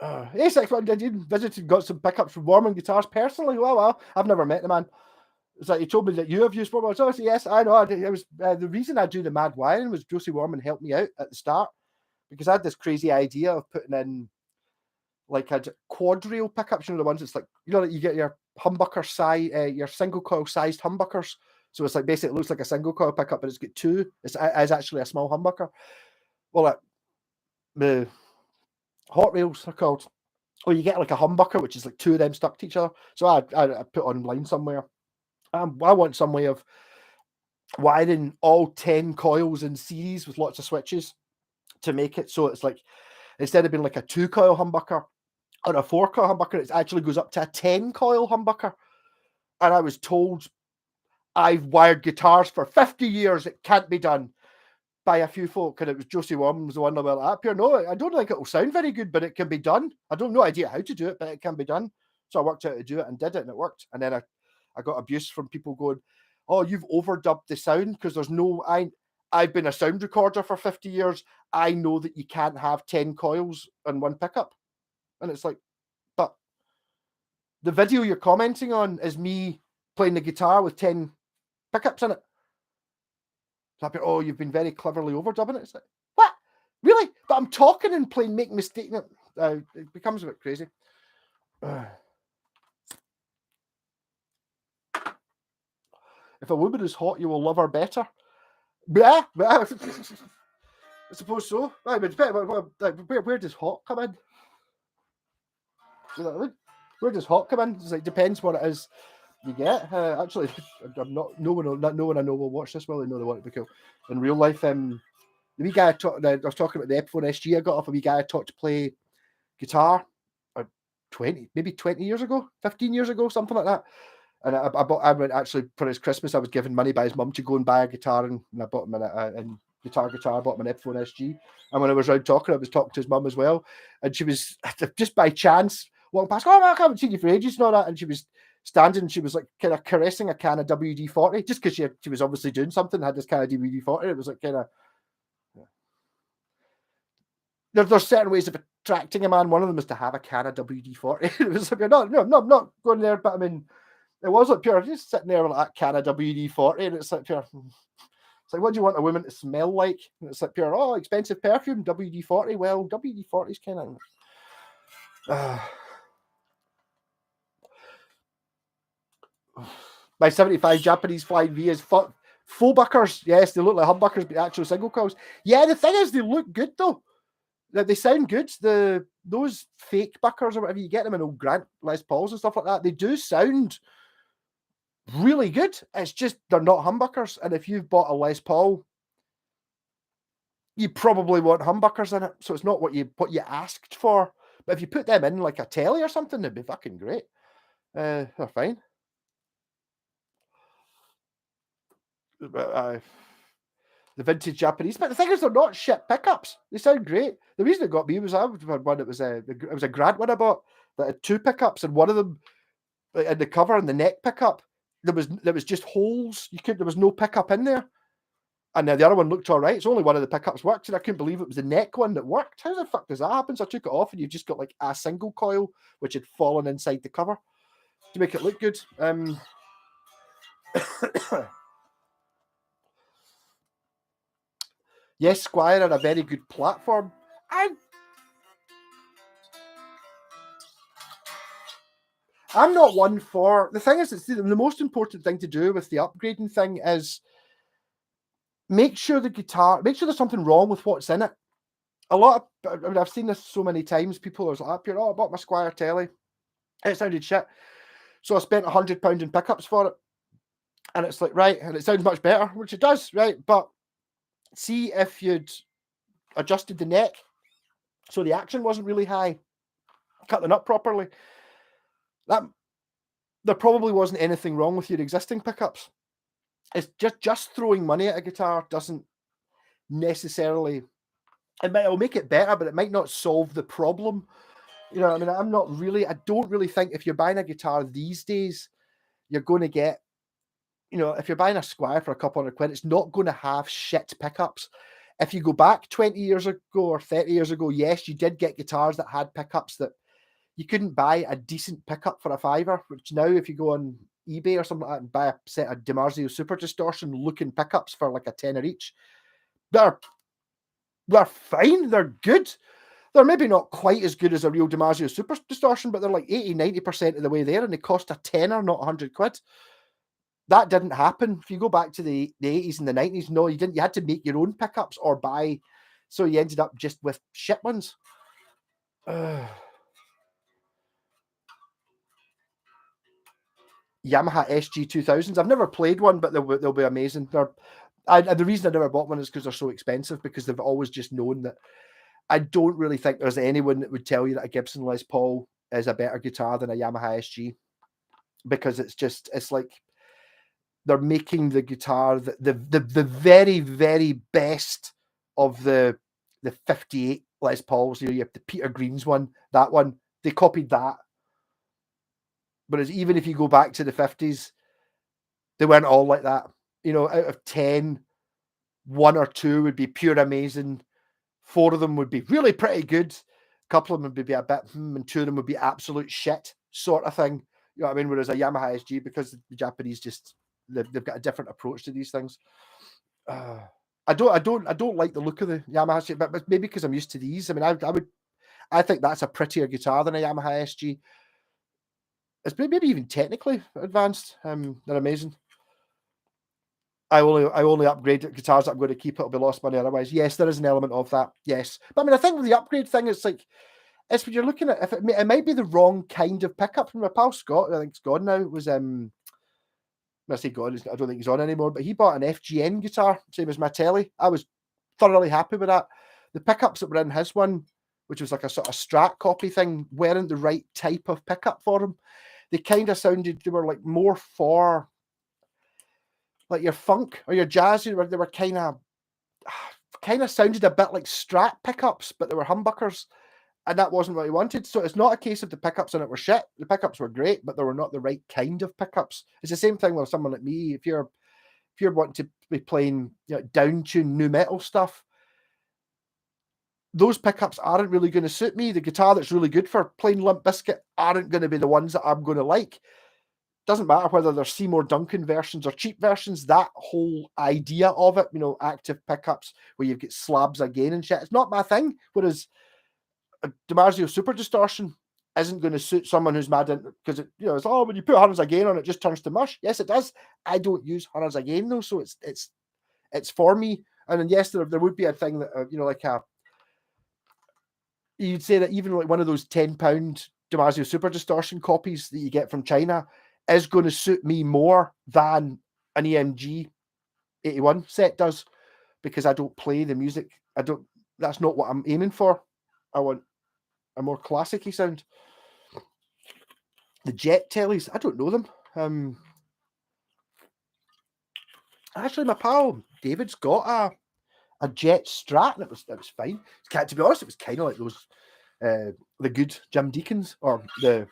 A6 did you visited, got some pickups from Warman Guitars personally? Well, I've never met the man. It's like, he told me that you have used Warman. So I said, yes, I know. It was the reason I do the mad wiring was Josie Warman helped me out at the start, because I had this crazy idea of putting in like a quad rail pickups, you know, the ones that's like, you know, that you get your humbucker size, your single coil sized humbuckers. So it's like, basically it looks like a single coil pickup, but it's got two. It's actually a small humbucker. Well, the hot rails are called. Or you get like a humbucker, which is like two of them stuck to each other. So I put online somewhere. I want some way of wiring all 10 coils in series with lots of switches to make it so it's like, instead of being like a 2-coil humbucker or a 4-coil humbucker, it actually goes up to a 10-coil humbucker. And I was told, I've wired guitars for 50 years, it can't be done, by a few folk, and it was Josie Warman was the one that went up here. No, I don't think it will sound very good, but it can be done. I don't no idea how to do it, but it can be done. So I worked out how to do it and did it, and it worked. And then I got abuse from people going, "Oh, you've overdubbed the sound," because there's no I've been a sound recorder for 50 years. I know that you can't have 10 coils on one pickup. And it's like, but the video you're commenting on is me playing the guitar with 10 pickups in it. So oh, you've been very cleverly overdubbing it. It's like, what? Really? But I'm talking and playing, making mistakes. It becomes a bit crazy. If a woman is hot, you will love her better. Yeah, I suppose so. Right, but where does hot come in? You know what I mean? Where does hot come in? It's like, depends what it is you get. Actually, I'm not. No one I know will watch this. Well, they know they want it to be cool. In real life, the wee guy I was talking about the Epiphone SG I got off a wee guy I taught to play guitar 20 years ago, 15 years ago, something like that. And I went actually for his Christmas, I was given money by his mum to go and buy a guitar, and I bought him a guitar, I bought him an Epiphone SG. And when I was around talking, I was talking to his mum as well. And she was just by chance walking past, oh, I haven't seen you for ages and all that. And she was standing, she was like kind of caressing a can of WD-40, just because she was obviously doing something, had this kind of WD-40. It was like kind of, there's certain ways of attracting a man. One of them is to have a can of WD-40. It was like, no, I'm not going there, but I mean, it was like pure, just sitting there with that can of WD-40, and it's like pure. It's like, what do you want a woman to smell like? And it's like pure, oh, expensive perfume, WD-40. Well, WD-40 is kind of. My 75 Japanese Flying V is faux buckers. Yes, they look like humbuckers, but actual single coils. Yeah, the thing is, they look good though. They sound good. Those fake buckers or whatever, you get them in old Grant Les Pauls and stuff like that. They do sound really good. It's just they're not humbuckers. And if you've bought a Les Paul, you probably want humbuckers in it. So it's not what you asked for. But if you put them in like a telly or something, it'd be fucking great. They're fine. The vintage Japanese, but the thing is, they're not shit pickups. They sound great. The reason it got me was I had one. It was a Grant one I bought that had two pickups, and one of them in the cover and the neck pickup, there was just holes. There was no pickup in there, and then the other one looked all right. It's only one of the pickups worked, and I couldn't believe it was the neck one that worked. How the fuck does that happen? So I took it off, and you've just got like a single coil which had fallen inside the cover to make it look good. Yes, Squire are a very good platform. I'm not one for the thing is, it's the most important thing to do with the upgrading thing is make sure there's something wrong with what's in it. I've seen this so many times. People are like, oh, I bought my Squire telly. It sounded shit. So I spent £100 in pickups for it. And it's like, right, and it sounds much better, which it does, right? But see if you'd adjusted the neck so the action wasn't really high, cut the nut properly. That there probably wasn't anything wrong with your existing pickups. It's just throwing money at a guitar doesn't necessarily, it'll make it better, but it might not solve the problem. You know, I mean, I don't really think if you're buying a guitar these days, you're going to get, you know, if you're buying a Squire for a couple hundred quid, it's not going to have shit pickups. If you go back 20 years ago or 30 years ago, yes, you did get guitars that had pickups that you couldn't buy a decent pickup for a fiver, which now if you go on eBay or something like that and buy a set of DiMarzio Super Distortion looking pickups for like a tenner each, they're they're fine, they're good. They're maybe not quite as good as a real DiMarzio Super Distortion, but they're like 80-90% of the way there, and they cost a tenner, not 100 quid. That didn't happen. If you go back to the 80s and the 90s, no, you didn't. You had to make your own pickups or buy, so you ended up just with shit ones. Yamaha SG 2000s. I've never played one, but they'll be amazing. The reason I never bought one is because they're so expensive, because they've always just known that. I don't really think there's anyone that would tell you that a Gibson Les Paul is a better guitar than a Yamaha SG, because it's like they're making the guitar the very, very best of the 58 Les Pauls. You know, you have the Peter Green's one, that one, they copied that. Whereas even if you go back to the 50s, they weren't all like that. You know, out of 10, 1 or 2 would be pure amazing. 4 of them would be really pretty good. A couple of them would be a bit, and 2 of them would be absolute shit, sort of thing. You know what I mean? Whereas a Yamaha SG, because the Japanese they've got a different approach to these things. I don't like the look of the Yamaha SG, but maybe because I'm used to these. I mean, I think that's a prettier guitar than a Yamaha SG. It's maybe even technically advanced. They're amazing. I only upgrade guitars that I'm going to keep. It'll be lost money otherwise. Yes, there is an element of that. Yes, but I mean, I think with the upgrade thing, it's like, it's when you're looking at, if it might be the wrong kind of pickup. From my pal Scott, I think it's gone now. Was I say gone? I don't think he's on anymore. But he bought an FGN guitar, same as my telly. I was thoroughly happy with that. The pickups that were in his one, which was like a sort of Strat copy thing, weren't the right type of pickup for him. They kind of sounded, they were like more for like your funk or your jazz. They were kind of sounded a bit like Strat pickups, but they were humbuckers, and that wasn't what he wanted. So it's not a case of the pickups on it were shit. The pickups were great, but they were not the right kind of pickups. It's the same thing with someone like me. If you're wanting to be playing, you know, down tune nu metal stuff, those pickups aren't really going to suit me. The guitar that's really good for playing Limp Bizkit aren't going to be the ones that I'm going to like. Doesn't matter whether they're Seymour Duncan versions or cheap versions. That whole idea of it, you know, active pickups where you get slabs again and shit, it's not my thing. Whereas a DiMarzio Super Distortion isn't going to suit someone who's mad in, because you know, it's, oh, when you put hundreds again on it, just turns to mush. Yes, it does. I don't use hundreds again though, so it's for me. And then yes, there would be a thing that you know, like you'd say that even like one of those £10 DiMarzio Super Distortion copies that you get from China is going to suit me more than an EMG 81 set does, because I don't play the music. That's not what I'm aiming for. I want a more classic-y sound. The Jet tellies, I don't know them. Actually, my pal David's got a Jet Strat, and it was fine. To be honest, it was kind of like those the good Jim Deacons, or the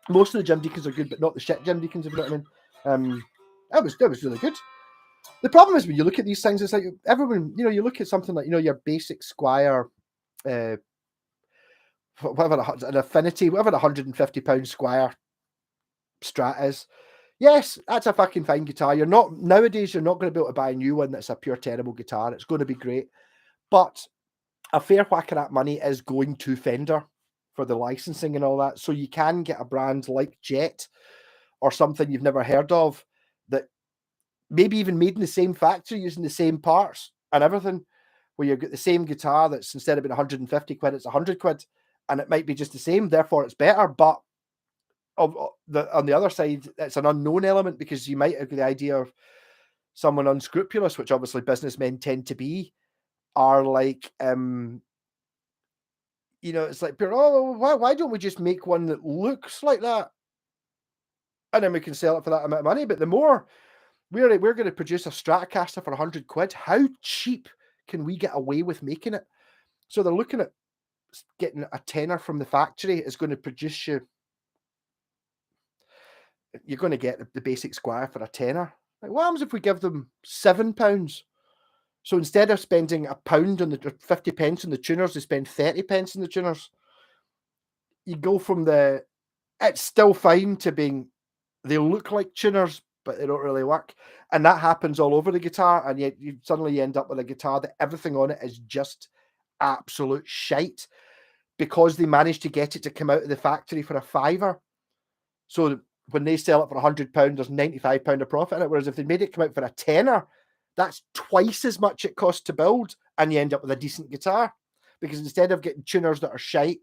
most of the Jim Deacons are good, but not the shit Jim Deacons, if you know what I mean. That was really good. The problem is when you look at these things, it's like everyone, you know, you look at something like, you know, your basic Squire, whatever an Affinity, whatever the £150 Squire Strat is. Yes, that's a fucking fine guitar. Nowadays, you're not going to be able to buy a new one that's a pure terrible guitar. It's going to be great, but a fair whack of that money is going to Fender for the licensing and all that. So you can get a brand like Jet or something you've never heard of that maybe even made in the same factory using the same parts and everything, where you've got the same guitar that's, instead of being 150 quid, it's 100 quid, and it might be just the same, therefore it's better. But on the other side, it's an unknown element, because you might have the idea of someone unscrupulous, which obviously businessmen tend to be, are like, you know, it's like, oh, why don't we just make one that looks like that? and then we can sell it for that amount of money. But the more we're going to produce a Stratocaster for 100 quid, how cheap can we get away with making it? So they're looking at getting a tenner from the factory is going to produce you. You're going to get the basic Squire for a tenner. Like, what happens if we give them £7? So instead of spending £1 on the 50 pence on the tuners, they spend 30 pence on the tuners. You go from it's still fine to being, they look like tuners, but they don't really work. And that happens all over the guitar. And yet you suddenly end up with a guitar that everything on it is just absolute shite because they managed to get it to come out of the factory for a £5. So when they sell it for £100, there's £95 of profit in it. Whereas if they made it come out for a tenner, that's twice as much it costs to build, and you end up with a decent guitar. Because instead of getting tuners that are shite,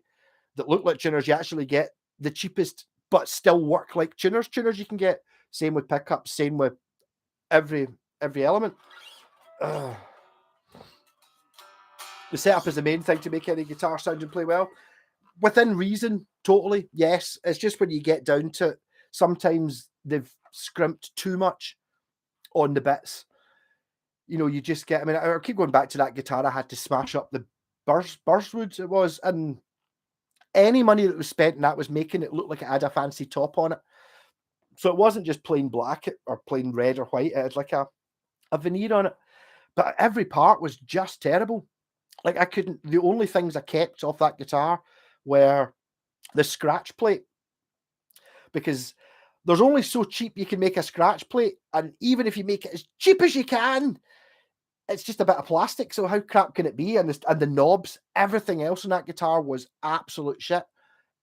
that look like tuners, you actually get the cheapest, but still work like tuners you can get. Same with pickups, same with every element. The setup is the main thing to make any guitar sound and play well. Within reason, totally, yes. It's just when you get down to it, sometimes they've scrimped too much on the bits. You know, you just get, I mean, I keep going back to that guitar I had to smash up the Burswoods it was, and any money that was spent in that was making it look like it had a fancy top on it. So it wasn't just plain black or plain red or white. It had like a veneer on it. But every part was just terrible. Like the only things I kept off that guitar were the scratch plate. Because there's only so cheap you can make a scratch plate. And even if you make it as cheap as you can, it's just a bit of plastic. So how crap can it be? And the knobs, everything else on that guitar was absolute shit.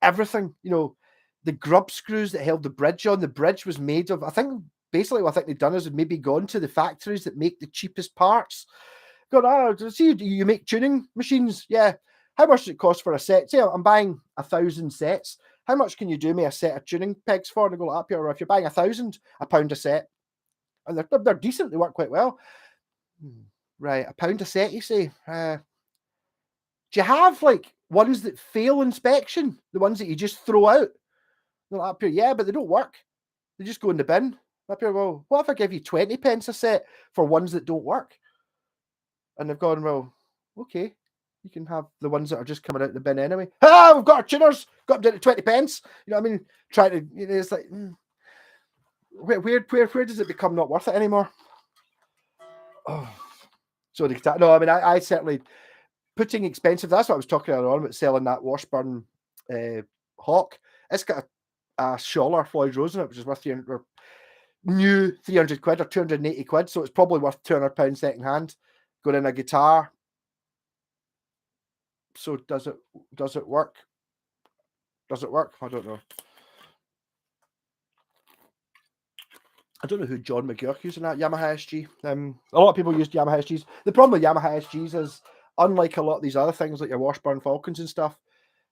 Everything, you know, the grub screws that held the bridge on, the bridge was made of, I think, basically what I think they've done is maybe gone to the factories that make the cheapest parts. See, you make tuning machines? Yeah. How much does it cost for a set? Say I'm buying 1,000 sets. How much can you do me a set of tuning pegs for? And I go up here, or if you're buying 1,000, £1 a set. And they're decent, they work quite well. Right, £1 a set, you say? Do you have like ones that fail inspection? The ones that you just throw out? They're up here, yeah, but they don't work. They just go in the bin. Up here, well, what if I give you 20 pence a set for ones that don't work? And they've gone, well, okay, you can have the ones that are just coming out the bin anyway. Ah, we've got our tuners, got them down to 20 pence. You know what I mean? Trying to, you know, it's like, where does it become not worth it anymore? Oh, so the guitar. No, I mean, I certainly putting expensive. That's what I was talking earlier on about selling that Washburn Hawk. It's got a Scholler Floyd Rose in it, which is worth new 300 quid or 280 quid. So it's probably worth £200 second hand. Going in a guitar. So does it work? Does it work? I don't know. I don't know who John McGurk using that Yamaha SG. A lot of people use Yamaha SGs. The problem with Yamaha SGs is, unlike a lot of these other things like your Washburn Falcons and stuff,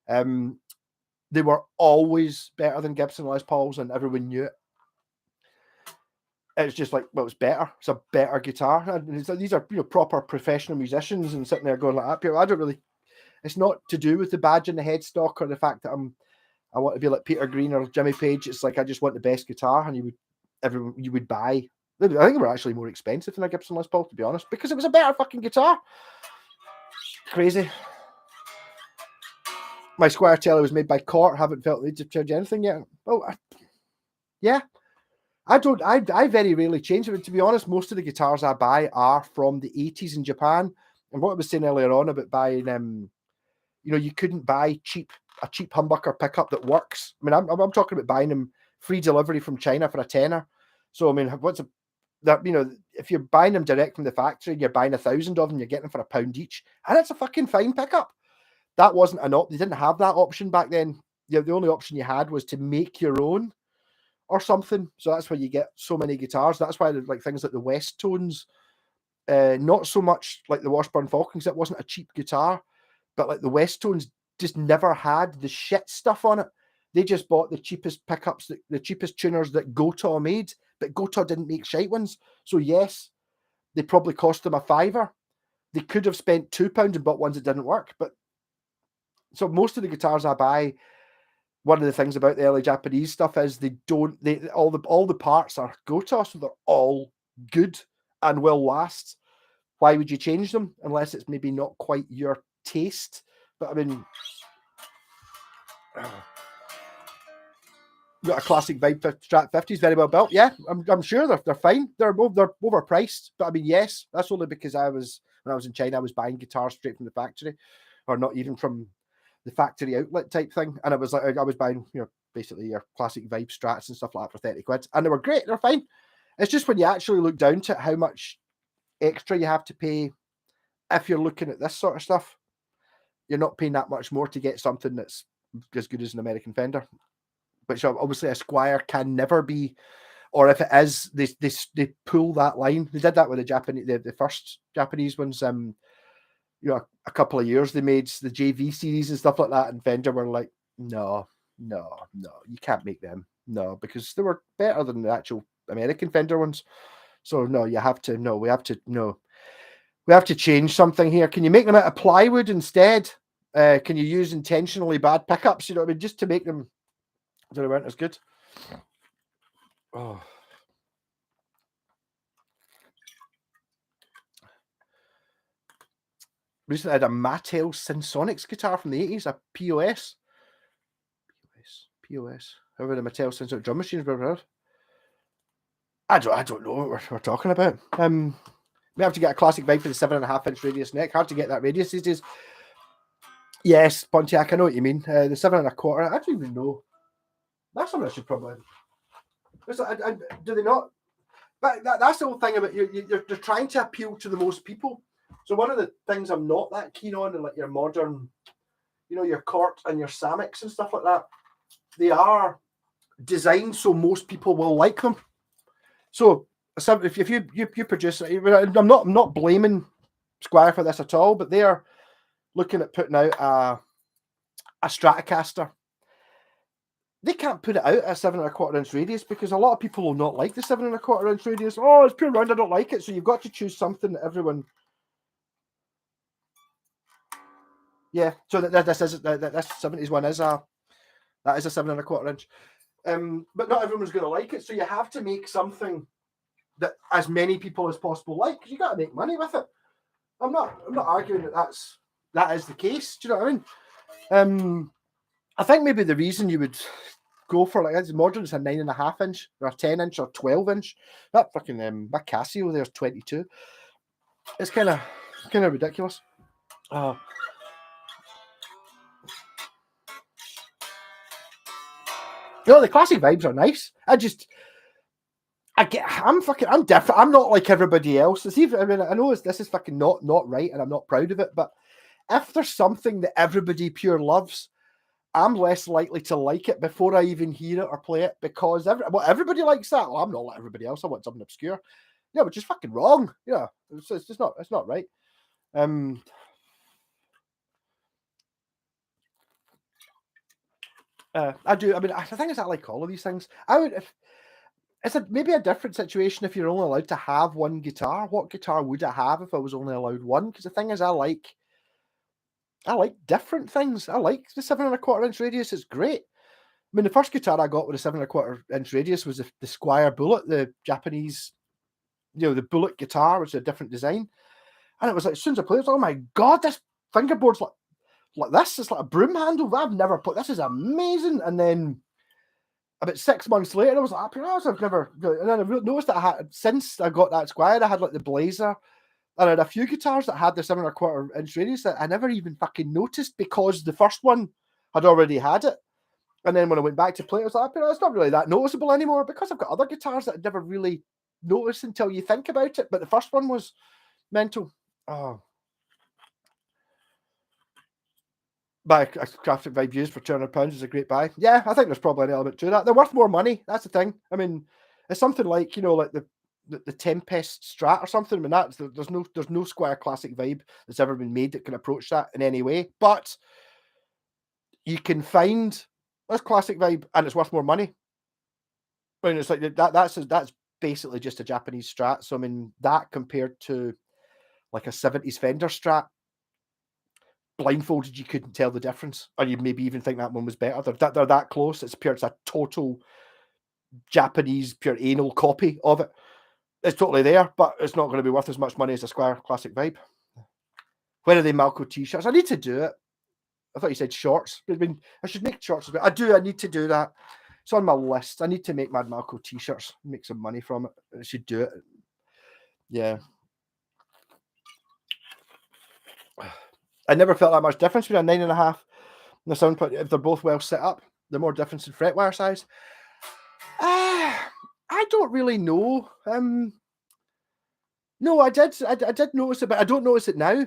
they were always better than Gibson Les Pauls, and everyone knew it. It's just like, well, it's better. It's a better guitar. And these are, you know, proper professional musicians, and sitting there going like that. I don't really. It's not to do with the badge and the headstock or the fact that I want to be like Peter Green or Jimmy Page. It's like I just want the best guitar, and you would buy. I think they were actually more expensive than a Gibson Les Paul, to be honest, because it was a better fucking guitar. Crazy. My Squire Telly was made by Cort. Haven't felt the need to change anything yet. Oh, yeah. I very rarely change it. To be honest, most of the guitars I buy are from the 80s in Japan. And what I was saying earlier on about buying, you know, you couldn't buy a cheap humbucker pickup that works. I mean, I'm talking about buying them free delivery from China for a tenner. So I mean, you know, if you're buying them direct from the factory and you're buying 1,000 of them, you're getting them for £1 each, and it's a fucking fine pickup. That wasn't an option. They didn't have that option back then. The only option you had was to make your own or something. So that's why you get so many guitars. That's why like things like the West Tones, not so much like the Washburn Falcons. It wasn't a cheap guitar, but like the West Tones just never had the shit stuff on it. They just bought the cheapest pickups, the cheapest tuners that Gotoh made, but Gotoh didn't make shite ones. So yes, they probably cost them £5. They could have spent £2 and bought ones that didn't work. But so most of the guitars I buy, one of the things about the early Japanese stuff is all the parts are Goto, so they're all good and will last. Why would you change them unless it's maybe not quite your taste? But I mean, got a classic vibe Strat 50s, very well built. Yeah, I'm sure they're fine. They're overpriced, but I mean, yes, that's only because when I was in China, I was buying guitars straight from the factory, or not even from the factory outlet type thing. And I was buying, basically your classic vibe Strats and stuff like that for 30 quid, and they were great. They're fine. It's just when you actually look down to how much extra you have to pay if you're looking at this sort of stuff, you're not paying that much more to get something that's as good as an American Fender, which obviously a Squire can never be. Or if it is, they pull that line. They did that with the first Japanese ones. A couple of years they made the JV series and stuff like that, and Fender were like, no, you can't make them, no, because they were better than the actual American Fender ones. So no, we have to change something here. Can you make them out of plywood instead? Can you use intentionally bad pickups? You know what I mean, just to make them so they weren't as good. Oh. Recently I had a Mattel Synsonics guitar from the 80s, a POS. However, the Mattel Synsonic drum machines were heard. I don't know what we're talking about. We have to get a classic vibe for the 7.5-inch radius neck. Hard to get that radius these days. Yes, Pontiac, I know what you mean. The 7.25, I don't even know. That's something I should probably. Do they not? But that's the whole thing about you're trying to appeal to the most people. So one of the things I'm not that keen on, and like your modern, your Cort and your Samics and stuff like that, they are designed so most people will like them. So if you produce, I'm not blaming Squire for this at all, but they are looking at putting out a Stratocaster. They can't put it out at a 7.25-inch radius because a lot of people will not like the 7.25-inch radius. Oh, it's pure round, I don't like it. So you've got to choose something that everyone. Yeah, so this 70s one is a 7.25-inch. But not everyone's going to like it. So you have to make something that as many people as possible like, because you got to make money with it. I'm not arguing that is the case. Do you know what I mean? I think maybe the reason you would go for like this modern is a 9.5-inch or a 10-inch or 12-inch. That fucking my Casio there's 22. It's kind of ridiculous. The classic vibes are nice. I'm different. I'm not like everybody else. I know this is fucking not right, and I'm not proud of it. But if there's something that everybody pure loves, I'm less likely to like it before I even hear it or play it because everybody likes that. Well, I'm not like everybody else. I want something obscure. Yeah, which is fucking wrong. Yeah, it's just not. It's not right. I do. I mean, I think it's like all of these things. It's maybe a different situation if you're only allowed to have one guitar. What guitar would I have if I was only allowed one? Because the thing is, I like different things. I like the 7.25-inch radius. It's great. I mean, the first guitar I got with a 7.25-inch radius was the Squire Bullet, the Japanese, the Bullet guitar, which is a different design. And it was like, as soon as I played it, oh my God, this fingerboard's like this. It's like a broom handle. I've never put this. Is amazing. And then about 6 months later, I was like, I've never. And then I noticed that since I got that Squire, I had like the Blazer. And I had a few guitars that had the 7.25-inch radius that I never even fucking noticed because the first one had already had it. And then when I went back to play it, I was like, it's not really that noticeable anymore because I've got other guitars that I never really noticed until you think about it. But the first one was mental. Oh. Buy a Crafted Vibe used for £200 is a great buy. Yeah, I think there's probably an element to that. They're worth more money. That's the thing. I mean, it's something like, like the Tempest Strat or something. I mean, there's no Squire Classic Vibe that's ever been made that can approach that in any way. But you can find this Classic Vibe and it's worth more money. I mean, it's like that's basically just a Japanese Strat. So I mean, that compared to like a 70s Fender Strat, blindfolded, you couldn't tell the difference, or you maybe even think that one was better. They're that close. It's a total Japanese, pure anal copy of it. It's totally there, but it's not going to be worth as much money as a Squire Classic Vibe. When are they Malco t-shirts? I need to do it. I thought you said shorts. I should make shorts as well. I need to do that. It's on my list. I need to make Mad Malco t-shirts, make some money from it. I should do it. Yeah. I never felt that much difference between a 9.5 and a 7. If they're both well set up, the more difference in fretwire size. I don't really know. No, I did notice it, but I don't notice it now.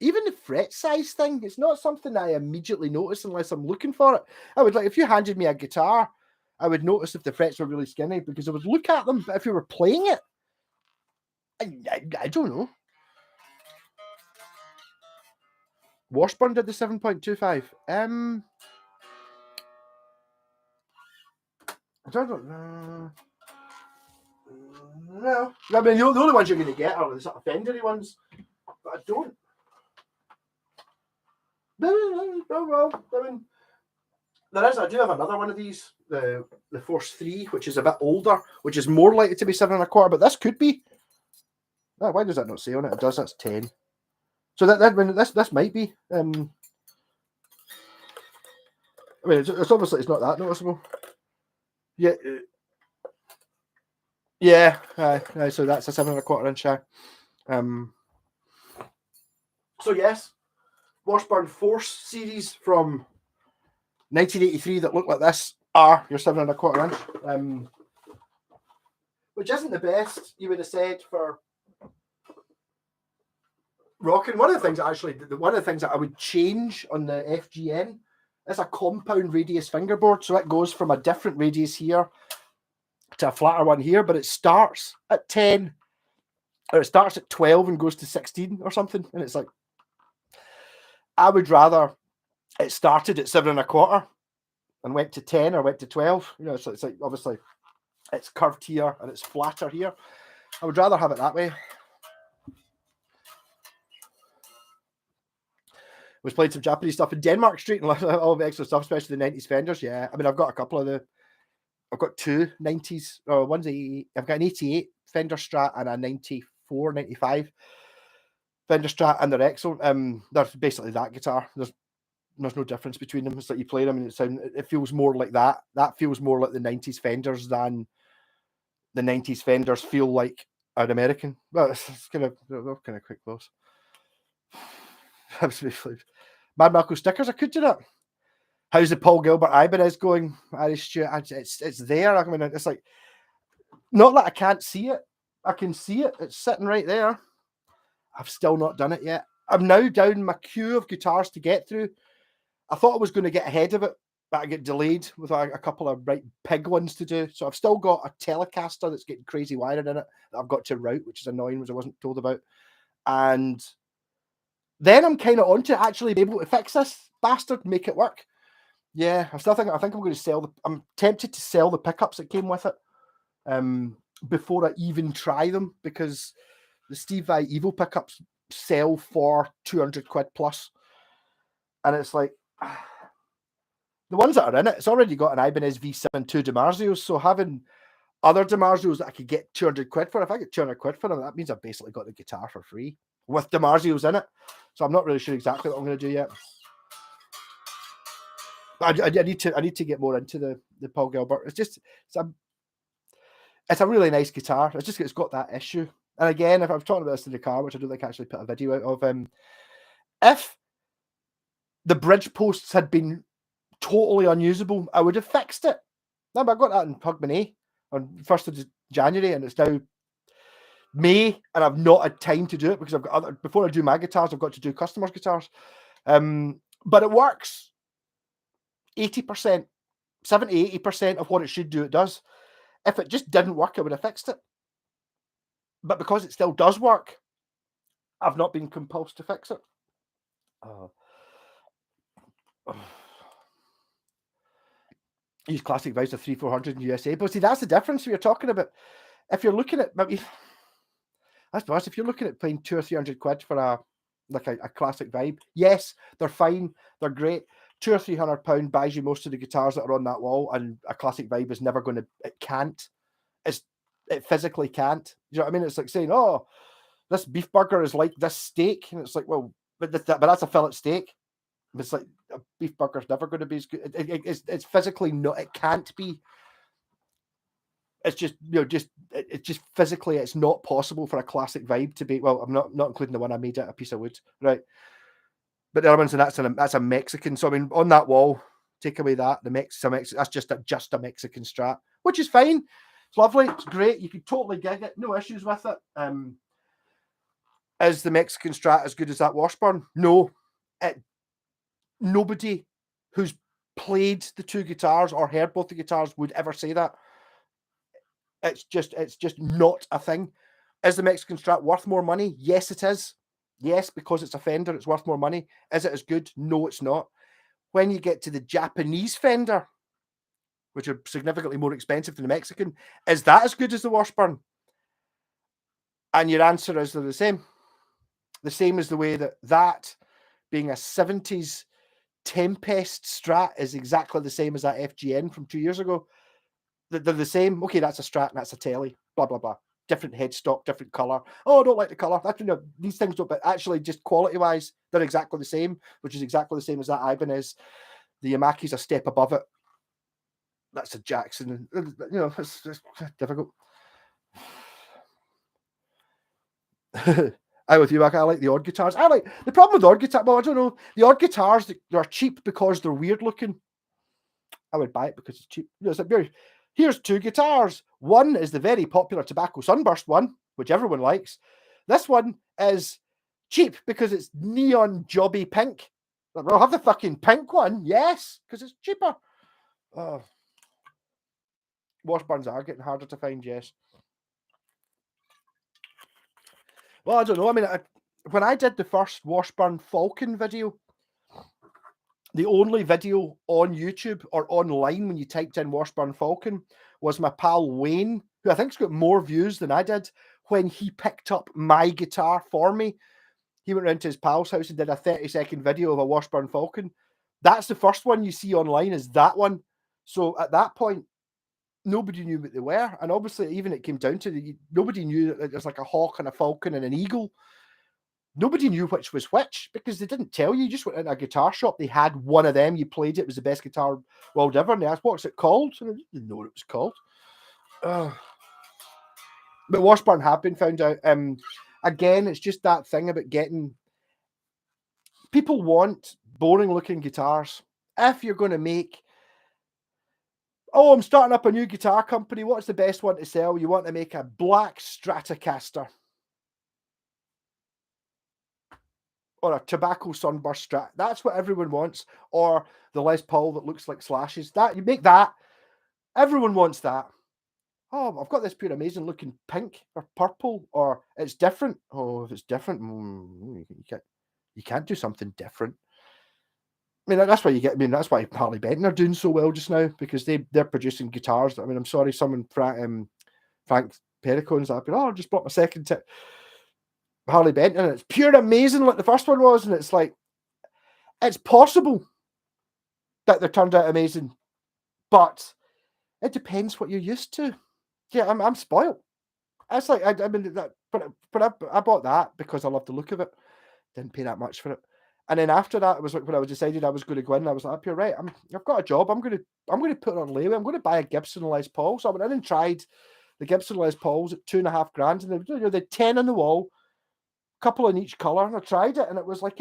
Even the fret size thing, it's not something I immediately notice unless I'm looking for it. I would if you handed me a guitar, I would notice if the frets were really skinny because I would look at them. But if you were playing it, I don't know. Washburn did the 7.25. I don't know. No. I mean, the only ones you're going to get are the sort of Fendery ones. But I don't. No. I mean, I do have another one of these, the Force 3, which is a bit older, which is more likely to be 7.25, but this could be. Oh, why does that not say on it? It does, that's 10. So this might be. I mean, it's obviously it's not that noticeable. Yeah. Yeah. So that's a 7.25 inch. So yes, Washburn Force series from 1983 that look like this are your 7.25 inch. Which isn't the best, you would have said, for rocking. One of the things that I would change on the FGN is a compound radius fingerboard. So it goes from a different radius here to a flatter one here, but it starts at 10, or it starts at 12 and goes to 16 or something. And it's like, I would rather it started at 7.25 and went to 10 or went to 12. You know, so it's like, obviously it's curved here and it's flatter here. I would rather have it that way. Was playing some Japanese stuff in Denmark Street and all the extra stuff, especially the 90s Fenders. Yeah, I mean, I've got a couple of I've got two 90s, or one's I've got an 88 Fender Strat and a 94, 95 Fender Strat, and they're excellent. They're basically that guitar. There's no difference between them. It's like you play them and it feels more like that. That feels more like the 90s Fenders than the 90s Fenders feel like an American. Well, it's kind of quick close. Absolutely. Mad Malco stickers, I could do that. How's the Paul Gilbert Ibanez going? Irish Stewart, it's there. I mean, it's like, not that I can't see it. I can see it. It's sitting right there. I've still not done it yet. I'm now down my queue of guitars to get through. I thought I was going to get ahead of it, but I get delayed with a couple of right pig ones to do. So I've still got a Telecaster that's getting crazy wiring in it that I've got to route, which is annoying, which I wasn't told about. And then I'm kind of on to actually be able to fix this bastard, make it work. Yeah, I think I'm going to sell I'm tempted to sell the pickups that came with it before I even try them, because the Steve Vai Evo pickups sell for 200 quid plus. And it's like, the ones that are in it, it's already got an Ibanez V7 2 DiMarzios, so having other DiMarzios that I could get 200 quid for, if I get 200 quid for them, that means I've basically got the guitar for free with DiMarzios in it. So I'm not really sure exactly what I'm going to do yet. I need to get more into the Paul Gilbert. It's a really nice guitar. It's got that issue. And again, if I'm talking about this in the car, which I don't think I actually put a video out of, if the bridge posts had been totally unusable, I would have fixed it. No, but I got that in Pugman on 1st of January, and it's now May, and I've not had time to do it because I've got before I do my guitars, I've got to do customers' guitars. But it works 80%, 70-80% of what it should do, it does. If it just didn't work, I would have fixed it. But because it still does work, I've not been compelled to fix it. Use classic Vice of 300-400 in USA. But see, that's the difference you're talking about. If you're looking at maybe, I suppose if you're looking at paying 200 or 300 quid for like a classic vibe. Yes, they're fine, they're great. £200 or £300 buys you most of the guitars that are on that wall, and a classic vibe is never going to. It can't. It physically can't. You know what I mean? It's like saying, "Oh, this beef burger is like this steak," and it's like, well, but that's a fillet steak. It's like a beef burger's never going to be as good. It's physically not. It can't be. It's just it's just physically it's not possible for a classic vibe to be. Well, I'm not including the one I made out of a piece of wood, right? But the other ones, and that's a Mexican. So I mean, on that wall, take away that that's just a Mexican Strat, which is fine. It's lovely. It's great. You can totally gig it. No issues with it. Is the Mexican Strat as good as that Washburn? No. Nobody who's played the two guitars or heard both the guitars would ever say that. It's just not a thing. Is the Mexican Strat worth more money? Yes, it is. Yes, because it's a Fender, it's worth more money. Is it as good? No, it's not. When you get to the Japanese Fender, which are significantly more expensive than the Mexican, is that as good as the Washburn? And your answer is they're the same. The same as the way that being a 70s Tempest Strat is exactly the same as that FGN from 2 years ago. They're the same. Okay, that's a Strat and that's a Telly. Blah, blah, blah. Different headstock, different color. Oh, I don't like the color. That's, these things don't, but actually just quality-wise, they're exactly the same, which is exactly the same as that Ibanez. The Yamaki's a step above it. That's a Jackson. It's difficult. I with you, I like the odd guitars. I like the problem with odd guitar. Well, I don't know. The odd guitars they're cheap because they're weird looking. I would buy it because it's cheap. It's like, here's two guitars. One is the very popular Tobacco Sunburst one, which everyone likes. This one is cheap because it's neon jobby pink. I'll have the fucking pink one, yes, because it's cheaper. Oh. Washburns are getting harder to find, yes. Well, I don't know. I mean, when I did the first Washburn Falcon video, the only video on YouTube or online when you typed in Washburn Falcon was my pal Wayne, who I think's got more views than I did, when he picked up my guitar for me. He went round to his pal's house and did a 30-second video of a Washburn Falcon. That's the first one you see online, is that one. So at that point, nobody knew what they were. And obviously, even it came down to nobody knew that there's like a hawk and a falcon and an eagle. Nobody knew which was which because they didn't tell you. You just went in a guitar shop. They had one of them. You played it. It was the best guitar world ever. And they asked, what's it called? And I didn't know what it was called. But Washburn have been found out. Again, it's just that thing about getting... People want boring-looking guitars. If you're going to make... Oh, I'm starting up a new guitar company. What's the best one to sell? You want to make a black Stratocaster. Or a Tobacco Sunburst Strat. That's what everyone wants. Or the Les Paul that looks like slashes. That you make that. Everyone wants that. Oh, I've got this pure amazing looking pink or purple, or it's different. Oh, if it's different, you can't do something different. I mean, that's why you get. I mean, that's why Harley Benton are doing so well just now, because they're producing guitars. I mean, I'm sorry, someone Frank Pericone's up. Oh, I just bought my second tip. Harley Benton, and it's pure amazing like the first one was, and it's like, it's possible that they turned out amazing, but it depends what you're used to. Yeah, I'm spoiled. It's like I mean that, but I bought that because I love the look of it. Didn't pay that much for it, and then after that, it was like when I was decided I was going to go in. I was like, you're right. I've got a job. I'm going to put it on layaway. I'm going to buy a Gibson Les Paul. So I went in and tried the Gibson Les Pauls at $2,500, and they're 10 on the wall. Couple in each color, and I tried it, and it was like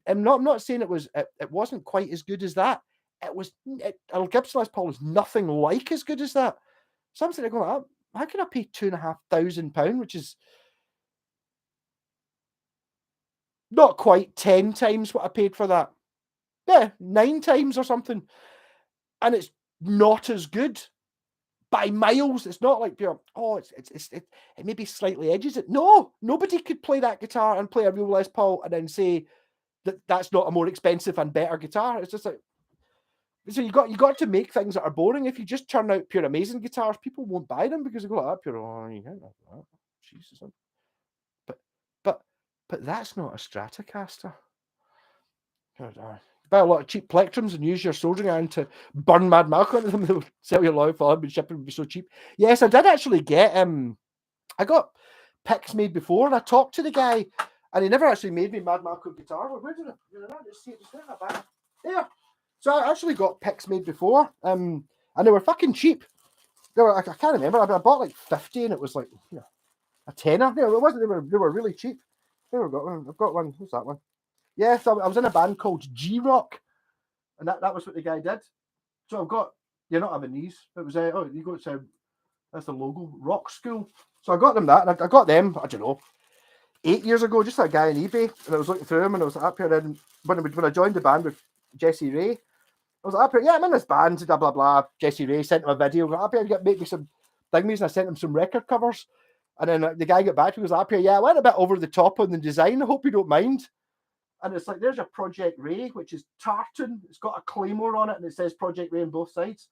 I'm not saying it wasn't quite as good as that. A Gibson Les Paul is nothing like as good as that. So I'm sitting there going, how can I pay £2,500, which is not quite 10 times what I paid for that? Yeah, 9 times or something, and it's not as good by miles. It's not like it maybe slightly edges it. No, nobody could play that guitar and play a real Les Paul and then say that that's not a more expensive and better guitar. It's just like, so you got to make things that are boring. If you just turn out pure amazing guitars, people won't buy them because they go, pure, you can't have that. Jesus. But But that's not a Stratocaster. Buy a lot of cheap plectrums and use your soldering iron to burn Mad Malcolm into them. They'll sell you low for them, shipping would be so cheap. Yes, I did actually get I got picks made before, and I talked to the guy, and he never actually made me Mad Malcolm guitar. Where did Let's see it just there. There. So I actually got picks made before, and they were fucking cheap. They were, I can't remember. I bought like 50, and it was like a tenner. No, it wasn't. They were really cheap. I've got one. Who's that one? Yeah, so I was in a band called G-Rock, and that was what the guy did. So I've got, you're not having these. It was, you go to, that's the logo, Rock School. So I got them that, and I got them, I don't know, 8 years ago, just that guy on eBay, and I was looking through them, and I was up here, and when I joined the band with Jesse Ray, I was up here, yeah, I'm in this band, blah, blah, blah. Jesse Ray sent him a video, got up here, make me some thingies, and I sent him some record covers. And then the guy got back to me, was up here, yeah, I went a bit over the top on the design, I hope you don't mind. And it's like, there's a Project Ray, which is tartan. It's got a claymore on it, and it says Project Ray on both sides.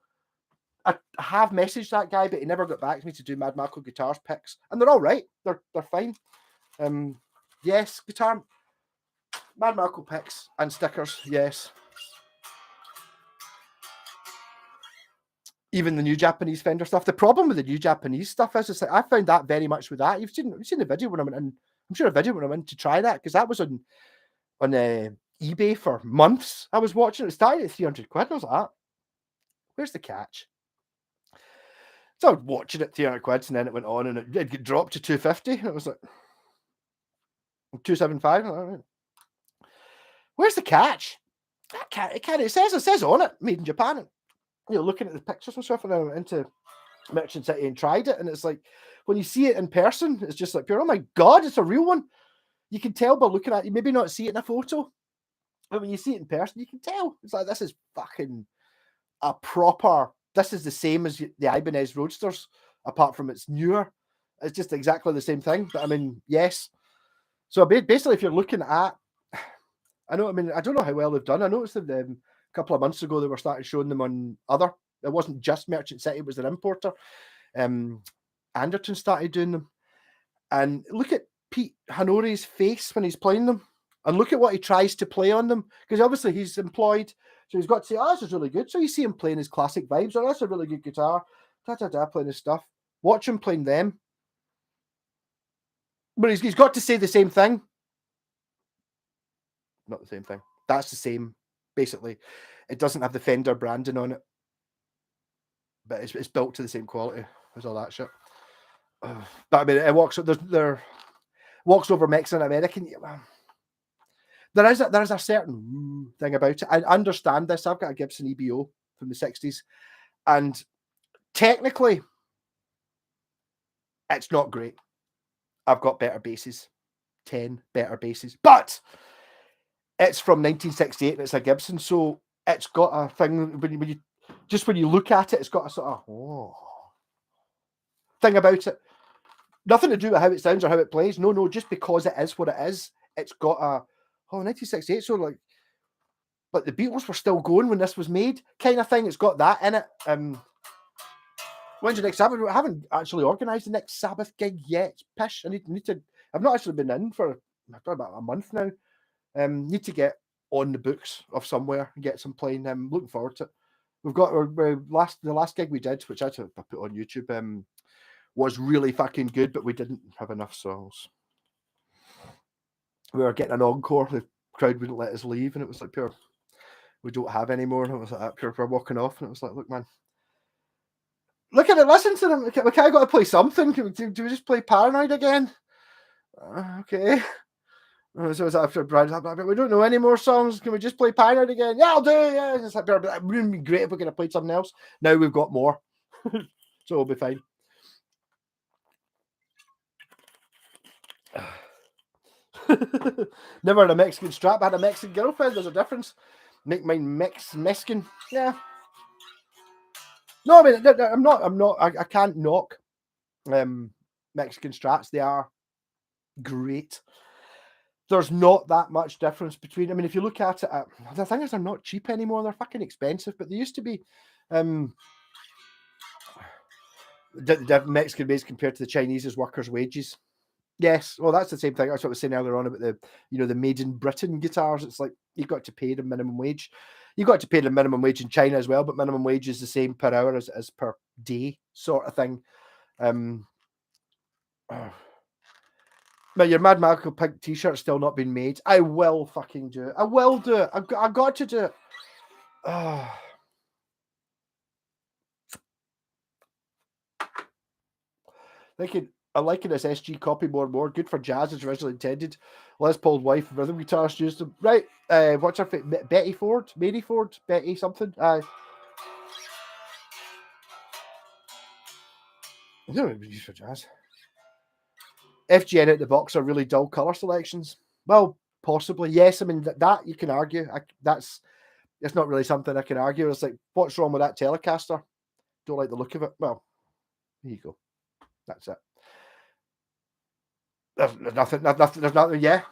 I have messaged that guy, but he never got back to me to do Mad Malcolm guitars picks. And they're all right. They're fine. Yes, guitar, Mad Malcolm picks and stickers, yes. Even the new Japanese Fender stuff. The problem with the new Japanese stuff is, I found that very much with that. You've seen the video when I went in. I'm sure a video when I went to try that, because that was on eBay for months. I was watching it. It started at 300 quid. I was like, where's the catch? So I was watching it 300 quid, and then it went on, and it dropped to 250. And it was like 275. Like, where's the catch? It says on it, made in Japan. And, looking at the pictures and stuff, and then I went into Merchant City and tried it, and it's like, when you see it in person, it's just like, oh my god, it's a real one. You can tell by looking at it. You maybe not see it in a photo, but when you see it in person, you can tell. It's like, this is fucking a proper, this is the same as the Ibanez Roadsters, apart from it's newer. It's just exactly the same thing. But I mean, yes. So basically, if you're looking at, I don't know how well they've done. I noticed that a couple of months ago, they were starting showing them on it wasn't just Merchant City, it was an importer. Anderton started doing them. And look at Pete Hanori's face when he's playing them, and look at what he tries to play on them, because obviously he's employed, so he's got to say, oh, this is really good. So you see him playing his classic vibes, oh, that's a really good guitar, playing his stuff. Watch him playing them, but he's got to say the same thing. Not the same thing. That's the same, basically. It doesn't have the Fender branding on it, but it's built to the same quality as all that shit. But I mean, it walks over Mexican and American. There is a certain thing about it. I understand this. I've got a Gibson EBO from the 60s, and technically, it's not great. I've got better basses, 10 better basses, but it's from 1968 and it's a Gibson, so it's got a thing when you look at it, it's got a sort of thing about it. Nothing to do with how it sounds or how it plays. No, just because it is what it is. It's got a 1968, so like the Beatles were still going when this was made, kind of thing. It's got that in it. When's your next Sabbath? I haven't actually organised the next Sabbath gig yet. Pish. I need to. I've not actually been in for about a month now. Need to get on the books of somewhere and get some playing. I'm looking forward to it. We've got the last gig we did, which I put on YouTube, was really fucking good, but we didn't have enough songs. We were getting an encore. The crowd wouldn't let us leave, and it was like, pure, we don't have any more. And it was like, pure, we're walking off, and it was like, look, man, look at it, listen to them. Okay, I got to play something. Do we just play Paranoid again? Okay. So it's after Brian's like, we don't know any more songs. Can we just play Paranoid again? Yeah, I'll do it. Yeah, it's like, it wouldn't be great if we could have played something else. Now we've got more, so it'll be fine. Never had a Mexican strap. I had a Mexican girlfriend. There's a difference. Make mine Mexican. Yeah. No, I mean, I'm not. I can't knock Mexican strats. They are great. There's not that much difference between. I mean, if you look at it, the thing is, they're not cheap anymore. They're fucking expensive, but they used to be. The Mexican base compared to the Chinese is workers' wages. Yes, well, that's the same thing. That's what I was saying earlier on about the made in Britain guitars. It's like you've got to pay the minimum wage. You've got to pay the minimum wage in China as well, but minimum wage is the same per hour as per day, sort of thing. But your Mad Magical Pink t-shirt's still not been made. I will fucking do it. I will do it. I've got to do it. I'm liking this SG copy more and more. Good for jazz as originally intended. Les Paul's wife, rhythm guitarist, used them. Right. What's her face? Betty Ford? Mary Ford? Betty something? I don't know, used for jazz. FGN out the box are really dull colour selections. Well, possibly. Yes, I mean, that you can argue. It's not really something I can argue. It's like, what's wrong with that Telecaster? Don't like the look of it. Well, there you go. That's it. There's nothing. There's nothing. Yeah.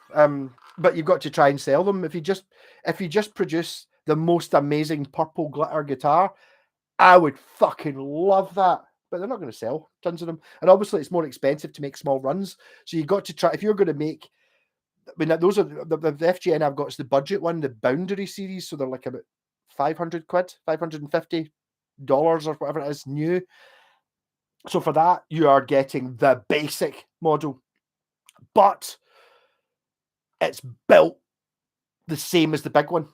But you've got to try and sell them. If you just produce the most amazing purple glitter guitar, I would fucking love that. But they're not going to sell tons of them, and obviously it's more expensive to make small runs. So you got to try if you're going to make. I mean, those are the FGN I've got is the budget one, the Boundary series. So they're like about £500, $550 or whatever it is new. So for that, you are getting the basic model, but it's built the same as the big one.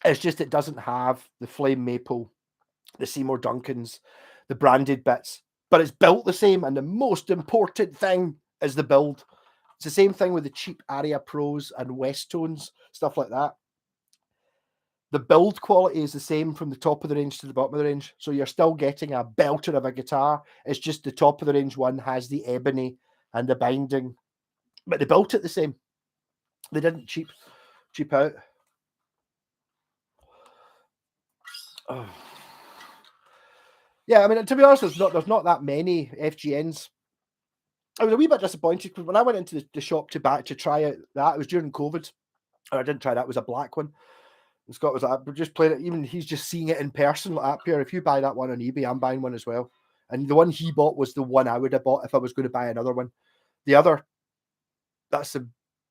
It's just it doesn't have the flame maple, the Seymour Duncans, the branded bits, but it's built the same. And the most important thing is the build. It's the same thing with the cheap Aria Pros and Westtones, stuff like that. The build quality is the same from the top of the range to the bottom of the range. So you're still getting a belter of a guitar. It's just the top of the range one has the ebony and the binding, but they built it the same. They didn't cheap out. Oh. Yeah, I mean, to be honest, there's not that many FGNs. I was a wee bit disappointed because when I went into the shop to try out that, it was during COVID. Or I didn't try that. It was a black one. And Scott was like, we're just playing it. Even he's just seeing it in person like that. Pierre, if you buy that one on eBay, I'm buying one as well. And the one he bought was the one I would have bought if I was going to buy another one. The other, that's the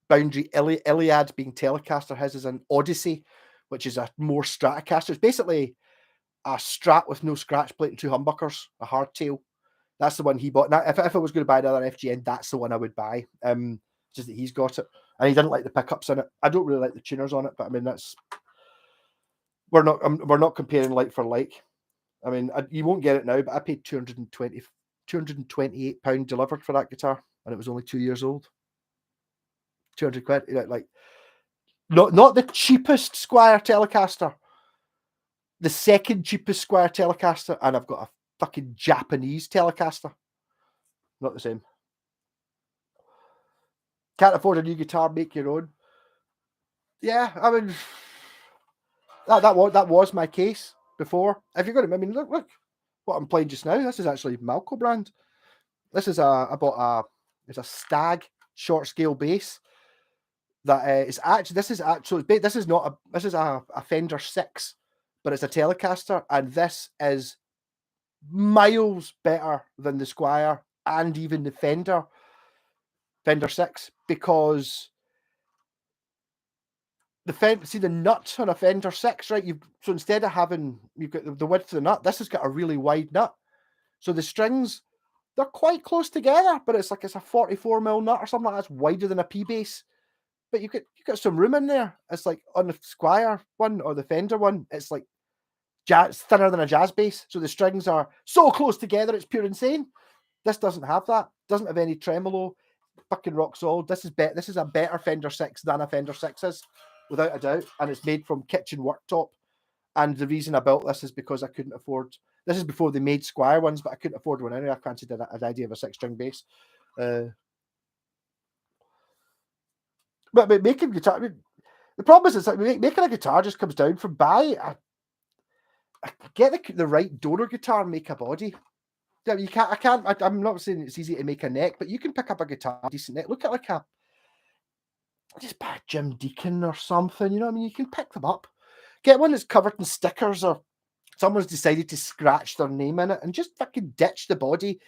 Boundary Iliad being Telecaster. His is an Odyssey, which is a more Stratocaster. It's basically a Strat with no scratch plate and two humbuckers, a hardtail. That's the one he bought. Now, if I was going to buy another FGN, that's the one I would buy. Just that he's got it, and he didn't like the pickups in it. I don't really like the tuners on it, but I mean we're not comparing like for like. I mean, you won't get it now, but I paid £228 delivered for that guitar, and it was only 2 years old. £200, like not the cheapest Squire Telecaster, the second cheapest Squire Telecaster, and I've got a fucking Japanese Telecaster. Not the same. Can't afford a new guitar, make your own. Yeah, I mean, that was my case before. If you're going to, I mean, look what I'm playing just now. This is actually Malco brand. This is it's a Stag short scale bass. That is actually this is a Fender 6, but it's a Telecaster, and this is miles better than the Squire and even the Fender 6, because the nuts on a Fender 6, right? So instead of you've got the width of the nut, this has got a really wide nut. So the strings, they're quite close together, but it's a 44mm nut or something like that's wider than a P bass. But you've got some room in there. It's like on the Squire one or the Fender one, it's like thinner than a jazz bass. So the strings are so close together, it's pure insane. This doesn't have that. Doesn't have any tremolo. Fucking rock solid. This is a better Fender 6 than a Fender 6 is, without a doubt. And it's made from kitchen worktop. And the reason I built this is because I couldn't afford. This is before they made Squire ones, but I couldn't afford one anyway. I fancied an idea of a 6-string bass. But making guitar, I mean, the problem is it's like making a guitar just comes down from I get the right donor guitar and make a body. You can't. I'm not saying it's easy to make a neck, but you can pick up a guitar, decent neck. Look at just buy a Jim Deacon or something. You know what I mean? You can pick them up. Get one that's covered in stickers, or someone's decided to scratch their name in it, and just fucking ditch the body.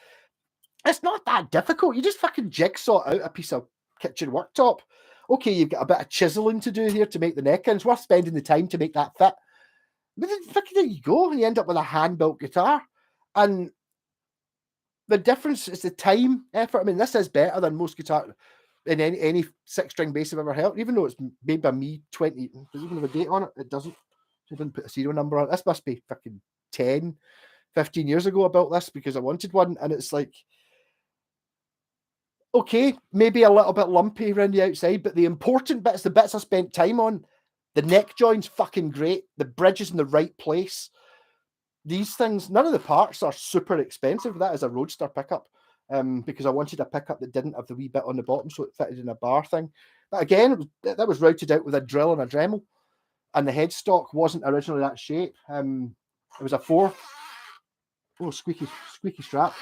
It's not that difficult. You just fucking jigsaw out a piece of kitchen worktop. Okay, you've got a bit of chiseling to do here to make the neck in. It's worth spending the time to make that fit. But then fucking there you go. You end up with a hand-built guitar. And the difference is the time effort. I mean, this is better than most guitar in any six-string bass I've ever heard, even though it's made by me 20. Does it even have a date on it? It doesn't. I didn't put a serial number on it. This must be fucking 10, 15 years ago I built this because I wanted one. And it's like, okay, maybe a little bit lumpy around the outside, but the important bits, the bits I spent time on, the neck join's fucking great. The bridge is in the right place. These things, none of the parts are super expensive. That is a Roadster pickup, because I wanted a pickup that didn't have the wee bit on the bottom, so it fitted in a bar thing. But again, that was routed out with a drill and a Dremel, and the headstock wasn't originally that shape. It was a 4. Oh, squeaky strap.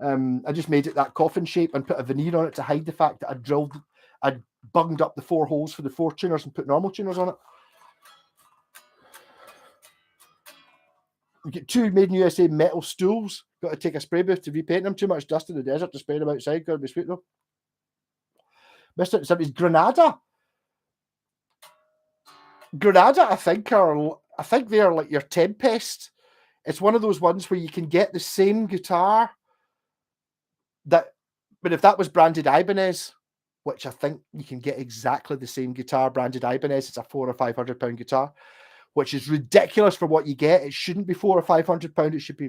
I just made it that coffin shape and put a veneer on it to hide the fact that I'd bunged up the 4 holes for the 4 tuners and put normal tuners on it. We get 2 made in USA metal stools. Got to take a spray booth to repaint them. Too much dust in the desert to spray them outside. Got to be sweet though. Mr. Somebody's Granada. I think they're like your Tempest. It's one of those ones where you can get the same guitar but if that was branded Ibanez, which I think you can get exactly the same guitar branded Ibanez, it's a £400 or £500 guitar, which is ridiculous for what you get. It shouldn't be £400 or £500. It should be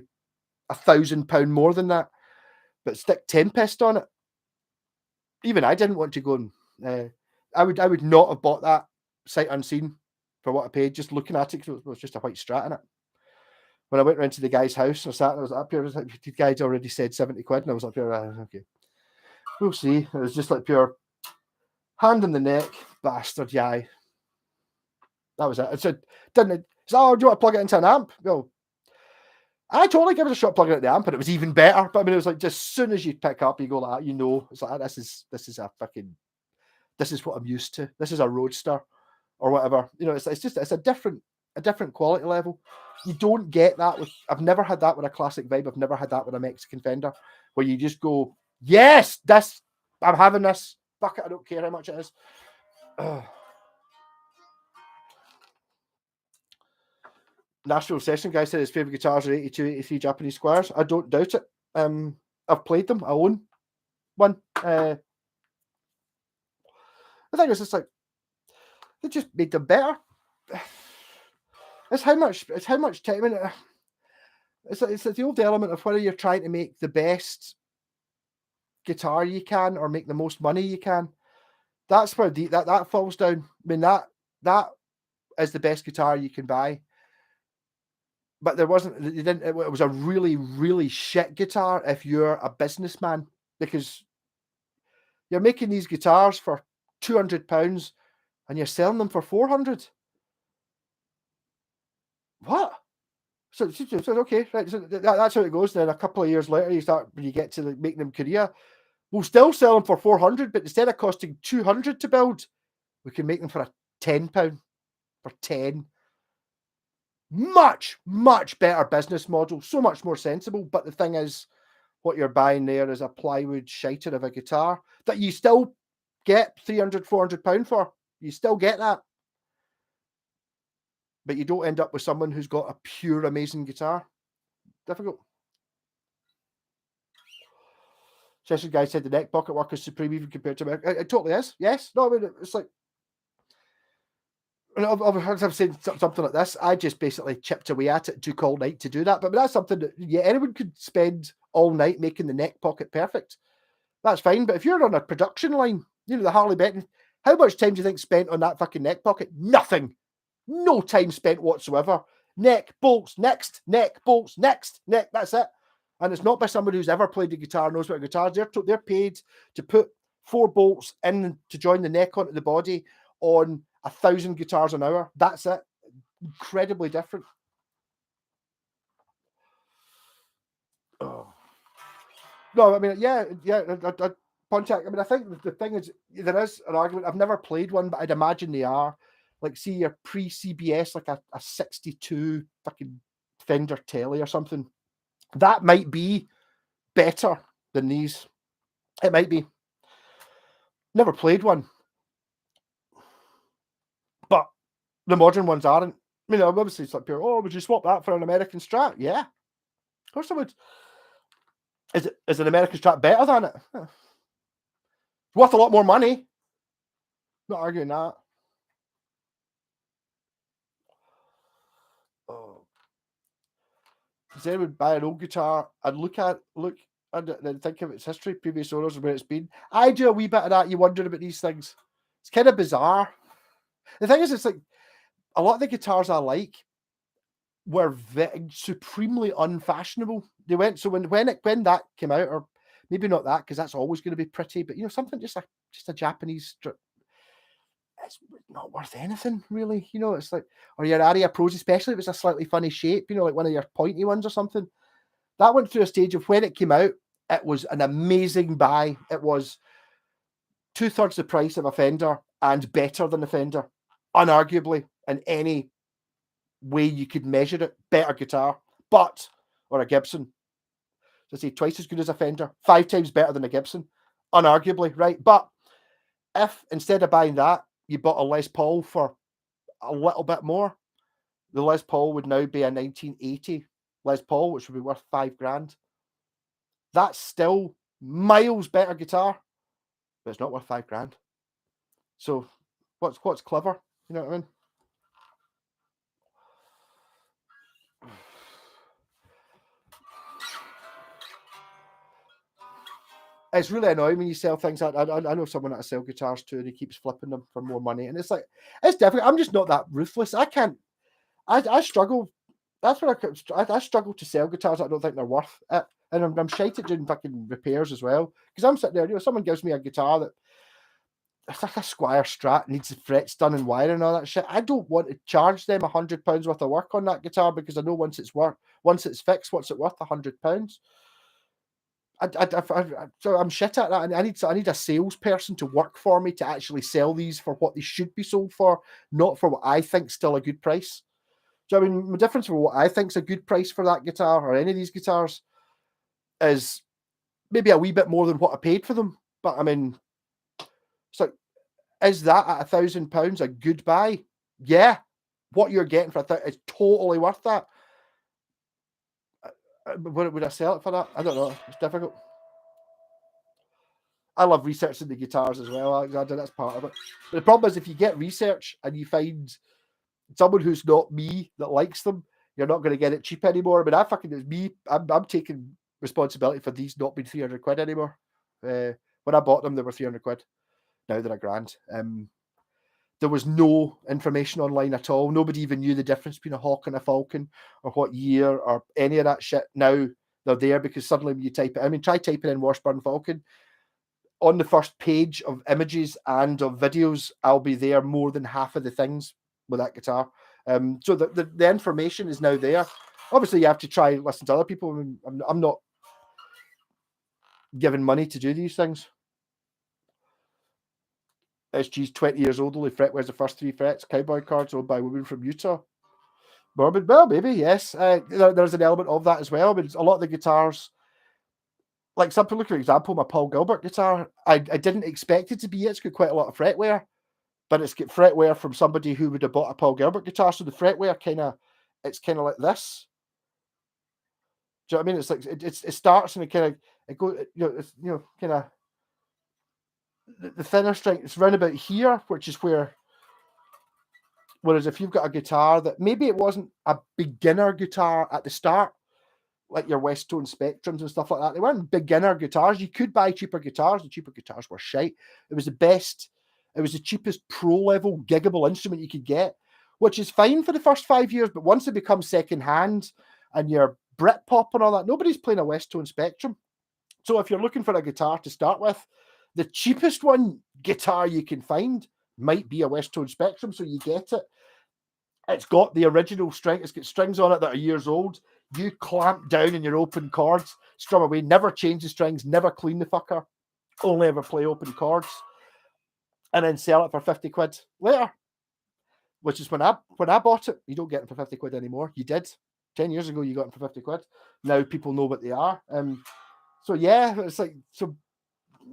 £1,000 more than that. But stick Tempest on it. Even I didn't want to go and I would not have bought that sight unseen for what I paid. Just looking at it, because it was just a white Strat in it. When I went round to the guy's house, I sat and I was up here. The guy'd already said 70 quid, and I was up here. Okay, we'll see. It was just like pure hand in the neck, bastard. Yeah, that was it. I said, didn't it? So, oh, do you want to plug it into an amp? Well, I totally give it a shot plugging it at the amp, and it was even better. But I mean, it was like just as soon as you pick up, you go like that, you know, it's like this is a fucking, this is what I'm used to. This is a Roadster or whatever. You know, it's a different quality level. You don't get that with. I've never had that with a classic vibe. I've never had that with a Mexican Fender, where you just go, yes, this, I'm having this. Fuck it, I don't care how much it is. Nashville Session guy said his favorite guitars are 82, 83 Japanese Squires. I don't doubt it. I've played them. I own one. The thing is, it's like they just made them better. It's how much time in it. It's the old element of whether you're trying to make the best guitar you can or make the most money you can. That's where that falls down. I mean, that is the best guitar you can buy. But it was a really, really shit guitar if you're a businessman, because you're making these guitars for £200 and you're selling them for 400. What? So okay, right. So that's how it goes. Then a couple of years later, when you get to making them Korea, we'll still sell them for 400, but instead of costing 200 to build, we can make them for £10 for 10. Much, much better business model. So much more sensible. But the thing is, what you're buying there is a plywood shiter of a guitar that you still get £300, £400 for. You still get that. But you don't end up with someone who's got a pure amazing guitar. Difficult. Session guy said the neck pocket work is supreme even compared to America. It totally is. Yes. No, I mean, it's like, I've said something like this. I just basically chipped away at it and took all night to do that. But that's something that anyone could spend all night making the neck pocket perfect. That's fine. But if you're on a production line, you know, the Harley Benton, how much time do you think spent on that fucking neck pocket? Nothing. No time spent whatsoever. Neck, bolts, next, neck, bolts, next, neck. That's it. And it's not by somebody who's ever played the guitar, knows what a guitar is. They're paid to put 4 bolts in to join the neck onto the body on 1,000 guitars an hour. That's it. Incredibly different. Oh. No, I mean, yeah. Pontiac. I mean, I think the thing is, there is an argument. I've never played one, but I'd imagine they are. Like, see your pre-CBS, like a 62 fucking Fender Telly or something. That might be better than these. It might be. Never played one, but the modern ones aren't. I mean, obviously it's like pure. Oh, would you swap that for an American Strat? Yeah, of course I would. Is an American Strat better than it? It's worth a lot more money. Not arguing that. Oh. If anyone would buy an old guitar, I'd look and think of its history, previous owners, and where it's been. I do a wee bit of that. You wonder about these things. It's kind of bizarre. The thing is, it's like a lot of the guitars I like were supremely unfashionable. They went so when that came out, or maybe not that because that's always going to be pretty, but something just a Japanese. It's not worth anything really. It's like, or your Aria Pros, especially if it's a slightly funny shape. Like one of your pointy ones or something. That went through a stage of when it came out, it was an amazing buy. It was 2/3 the price of a Fender and better than the Fender, unarguably, in any way you could measure it. Better guitar, or a Gibson. So I say twice as good as a Fender, 5 times better than a Gibson, unarguably, right? But if instead of buying that, you bought a Les Paul for a little bit more, the Les Paul would now be a 1980 Les Paul, which would be worth $5,000. That's still miles better guitar, but it's not worth $5,000. So what's clever? You know what I mean? It's really annoying when you sell things. I know someone that I sell guitars to, and he keeps flipping them for more money, and it's like, it's difficult. I'm just not that ruthless. I can't. I struggle. That's what I struggle to sell guitars that I don't think they're worth it, and I'm shite at doing fucking repairs as well, because I'm sitting there. Someone gives me a guitar that it's like a Squire Strat, needs the frets done and wiring and all that shit. I don't want to charge them £100 worth of work on that guitar, because I know once it's fixed, what's it worth? £100. So I'm shit at that, and I need a salesperson to work for me to actually sell these for what they should be sold for, not for what I think still a good price. So I mean, the difference for what I think's a good price for that guitar or any of these guitars is maybe a wee bit more than what I paid for them. But I mean, so is that at £1,000 a good buy? Yeah, what you're getting for is totally worth that. Would I sell it for that? I don't know. It's difficult. I love researching the guitars as well, Alexander. That's part of it. But the problem is, if you get research and you find someone who's not me that likes them, you're not going to get it cheap anymore. But it's me. I'm taking responsibility for these not being £300 anymore. When I bought them, they were £300. Now they're £1,000. There was no information online at all. Nobody even knew the difference between a Hawk and a Falcon, or what year, or any of that shit. Now they're there because suddenly when you type it, I mean, try typing in Washburn Falcon. On the first page of images and of videos, I'll be there more than half of the things with that guitar. So the information is now there. Obviously, you have to try and listen to other people. I mean, I'm not given money to do these things. SG's 20 years old, only fret wears the first 3 frets. Cowboy cards owned by women from Utah. Morbid, well, maybe, yes. There's an element of that as well. But a lot of the guitars, like something, look for example, my Paul Gilbert guitar, I didn't expect it to be. It's got quite a lot of fret wear, but it's got fret wear from somebody who would have bought a Paul Gilbert guitar. So the fret wear it's kind of like this. Do you know what I mean? It's like it starts and it goes, it's kind of the thinner string. It's round about here, which is where. Whereas if you've got a guitar that maybe it wasn't a beginner guitar at the start, like your Westone Spectrums and stuff like that, they weren't beginner guitars. You could buy cheaper guitars. The cheaper guitars were shite. It was the cheapest pro level giggable instrument you could get, which is fine for the first 5 years. But once it becomes second hand and you're Britpop and all that, nobody's playing a Westone Spectrum. So if you're looking for a guitar to start with, the cheapest guitar you can find might be a Westone Spectrum, so you get it. It's got the original string. It's got strings on it that are years old. You clamp down in your open chords, strum away, never change the strings, never clean the fucker, only ever play open chords, and then sell it for £50 later. Which is when I bought it. You don't get them for £50 anymore. You did 10 years ago. You got them for £50. Now people know what they are. So yeah, it's like, so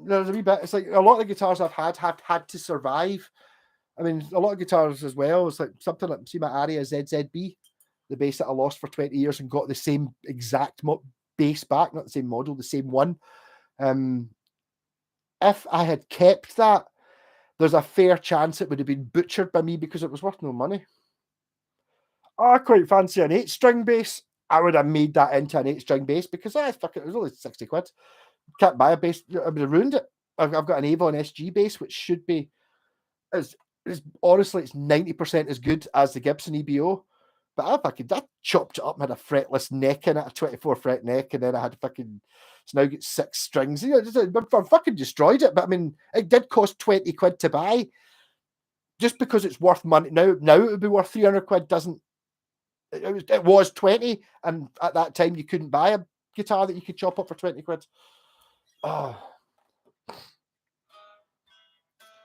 there's a wee bit. It's like a lot of the guitars I've had have had to survive. I mean, a lot of guitars as well. It's like something like, see my Aria ZZB, the bass that I lost for 20 years and got the same exact bass back, not the same model, the same one. If I had kept that, there's a fair chance it would have been butchered by me because it was worth no money. I quite fancy an 8-string bass. I would have made that into an 8-string bass because fuck it was only 60 quid. Can't buy a bass. I would have ruined it. I've got an Avon SG bass, which should be, as honestly, it's 90% as good as the Gibson EBO. But I chopped it up and had a fretless neck in it, a 24 fret neck, and then I had fucking, it's now got 6 strings. You know, I fucking destroyed it. But I mean, it did cost 20 quid to buy. Just because it's worth money now it would be worth 300 quid. Doesn't it was 20, and at that time you couldn't buy a guitar that you could chop up for 20 quid. Oh, I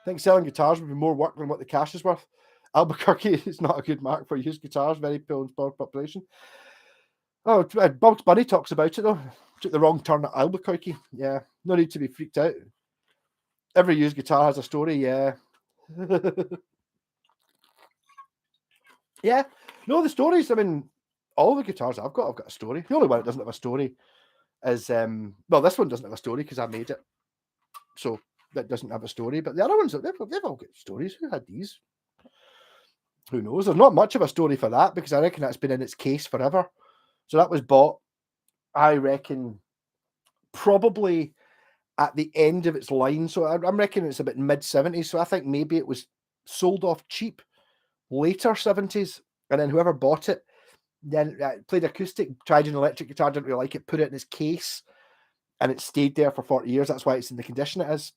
think selling guitars would be more work than what the cash is worth. Albuquerque is not a good mark for used guitars, very poor and spoiled population. Oh, Bugs Bunny talks about it though. Took the wrong turn at Albuquerque. Yeah, no need to be freaked out. Every used guitar has a story, yeah. Yeah, no, the stories, I mean, all the guitars I've got a story. The only one that doesn't have a story is, well, this one doesn't have a story because I made it. So that doesn't have a story, but the other ones, they've all got stories. Who had these? Who knows? There's not much of a story for that because I reckon that's been in its case forever. So that was bought, I reckon, probably at the end of its line. So I'm reckoning it's about mid-70s. So I think maybe it was sold off cheap later 70s. And then whoever bought it, then played acoustic, tried an electric guitar, didn't really like it, put it in its case, and it stayed there for 40 years. That's why it's in the condition it is.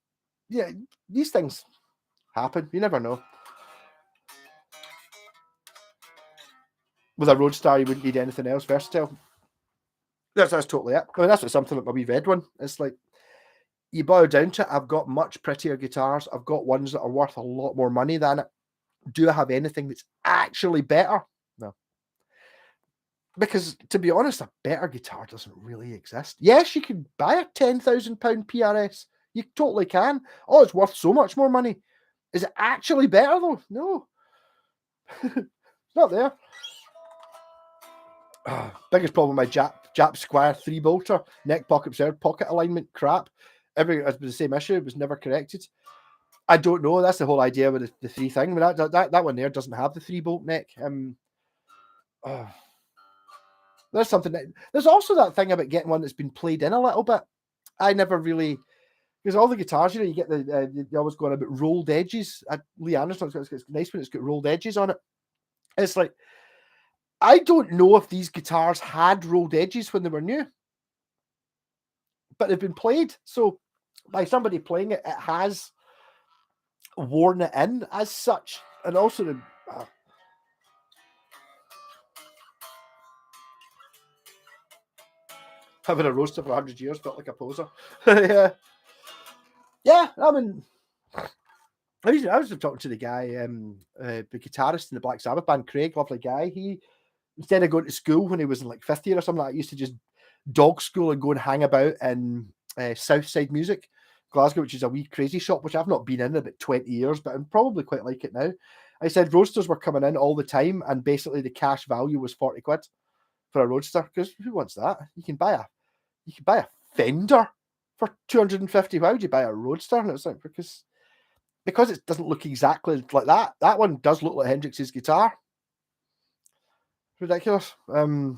Yeah, these things happen. You never know. With a Roadstar, you wouldn't need anything else versatile. That's totally it. I mean, that's what something like my wee red one. It's like, you boil down to it, I've got much prettier guitars. I've got ones that are worth a lot more money than it. Do I have anything that's actually better? No. Because, to be honest, a better guitar doesn't really exist. Yes, you can buy a £10,000 PRS. You totally can. Oh, it's worth so much more money. Is it actually better, though? No. It's not there. Biggest problem with my Jap Squire 3-bolter, neck pocket preserved, pocket alignment, crap. Everything has been the same issue. It was never corrected. I don't know. That's the whole idea with the 3 thing. I mean, that one there doesn't have the 3-bolt neck. There's something. There's also that thing about getting one that's been played in a little bit. I never really, because all the guitars, you know, you get they always go on about rolled edges. Lee Anderson's it's nice when it's got rolled edges on it. It's like, I don't know if these guitars had rolled edges when they were new, but they've been played. So by somebody playing it, it has worn it in as such. And also having a roaster for 100 years felt like a poser. Yeah. Yeah, I mean, I was talking to the guy, the guitarist in the Black Sabbath band, Craig, lovely guy. He, instead of going to school when he was in like 5th year or something like that, used to just dog school and go and hang about in Southside Music, Glasgow, which is a wee crazy shop, which I've not been in about 20 years, but I'm probably quite like it now. I said roadsters were coming in all the time, and basically the cash value was 40 quid for a roadster, because who wants that? You can buy a Fender for 250. Why would you buy a roadster? And it's like, because it doesn't look exactly like that. That one does look like Hendrix's guitar. Ridiculous. I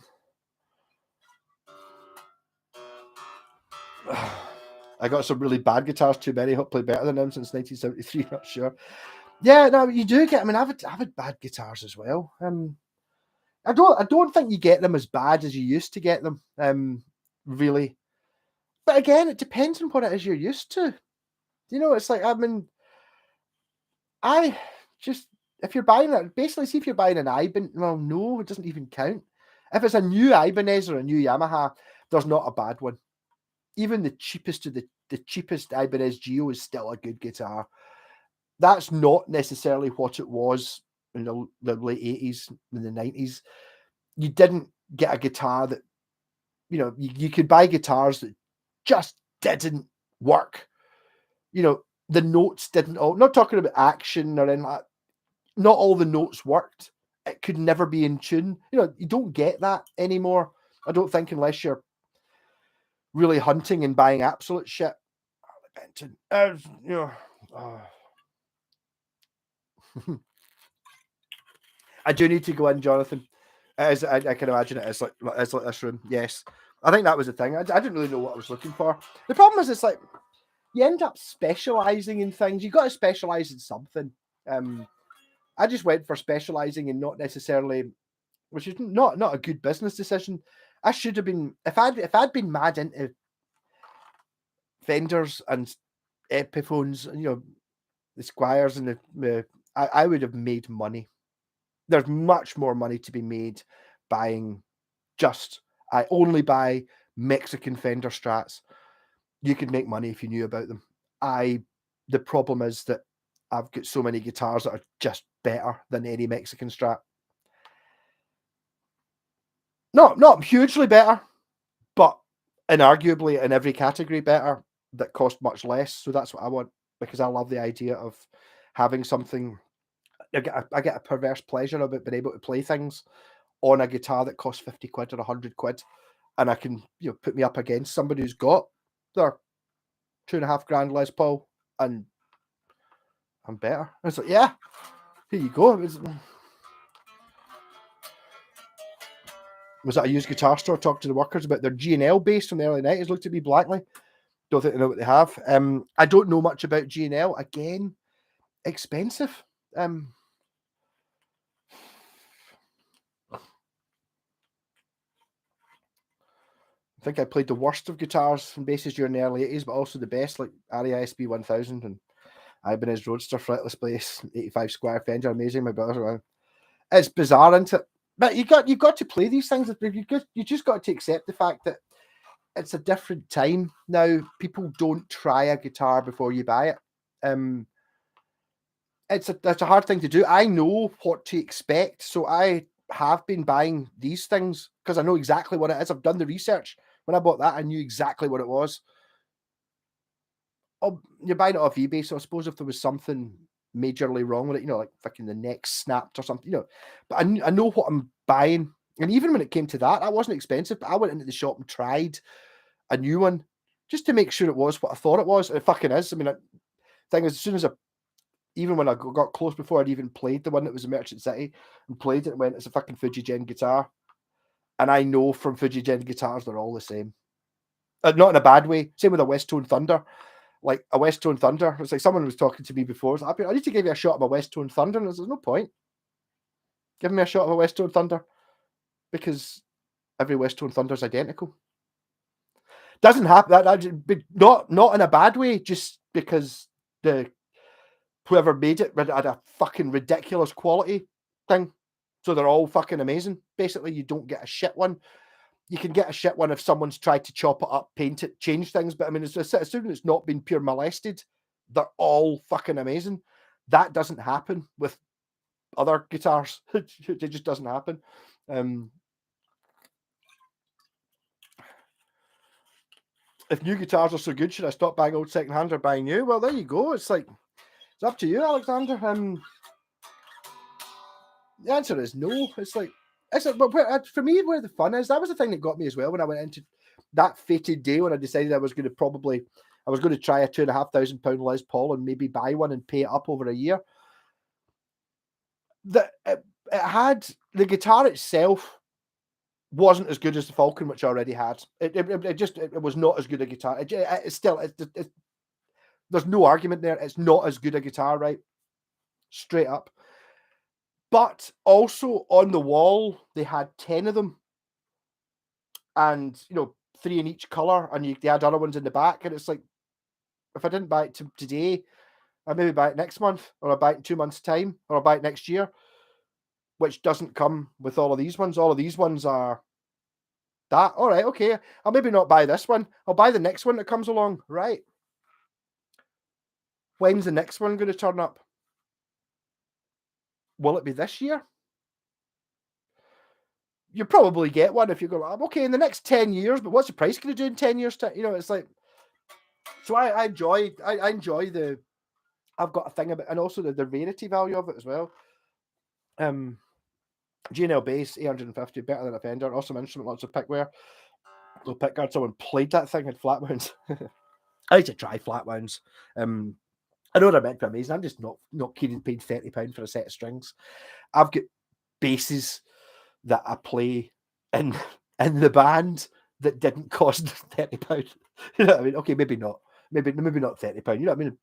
got some really bad guitars, too many. Hopefully better than them since 1973. Not sure. Yeah, no, you do get. I mean, I've had bad guitars as well. I don't think you get them as bad as you used to get them. Really. But again, it depends on what it is you're used to. You know, it's like, I mean, if you're buying it, basically, see if you're buying an Ibanez. Well, no, it doesn't even count. If it's a new Ibanez or a new Yamaha, there's not a bad one. Even the cheapest of the cheapest Ibanez Geo is still a good guitar. That's not necessarily what it was in the late 80s, in the 90s. You didn't get a guitar that, you know, you could buy guitars that just didn't work. You know, the notes didn't all, not talking about action or anything like that, not all the notes worked. It could never be in tune. You know, you don't get that anymore. I don't think, unless you're really hunting and buying absolute shit. You know, I do need to go in, Jonathan. As I can imagine it is like this room. Yes, I think that was the thing. I didn't really know what I was looking for. The problem is, it's like you end up specializing in things. You got to specialize in something. I just went for specializing and not necessarily, which is not a good business decision. I should have been, if I'd been mad into vendors and Epiphones, you know, the Squires and I would have made money. There's much more money to be made buying I only buy Mexican Fender Strats. You could make money if you knew about them. The problem is that I've got so many guitars that are just better than any Mexican Strat. Not hugely better, but inarguably in every category better, that cost much less. So that's what I want, because I love the idea of having something. I get a perverse pleasure about being able to play things on a guitar that costs 50 quid or 100 quid, and I can, you know, put me up against somebody who's got their $2.5 grand Les Paul, and I'm better. And it's like, yeah, here you go. Was that a used guitar store talking to the workers about their G&L bass from the early 90s? Looked to be Blackley. Don't think they know what they have. I don't know much about G&L. Again, expensive. I think I played the worst of guitars and basses during the early 80s, but also the best, like Aria SB 1000 and Ibanez Roadster, fretless bass, 85 Squire Fender, amazing. My brother, it's bizarre, isn't it? But you got to play these things. You just got to accept the fact that it's a different time now. People don't try a guitar before you buy it. That's a hard thing to do. I know what to expect, so I have been buying these things because I know exactly what it is. I've done the research. When I bought that, I knew exactly what it was. Oh, you're buying it off eBay, so I suppose if there was something majorly wrong with it, you know, like fucking the neck snapped or something, you know. But I know what I'm buying, and even when it came to that, wasn't expensive. But I went into the shop and tried a new one just to make sure it was what I thought it was. And it fucking is. I mean, thing is, as soon as even when I got close before I'd even played the one that was in Merchant City and played it, and went, it's a fucking Fujigen guitar. And I know from Fujigen guitars, they're all the same. Not in a bad way. Same with a West Tone Thunder. Like a West Tone Thunder. It's like someone was talking to me before. Like, I need to give you a shot of a West Tone Thunder. And there's no point. Give me a shot of a West Tone Thunder. Because every West Tone Thunder is identical. Doesn't happen. Not in a bad way, just because whoever made it had a fucking ridiculous quality thing. So they're all fucking amazing. Basically, you don't get a shit one. You can get a shit one if someone's tried to chop it up, paint it, change things. But I mean, as soon as it's not been pure molested, they're all fucking amazing. That doesn't happen with other guitars. It just doesn't happen. If new guitars are so good, should I stop buying old secondhand or buying new? Well, there you go. It's like, it's up to you, Alexander. The answer is no. It's like, but for me, where the fun is, that was the thing that got me as well when I went into that fated day when I decided I was going to try a £2,500 Les Paul and maybe buy one and pay it up over a year. It had, the guitar itself wasn't as good as the Falcon, which I already had. It was not as good a guitar. There's no argument there. It's not as good a guitar, right? Straight up. But also on the wall, they had 10 of them. And, you know, 3 in each color. And they had other ones in the back. And it's like, if I didn't buy it today, I maybe buy it next month, or I'll buy it in 2 months' time, or I'll buy it next year, which doesn't come with all of these ones. All of these ones are that. All right, okay. I'll maybe not buy this one. I'll buy the next one that comes along. Right. When's the next one going to turn up? Will it be this year? You probably get one if you go, okay, in the next 10 years, but what's the price going to do in 10 years? You know, it's like, So I enjoy the. I've got a thing about, and also the rarity value of it as well. GNL bass, 850, better than a Fender. Awesome instrument, lots of pickwear. No pickguard. Someone played that thing, had flat wounds. I used to try flat wounds. I know they're meant to be amazing. I'm just not keen on paying £30 for a set of strings. I've got basses that I play in the band that didn't cost £30. You know what I mean? Okay, maybe not. Maybe not £30. You know what I mean?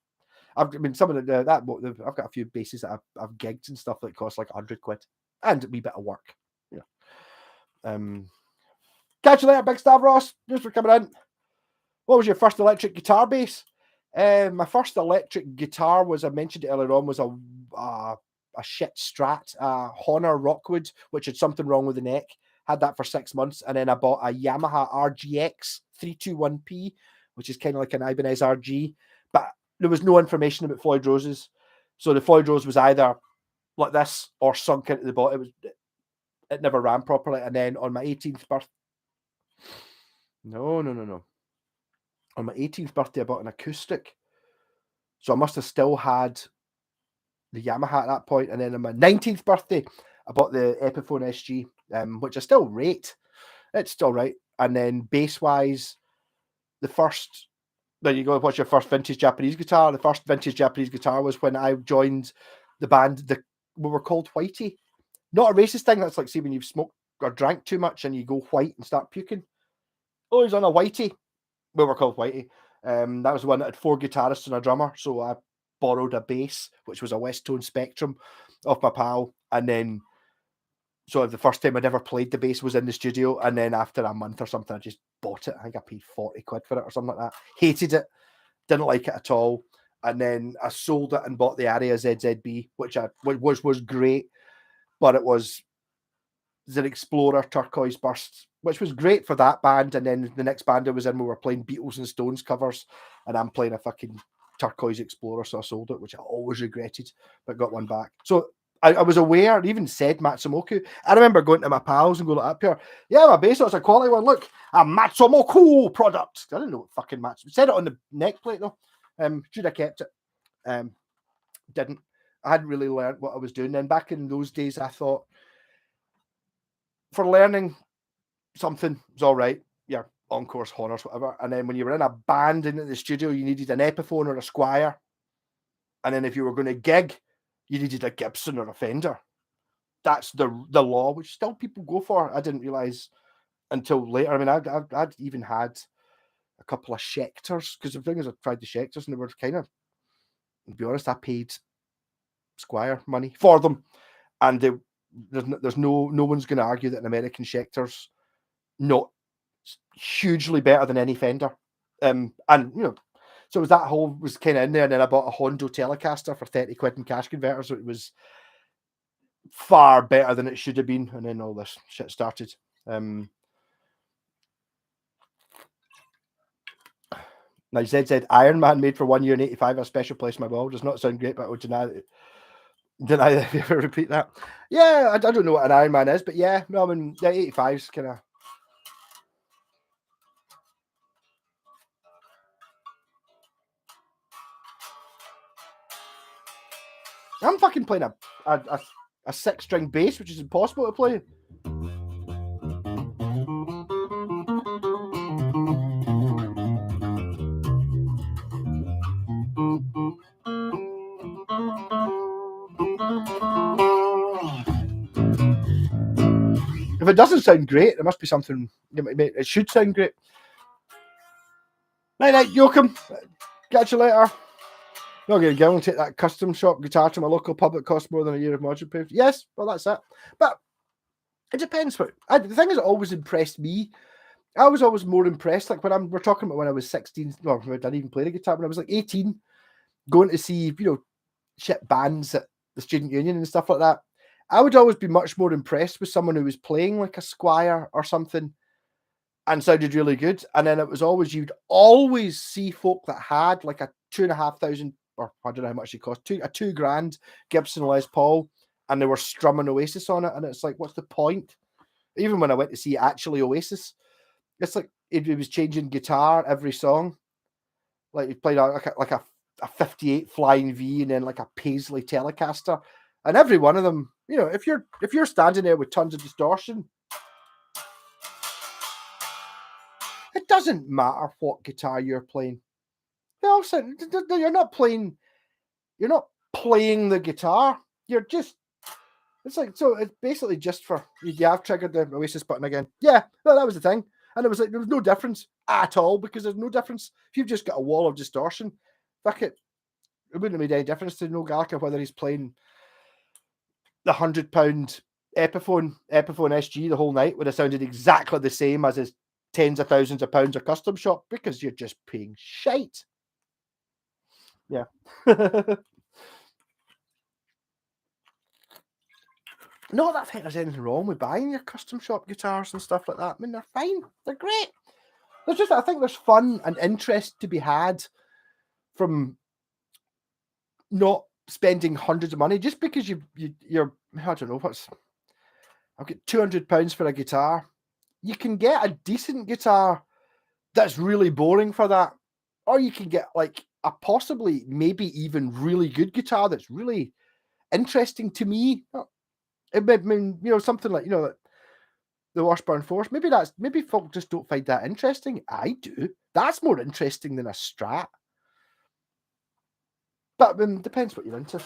I mean, some of that I've got a few basses that I've gigged and stuff that cost like £100 and a wee bit of work. Yeah. Catch you later, Big Stavros. Thanks for coming in. What was your first electric guitar bass? My first electric guitar was, I mentioned it earlier on, was a shit Strat, a Honor Rockwood, which had something wrong with the neck. Had that for 6 months, and then I bought a Yamaha RGX 321P, which is kind of like an Ibanez RG, but there was no information about Floyd Rose's. So the Floyd Rose was either like this or sunk into the bottom. It never ran properly. And then on my 18th birthday, no. On my 18th birthday, I bought an acoustic. So I must have still had the Yamaha at that point. And then on my 19th birthday, I bought the Epiphone SG, which I still rate. It's still right. And then bass-wise, there you go. What's your first vintage Japanese guitar? The first vintage Japanese guitar was when I joined the band. We were called Whitey. Not a racist thing. That's like, see, when you've smoked or drank too much and you go white and start puking. Oh, he's on a Whitey. We were called Whitey. That was the one that had 4 guitarists and a drummer. So I borrowed a bass, which was a West Tone Spectrum, off my pal. And then, so the first time I'd ever played the bass was in the studio. And then after a month or something, I just bought it. I think I paid £40 for it or something like that. Hated it. Didn't like it at all. And then I sold it and bought the Aria ZZB, which was great. But it was an Explorer Turquoise Burst, which was great for that band. And then the next band I was in, we were playing Beatles and Stones covers, and I'm playing a fucking Turquoise Explorer, so I sold it, which I always regretted, but got one back. So I was aware, I even said Matsumoku. I remember going to my pals and going up here, yeah, my bass, it's a quality one. Look, a Matsumoku product. I didn't know what fucking Matsumoku. Said it on the neck plate though. Should have kept it. Didn't. I hadn't really learned what I was doing. Then back in those days, I thought, for learning something was all right, yeah, Encores, Honors, whatever. And then when you were in a band in the studio, you needed an Epiphone or a Squier. And then if you were going to gig, you needed a Gibson or a Fender. That's the law, which still people go for. I didn't realize until later. I mean, I'd even had a couple of Schecters, because the thing is, I tried the Schecters and they were kind of, to be honest, I paid Squier money for them, and there's no one's going to argue that an American Schecter's not hugely better than any Fender. And you know, so it was that whole was kind of in there. And then I bought a Hondo Telecaster for £30 in cash converter, so it was far better than it should have been. And then all this shit started. Now ZZ Iron Man made for 1 year and 85 a special place in my wall. Does not sound great, but I would deny if you ever repeat that. Yeah, I don't know what an Iron Man is, but yeah, no, I mean, yeah, 85's kind of. I'm fucking playing a 6-string bass, which is impossible to play. If it doesn't sound great, there must be something. It should sound great. Night, Joachim. Catch you later. Not going to go and take that custom shop guitar to my local pub. It costs more than a year of module pay. Yes, well, that's it. But it depends. The thing is, it always impressed me. I was always more impressed. Like we're talking about when I was 16. Well, I didn't even play the guitar when I was like 18. Going to see, shit bands at the student union and stuff like that. I would always be much more impressed with someone who was playing like a Squier or something and sounded really good. And then it was always, you'd always see folk that had like a $2,500, or I don't know how much it cost, a $2,000 Gibson Les Paul, and they were strumming Oasis on it. And it's like, what's the point? Even when I went to see actually Oasis, it's like it was changing guitar every song. Like you played a 58 Flying V and then like a Paisley Telecaster, and every one of them, you know, if you're standing there with tons of distortion, it doesn't matter what guitar you're playing. You're not playing. You're not playing the guitar. You're just. It's like, so it's basically just for, you have triggered the Oasis button again. Yeah, no, that was the thing. And it was like, there was no difference at all, because there's no difference. If you've just got a wall of distortion, fuck it. It wouldn't have made any difference to Noel Gallagher whether he's playing the £100 Epiphone SG the whole night. Would have sounded exactly the same as his tens of thousands of pounds of custom shop, because you're just paying shite. Yeah. Not that I think there's anything wrong with buying your custom shop guitars and stuff like that. I mean, they're fine. They're great. There's just, I think there's fun and interest to be had from not spending hundreds of money just because you're I don't know what's. I've got £200 for a guitar. You can get a decent guitar that's really boring for that, or you can get like a possibly maybe even really good guitar that's really interesting to me. I mean, you know, something like, you know, the Washburn Force. Maybe folk just don't find that interesting. I do. That's more interesting than a Strat. But I mean, depends what you're into.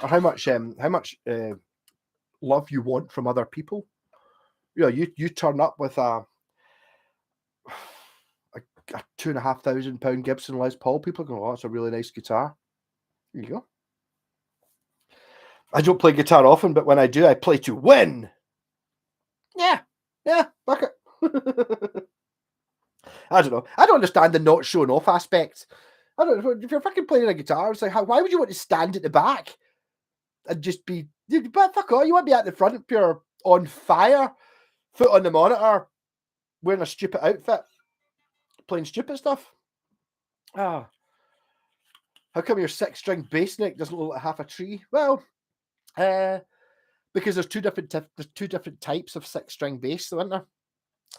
Or how much love you want from other people. You know, you turn up with a £2,500 Gibson Les Paul. People go, "Oh, that's a really nice guitar." There you go. I don't play guitar often, but when I do, I play to win. Yeah, fuck it. I don't know. I don't understand the not showing off aspect. I don't know. If you're fucking playing a guitar, it's like, why would you want to stand at the back and just be? But fuck all, you want to be at the front, pure on fire, foot on the monitor, wearing a stupid outfit, playing stupid stuff. How come your 6-string bass neck doesn't look like half a tree? Well, because there's two different types of 6-string bass, though, isn't there?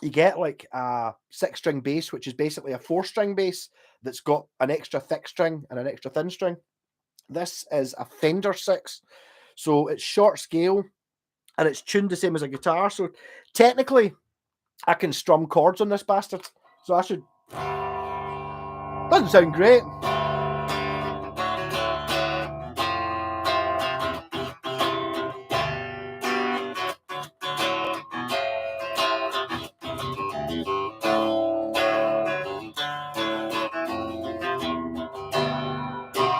You get like a 6-string bass, which is basically a 4-string bass that's got an extra thick string and an extra thin string. This is a Fender 6, so it's short scale and it's tuned the same as a guitar. So technically, I can strum chords on this bastard. So I should. Doesn't sound great.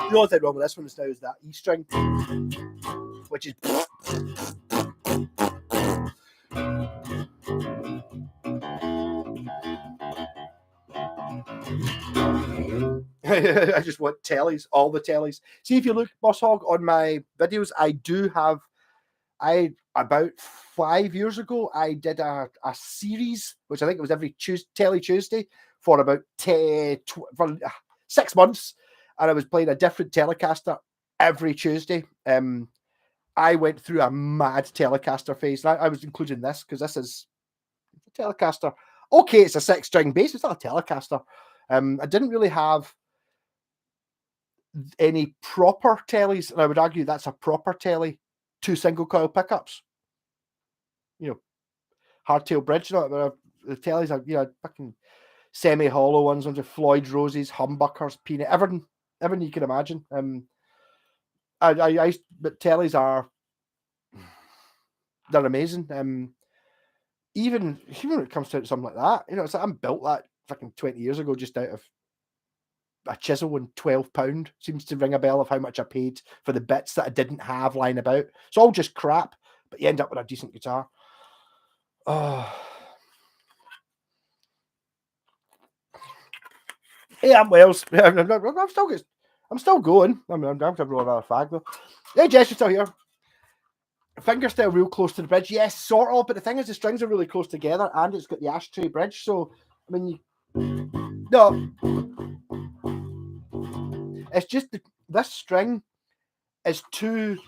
The only thing wrong with this one now is that E string, which is. I just want tellies, all the tellies. See, if you look, Boss Hog, on my videos, I do have. About 5 years ago, I did a series, which I think it was every Telly Tuesday for about 6 months, and I was playing a different Telecaster every Tuesday. I went through a mad Telecaster phase. I was including this because this is a Telecaster. Okay, it's a 6-string bass. It's not a Telecaster. I didn't really have any proper tellies, and I would argue that's a proper telly. 2 single coil pickups, you know, hardtail bridge. You know, the tellies are, you know, fucking semi-hollow ones, ones with Floyd Roses, humbuckers, peanut, everything you can imagine. But tellies they're amazing. Even when it comes to something like that, you know, it's like I'm built that fucking 20 years ago just out of a chisel and £12 seems to ring a bell of how much I paid for the bits that I didn't have lying about. It's all just crap, but you end up with a decent guitar. Oh. Yeah, I'm Wales. I'm still going. I'm down to roll another fag though. Yeah, Jess, you're still here. Finger still real close to the bridge. Yes, sort of, but the thing is the strings are really close together and it's got the ashtray bridge. So, I mean, no. It's just this string is too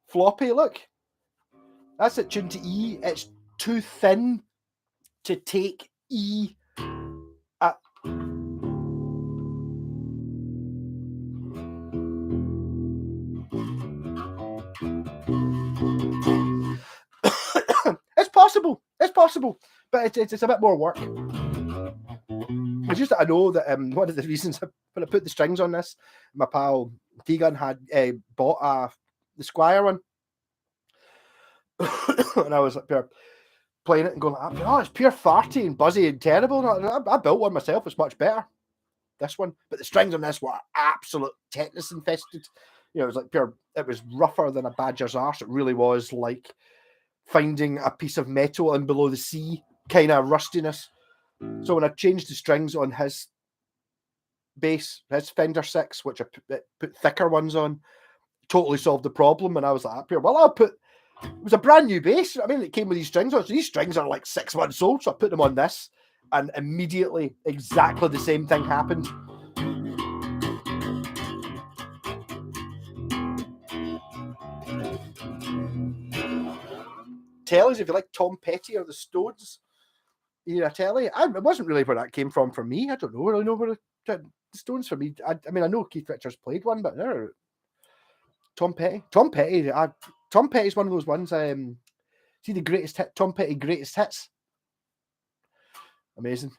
floppy. Look, that's it tuned to E. It's too thin to take E at it's possible, but it's a bit more work. It's just that I know that one of the reasons when I put the strings on this, my pal Tegan had bought the Squire one, and I was up there playing it and going, oh, it's pure farty and buzzy and terrible. And I built one myself. It's much better, this one, but the strings on this were absolute tetanus infested. You know, it was like pure. It was rougher than a badger's arse. It really was like finding a piece of metal in below the sea kind of rustiness. So when I changed the strings on his bass, his Fender 6, which I put thicker ones on, totally solved the problem. And I was like, up here, well, I'll put, it was a brand new bass. I mean, it came with these strings on. So these strings are like 6 months old. So I put them on this, and immediately exactly the same thing happened. Tell us if you like Tom Petty or the Stones. Yeah, Telly. It wasn't really where that came from for me. I don't really know where the Stones for me. I mean, I know Keith Richards played one, but no. Tom Petty. Tom Petty's one of those ones. See the greatest hit, Tom Petty greatest hits. Amazing.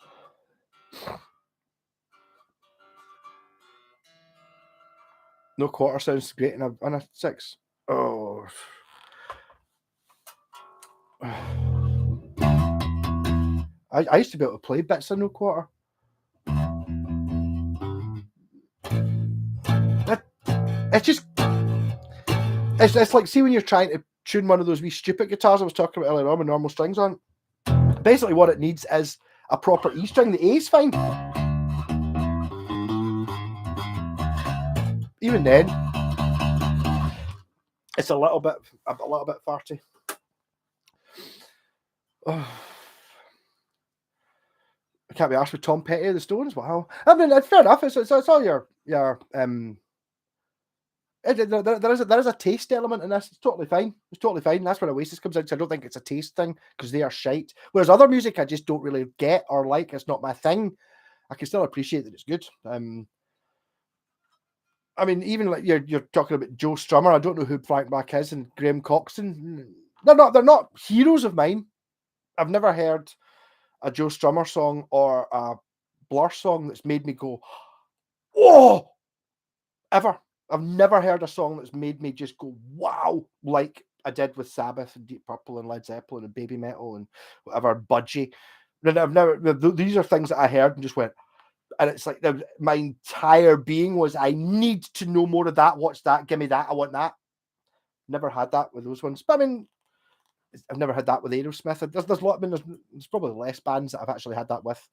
No Quarter sounds great in a 6. Oh. I used to be able to play bits of No Quarter. It's like, see when you're trying to tune one of those wee stupid guitars I was talking about earlier on with normal strings on. Basically what it needs is a proper E string. The A is fine. Even then, it's a little bit farty. Oh. I can't be asked with Tom Petty of the Stones. Wow. I mean, it's fair enough. It's all your there is a taste element in this. It's totally fine. That's where Oasis comes in. So I don't think it's a taste thing because they are shite. Whereas other music I just don't really get or like. It's not my thing. I can still appreciate that it's good. I mean, even like you're talking about Joe Strummer. I don't know who Frank Black is and Graham Coxon. They're not heroes of mine. I've never heard a Joe Strummer song or a Blur song that's made me go, oh, ever. I've never heard a song that's made me just go, wow, like I did with Sabbath and Deep Purple and Led Zeppelin and Baby Metal and whatever, Budgie. These are things that I heard and just went, and it's like my entire being was, I need to know more of that. What's that? Give me that. I want that. Never had that with those ones. But I mean, I've never had that with Aerosmith. There's a lot. I mean, there's probably less bands that I've actually had that with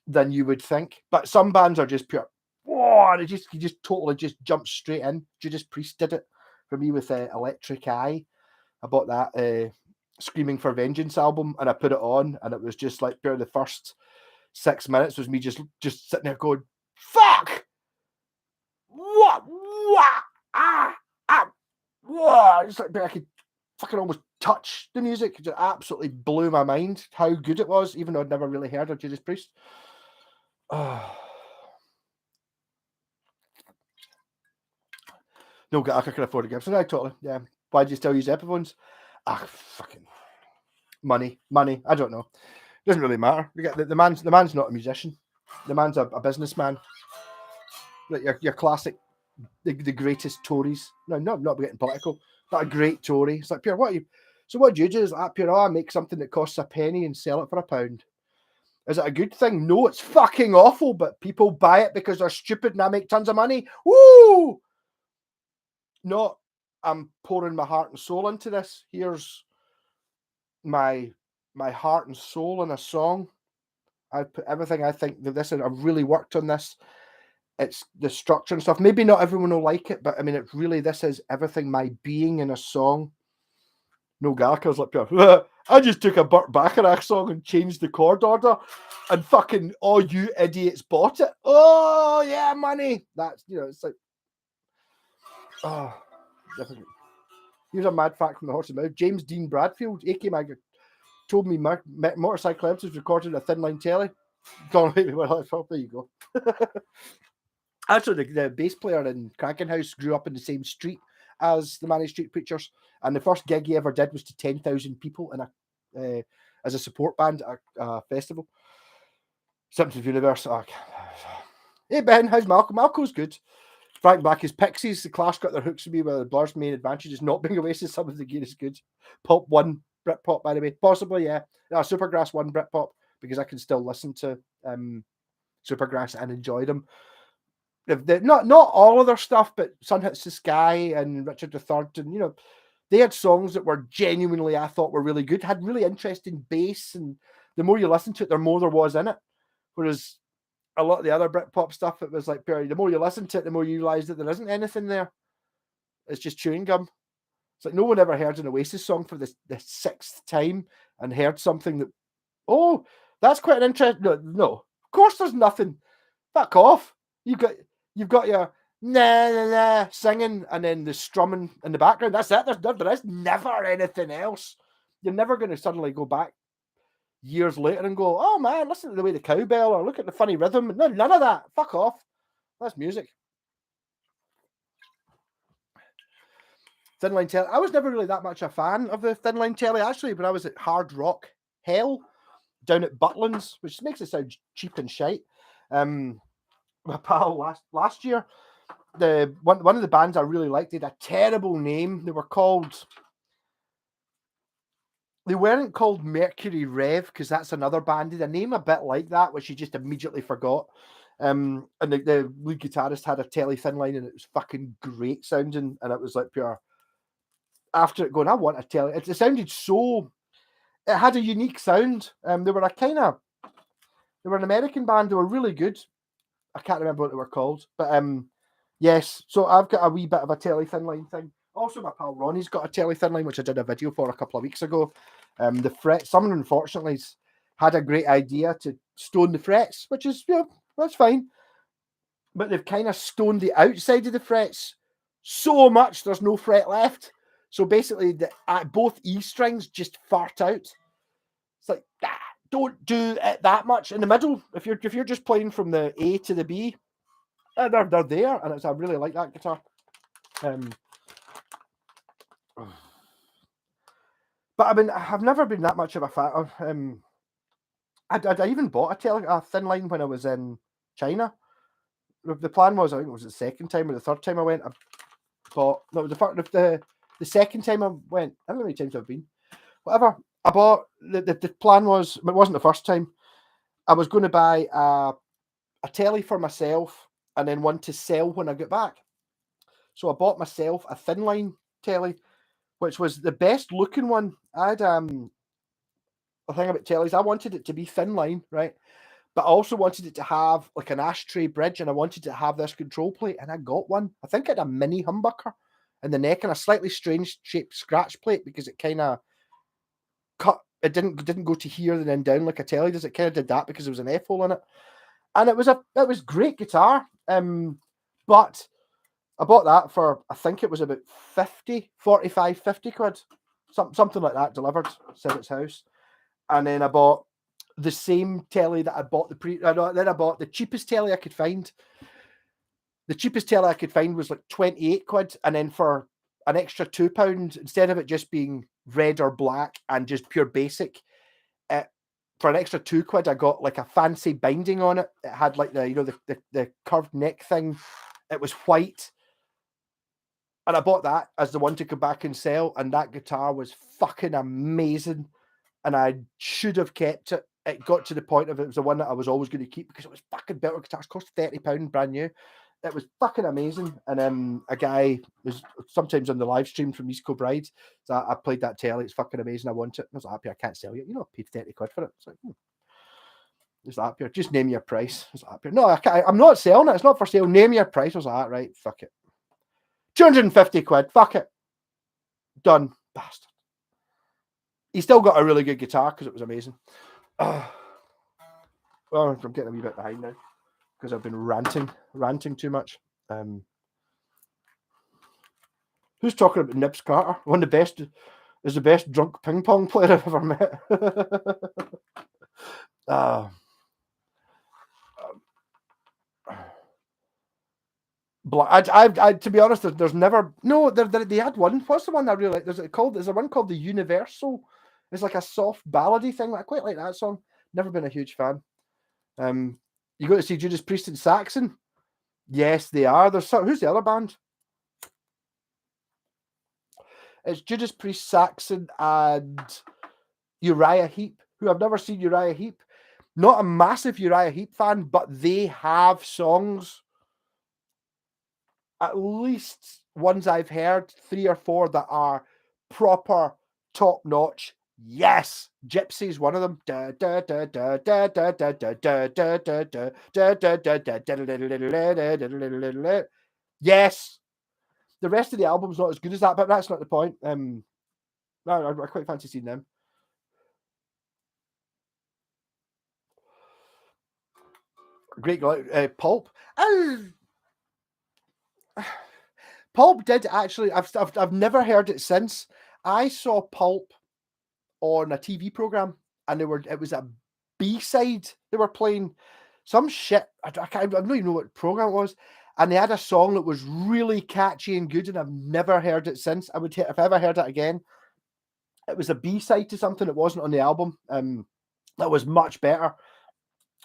than you would think. But some bands are just pure. Oh, you just totally just jump straight in. Judas Priest did it for me with Electric Eye. I bought that Screaming for Vengeance album and I put it on, and it was just like pure. The first 6 minutes was me just sitting there going, "Fuck! What? Whoa!" It's like I could fucking almost touch the music. It just absolutely blew my mind how good it was, even though I'd never really heard of Judas Priest. No, I can afford a Gibson. I totally, yeah. Why do you still use Epiphones? Fucking money. I don't know. Doesn't really matter. The man's not a musician. The man's a businessman. Like your classic, the greatest Tories. No, not getting political. Not a great Tory. It's like, pure, what do you do? Is like, pure, I make something that costs a penny and sell it for £1. Is it a good thing? No, it's fucking awful, but people buy it because they're stupid and I make tons of money. Woo! No, I'm pouring my heart and soul into this. Here's my heart and soul in a song. I put everything I think that this, and I've really worked on this. It's the structure and stuff. Maybe not everyone will like it, but I mean, this is everything, my being in a song. No Garca's like, I just took a Burt Bacharach song and changed the chord order, and fucking all you idiots bought it. Oh yeah, money. That's, it's like, difficult. Here's a mad fact from the horse's mouth. James Dean Bradfield, aka told me Motorcycle Ebbs was recorded at a thin line telly. Don't wait, well, there you go. Actually, the bass player in Cranking House grew up in the same street as the Manic Street Preachers, and the first gig he ever did was to 10,000 people in a as a support band at a festival. Simpsons Universe. Oh, hey Ben, how's Malcolm? Malcolm's good. Frank Black is Pixies. The Clash got their hooks to me, where the Blur's main advantage is not being Oasis. Some of the gear is good. Pop won Britpop, by the way. Possibly, yeah. Supergrass won Britpop because I can still listen to Supergrass and enjoy them. Not all of their stuff, but Sun Hits the Sky and Richard III, and they had songs that were genuinely, I thought, were really good. Had really interesting bass, and the more you listen to it, the more there was in it. Whereas a lot of the other Britpop stuff, it was like, the more you listen to it, the more you realise that there isn't anything there. It's just chewing gum. It's like no one ever heard an Oasis song for the sixth time and heard something that, oh, that's quite an interesting. No, of course there's nothing. Fuck off. You've got your na na na singing and then the strumming in the background. That's it. There is never anything else. You're never going to suddenly go back years later and go, oh man, listen to the way the cowbell or look at the funny rhythm. No, none of that. Fuck off. That's music. Thin Line Telly. I was never really that much a fan of the Thin Line Telly, actually, when I was at Hard Rock Hell down at Butlins, which makes it sound cheap and shite. My pal last year, one of the bands I really liked, they had a terrible name. They weren't called Mercury Rev, because that's another band. They had a name a bit like that, which you just immediately forgot. And the lead guitarist had a telly thin line, and it was fucking great sounding. And it was like pure. After it going, I want a telly. It sounded so. It had a unique sound. They were an American band. They were really good. I can't remember what they were called, but yes. So I've got a wee bit of a telly thin line thing. Also, my pal Ronnie's got a telly thin line, which I did a video for a couple of weeks ago. The fret. Someone unfortunately had a great idea to stone the frets, which is that's fine, but they've kind of stoned the outside of the frets so much there's no fret left. So basically, both E strings just fart out. It's like don't do it that much in the middle. If you're just playing from the A to the B, they're there, and I really like that guitar. But I mean, I've never been that much of a fan of. I even bought a thin line when I was in China. The plan was, I think it was the second time or the third time I went. The second time I went. I don't know how many times I've been. Whatever. I bought the plan was, it wasn't the first time. I was going to buy a telly for myself and then one to sell when I get back. So I bought myself a thin line telly, which was the best looking one. I had a thing about tellies. I wanted it to be thin line, right? But I also wanted it to have like an ashtray bridge, and I wanted to have this control plate, and I got one. I think it had a mini humbucker in the neck and a slightly strange shaped scratch plate because it kind of cut. It didn't go to here and then down like a telly does. It kind of did that because there was an F hole in it, and it was great guitar. But I bought that for, I think it was about 50 quid, something like that, delivered to its house. And then I bought the same telly that I bought then I bought the cheapest telly I could find. The cheapest telly I could find was like 28 quid. And then for an extra £2, instead of it just being red or black and just pure basic, for an extra £2, I got like a fancy binding on it. It had like the curved neck thing. It was white. And I bought that as the one to come back and sell. And that guitar was fucking amazing. And I should have kept it. It got to the point of it was the one that I was always going to keep because it was fucking better. Guitars cost £30 brand new. It was fucking amazing. And a guy was sometimes on the live stream from East Coast Bride. So I played that telly. It's fucking amazing. I want it. I was happy. I can't sell it. I paid 30 quid for it. It's like, Is that here? Just name your price. Is that here? No, I'm not selling it. It's not for sale. Name your price. I was like, right, fuck it. 250 quid. Fuck it. Done. Bastard. He still got a really good guitar because it was amazing. Well, I'm getting a wee bit behind now because I've been ranting too much. Who's talking about Nibs Carter? One of the best. is the best drunk ping pong player I've ever met. To be honest, there's never they had one. What's the one I really like? There's a one called the Universal. It's like a soft ballady thing. I quite like that song. Never been a huge fan. You go to see Judas Priest and Saxon? Yes, they are. Who's the other band? It's Judas Priest, Saxon, and Uriah Heep, who I've never seen Uriah Heep. Not a massive Uriah Heep fan, but they have songs, at least ones I've heard, 3 or 4 that are proper top notch. Yes, Gypsy's one of them. Yes. The rest of the album's not as good as that, but that's not the point. No, I quite fancy seeing them. Great guy, Pulp. Pulp did actually. I've never heard it since. I saw Pulp on a TV program, and it was a B-side. They were playing some shit. I don't even know what program it was, and they had a song that was really catchy and good, and I've never heard it since. If I ever heard it again, it was a B-side to something that wasn't on the album. That was much better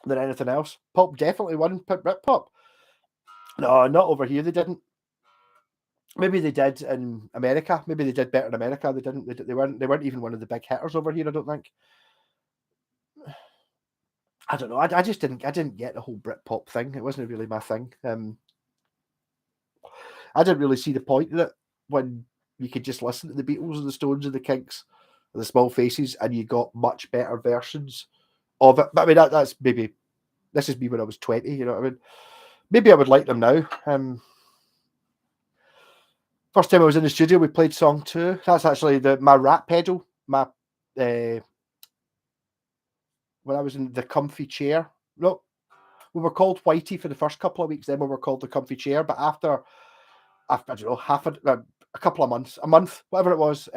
than anything else. Pulp definitely won Britpop. No, not over here. They didn't. Maybe they did in America. Maybe they did better in America. They didn't. They weren't even one of the big hitters over here. I don't think. I don't know. I just didn't. I didn't get the whole Britpop thing. It wasn't really my thing. I didn't really see the point in it when you could just listen to the Beatles and the Stones and the Kinks and the Small Faces, and you got much better versions of it. But I mean, that's maybe this is me when I was 20. You know what I mean? Maybe I would like them now. First time I was in the studio, we played song 2. That's actually my rap pedal. When I was in the comfy chair. No, we were called Whitey for the first couple of weeks. Then we were called the comfy chair. But after I don't know, a couple of months, a month, whatever it was,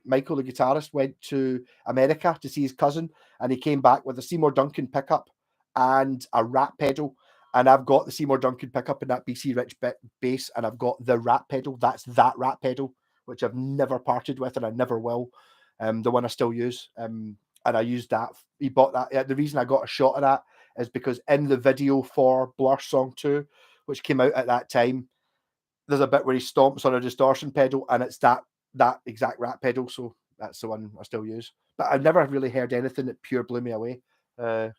Michael, the guitarist, went to America to see his cousin, and he came back with a Seymour Duncan pickup and a rat pedal. And I've got the Seymour Duncan pickup and that BC Rich bass, and I've got the rat pedal. That's that rat pedal, which I've never parted with, and I never will. The one I still use. And I used that. He bought that. The reason I got a shot of that is because in the video for Blur Song 2, which came out at that time, there's a bit where he stomps on a distortion pedal, and it's that exact rat pedal. So that's the one I still use. But I've never really heard anything that pure blew me away. Hard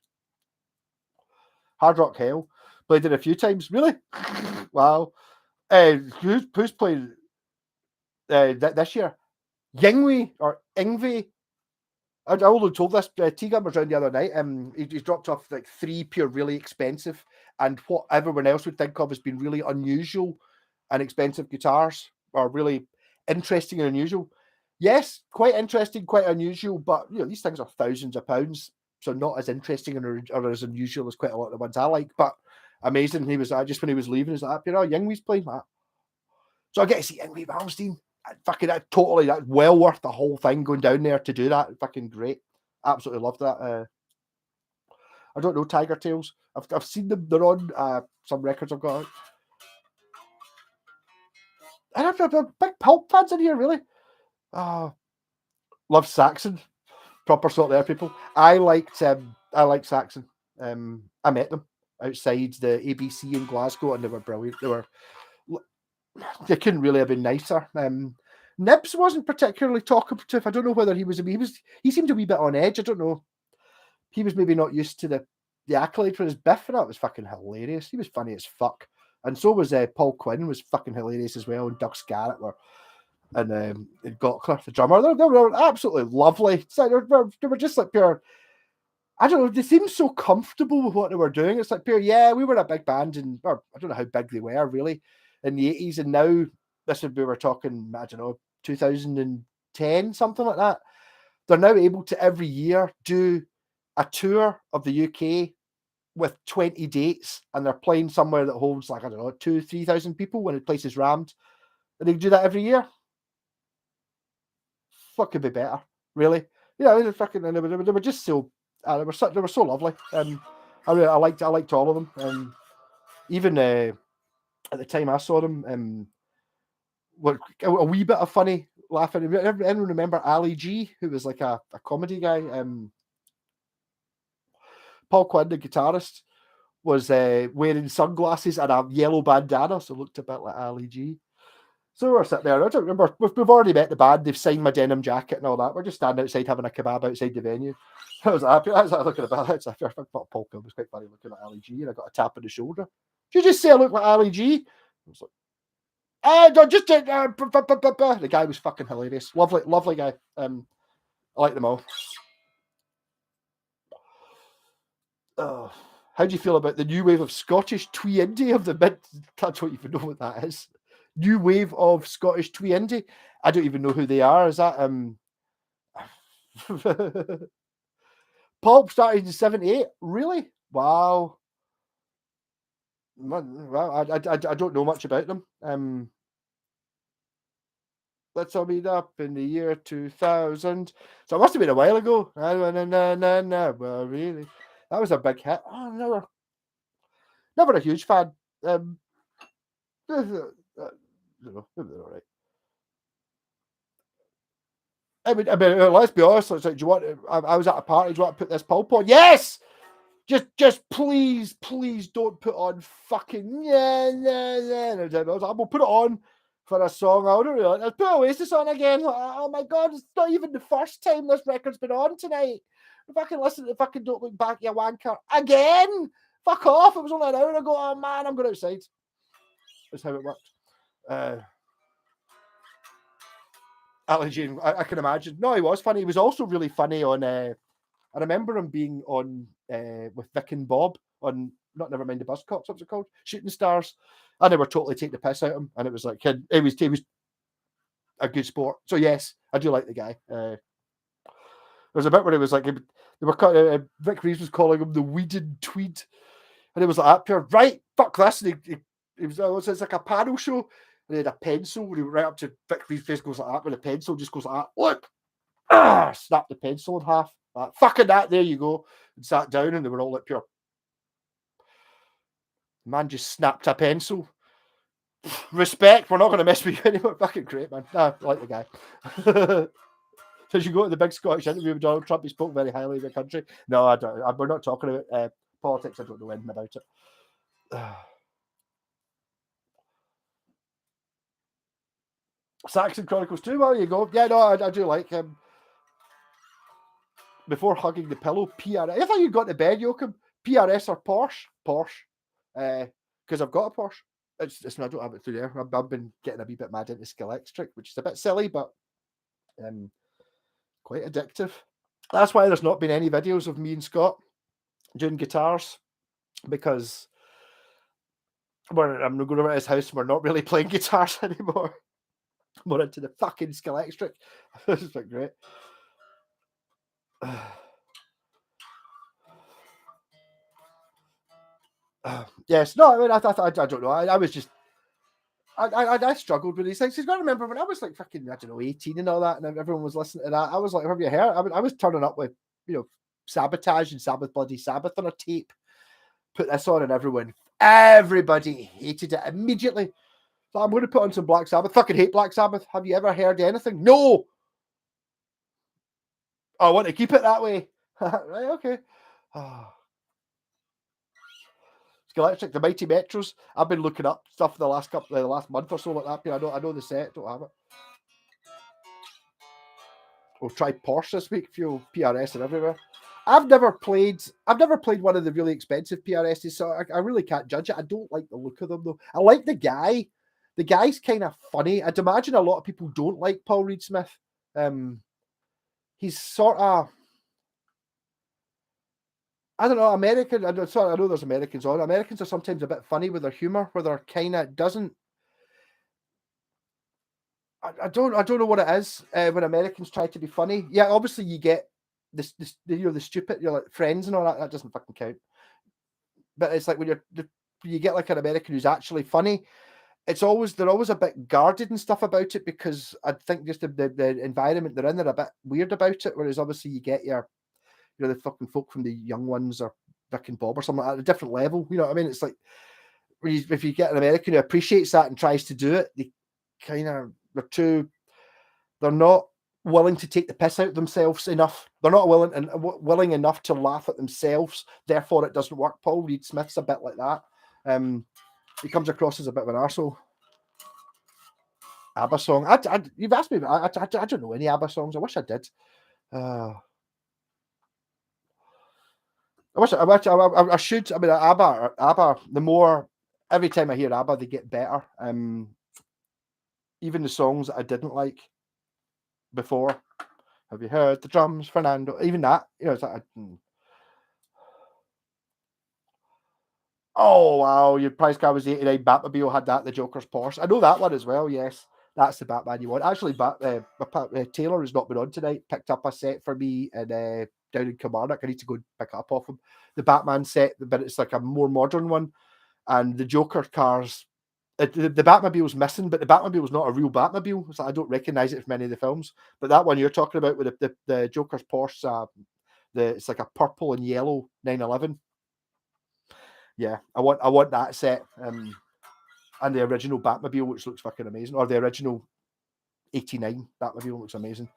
Rock Hell, played it a few times. Really? Wow. Who's playing this year? Yingwe or Ingve? I only told this. Tegan was around the other night. He's dropped off like 3 pure really expensive, and what everyone else would think of as being really unusual and expensive guitars, or really interesting and unusual. Yes, quite interesting, quite unusual, but these things are thousands of pounds, so not as interesting or as unusual as quite a lot of the ones I like, but amazing. He was just when he was leaving, he's like, Yingwe's playing that. So I get to see Yngwie Malmsteen. That's well worth the whole thing going down there to do that. Fucking great. Absolutely loved that. I don't know Tiger Tails. I've seen them. They're on some records I've got. I have big Pulp fans in here, really. Love Saxon. Proper sort there, people. I liked Saxon. I met them outside the ABC in Glasgow, and they were brilliant. They couldn't really have been nicer. Nibs wasn't particularly talkative. I don't know whether he seemed a wee bit on edge. I don't know. He was maybe not used to the accolade for his biff, and that was fucking hilarious. He was funny as fuck. And so was Paul Quinn, was fucking hilarious as well, and Doug Scarrett and Gottler, the drummer. They were absolutely lovely. So they were just like pure. I don't know. They seemed so comfortable with what they were doing. It's like pure. Yeah, we were a big band, or I don't know how big they were really in the 80s, and now we were talking. I don't know, 2010, something like that. They're now able to every year do a tour of the UK with 20 dates, and they're playing somewhere that holds like, I don't know, 2,000-3,000 people when the place is rammed, and they do that every year. fucking be better, really. Yeah, they were fucking, and they were just so, they were so lovely. I liked all of them. Even at the time I saw them, were a wee bit of funny laughing. Anyone remember Ali G, who was like a comedy guy? Paul Quinn, the guitarist, was wearing sunglasses and a yellow bandana, so looked a bit like Ali G. So we're sitting there. I don't remember. We've already met the band. They've signed my denim jacket and all that. We're just standing outside having a kebab outside the venue. I was happy. I was like looking about it. I thought Paul Quinn was quite funny looking at Ali G, and I got a tap on the shoulder. Did you just say I look like Ali G? I was like, just the guy was fucking hilarious. Lovely guy. I like them all. Oh, how do you feel about the new wave of Scottish twee indie of the mid? I don't even know what that is. New wave of Scottish twee indie. I don't even know who they are. Is that Pulp started in '78? Really? Wow. Well, I don't know much about them. Let's all meet up in the year 2000. So it must have been a while ago. Well, really, that was a big hit. Oh, never a huge fan. I don't know, maybe they're all right. I mean, let's be honest. It's like, do you want? I was at a party. Do you want to put this pulp on? Yes. Just please don't put on fucking I will put it on for a song. I don't really like. Let's put Oasis on again. Oh my god, it's not even the first time this record's been on tonight. If I can listen, if I can don't look back, you wanker again. Fuck off! It was only an hour ago. Oh man, I'm going outside. That's how it worked. Ali Jane, I can imagine. No, he was funny. He was also really funny on. I remember him being on with Vic and Bob on Never Mind the Buzzcocks. What's it called? Shooting Stars. And they were totally taking the piss out of him, and it was like he was a good sport. So yes, I do like the guy. There was a bit where it was like they were Vic Reeves was calling him the weeded tweed, and it was like that pure right. Fuck this. And he was it's like a panel show. And he had a pencil. He went right up to Vic Reeves' face, goes like that with a pencil, just goes like that. Look, snapped the pencil in half. Like, fucking that. There you go. And sat down, and they were all like pure. Man just snapped a pencil. Respect. We're not going to mess with you anymore. Fucking great, man. Nah, I like the guy. So as you go to the big Scottish interview with Donald Trump, he spoke very highly of the country. No, I don't. We're not talking about politics. I don't know anything about it. Saxon Chronicles 2. Well, there you go. Yeah, no, I do like him. Before hugging the pillow, PRS. I thought you got to bed, Joachim. PRS or Porsche? Porsche. Because I've got a Porsche. It's I don't have it through there. I've been getting a wee bit mad into Skeletric, which is a bit silly, but quite addictive. That's why there's not been any videos of me and Scott doing guitars, because I'm going over to his house and we're not really playing guitars anymore. More into the fucking Skeletric. This has been great. Yes, no, I mean, I don't know. I was just, I struggled with these things. You've got to remember when I was like fucking, I don't know, 18 and all that, and everyone was listening to that. I was like, have you heard? I was turning up with, Sabotage and Bloody Sabbath on a tape. Put this on, and everybody hated it immediately. So I'm going to put on some Black Sabbath. Fucking hate Black Sabbath. Have you ever heard anything? No. I want to keep it that way. Right, okay. Skeletric, the Mighty Metros. I've been looking up stuff the last month or so like that. I know the set. Don't have it. We'll try Porsche this week. Few PRS and everywhere. I've never played one of the really expensive PRSs, so I really can't judge it. I don't like the look of them though. I like the guy. The guy's kind of funny. I'd imagine a lot of people don't like Paul Reed Smith. He's sort of, I don't know, American. I know there's Americans on. Americans are sometimes a bit funny with their humor, where they're kind of doesn't. I don't know what it is when Americans try to be funny. Yeah, obviously you get this the stupid, like Friends and all that. That doesn't fucking count. But it's like when you get like an American who's actually funny. they're always a bit guarded and stuff about it, because I think just the environment they're in, they're a bit weird about it. Whereas obviously you get your, the fucking folk from the Young Ones or Rick and Bob or something at a different level. You know what I mean? It's like if you get an American who appreciates that and tries to do it, they kind of they're not willing to take the piss out of themselves enough. They're not willing enough to laugh at themselves. Therefore, it doesn't work. Paul Reed Smith's a bit like that. He comes across as a bit of an arsehole. ABBA song. You've asked me, I don't know any ABBA songs. I wish I did. I should. I mean, ABBA. The more every time I hear ABBA, they get better. Even the songs that I didn't like before. Have you heard the drums, Fernando? Even that, it's like. Oh wow! Your price car was 89. Batmobile had that. The Joker's Porsche. I know that one as well. Yes, that's the Batman you want. Actually, Taylor has not been on tonight. Picked up a set for me and down in Kilmarnock. I need to go and pick it up off him. The Batman set, but it's like a more modern one. And the Joker cars, the Batmobile's missing, but the Batmobile's not a real Batmobile. So I don't recognise it from any of the films. But that one you're talking about with the Joker's Porsche, it's like a purple and yellow 911. Yeah, I want that set, and the original Batmobile, which looks fucking amazing, or the original 89 Batmobile looks amazing.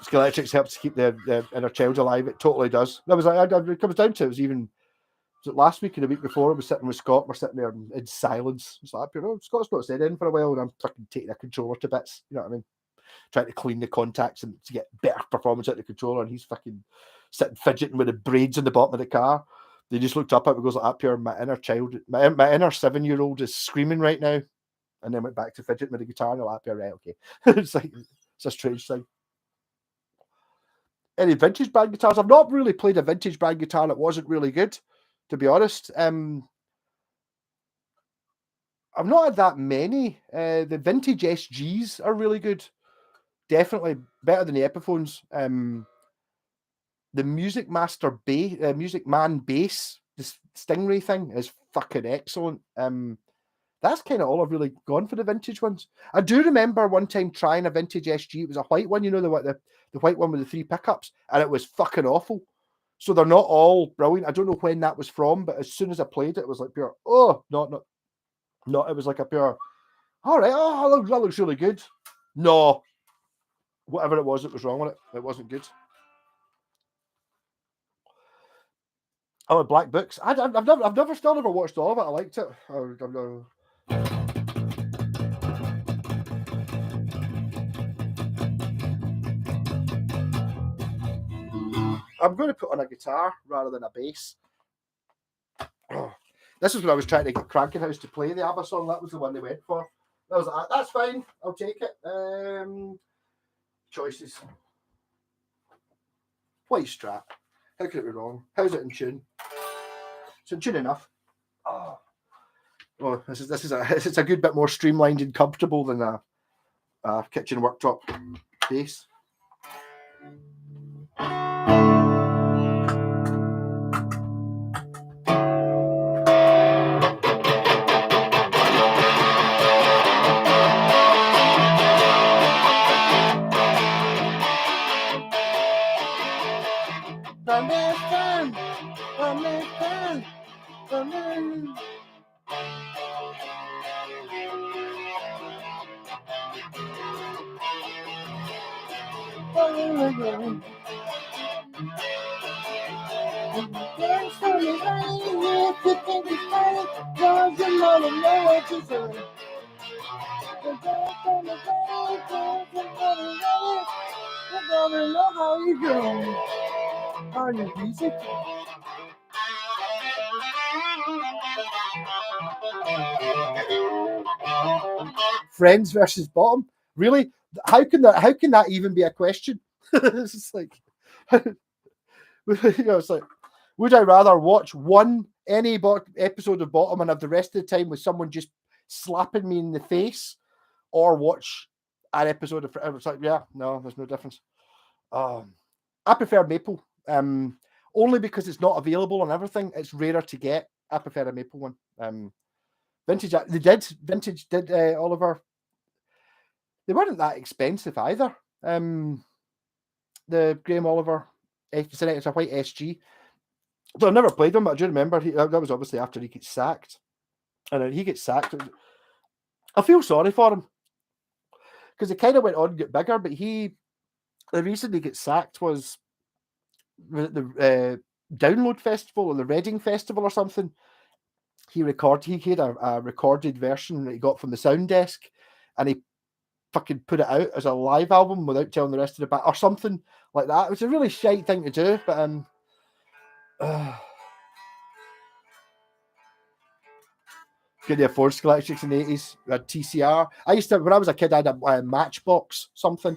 Skeletrix helps to keep the inner child alive. It totally does. That was it comes down to it was even. Was it last week and the week before? I was sitting with Scott. We're sitting there in silence. It's like, Scott's not said anything for a while, and I'm fucking taking a controller to bits. You know what I mean? Trying to clean the contacts and to get better performance out of the controller, and he's fucking sitting fidgeting with the braids in the bottom of the car. They just looked up at me, goes like, up here, my inner child, my inner 7-year-old is screaming right now, and then went back to fidgeting with the guitar. And I'm like, right, okay. It's like it's a strange thing. Any vintage brand guitars? I've not really played a vintage brand guitar that wasn't really good, to be honest. I've not had that many. The vintage SGs are really good. Definitely better than the Epiphones. The Music Man bass, the Stingray thing is fucking excellent. That's kind of all I've really gone for the vintage ones. I do remember one time trying a vintage SG. It was a white one, the white one with the 3 pickups, and it was fucking awful. So they're not all brilliant. I don't know when that was from, but as soon as I played it, it was like pure, not. It was like a pure, all right, that looks really good. No, whatever it was wrong with it. It wasn't good. Oh, Black Books. I've never watched all of it. I liked it. I'm going to put on a guitar rather than a bass. Oh, this is when I was trying to get Cranking House to play the ABBA song. That was the one they went for. I was like, that's fine. I'll take it. Choices. White Strat. How could it be wrong? How's it in tune? It's in tune enough. Oh, this is a good bit more streamlined and comfortable than a kitchen worktop bass. Friends versus Bottom. Really? How can that even be a question? It's just like, it's like, would I rather watch any episode of Bottom and have the rest of the time with someone just slapping me in the face, or watch an episode of? It's like, yeah, no, there's no difference. I prefer Maple, only because it's not available on everything. It's rarer to get. I prefer a Maple one. Vintage did Oliver. They weren't that expensive either. The Graham Oliver, it's a white SG. So I've never played them, but I do remember that was obviously after he gets sacked. And then he gets sacked. I feel sorry for him because he kind of went on to get bigger, but the reason he gets sacked was the Download Festival or the Reading Festival or something. He had a recorded version that he got from the sound desk, and he fucking put it out as a live album without telling the rest of the band or something like that. It was a really shite thing to do, but could they afford Scholastic in the 80s? A TCR. I used to, when I was a kid, I had a Matchbox something.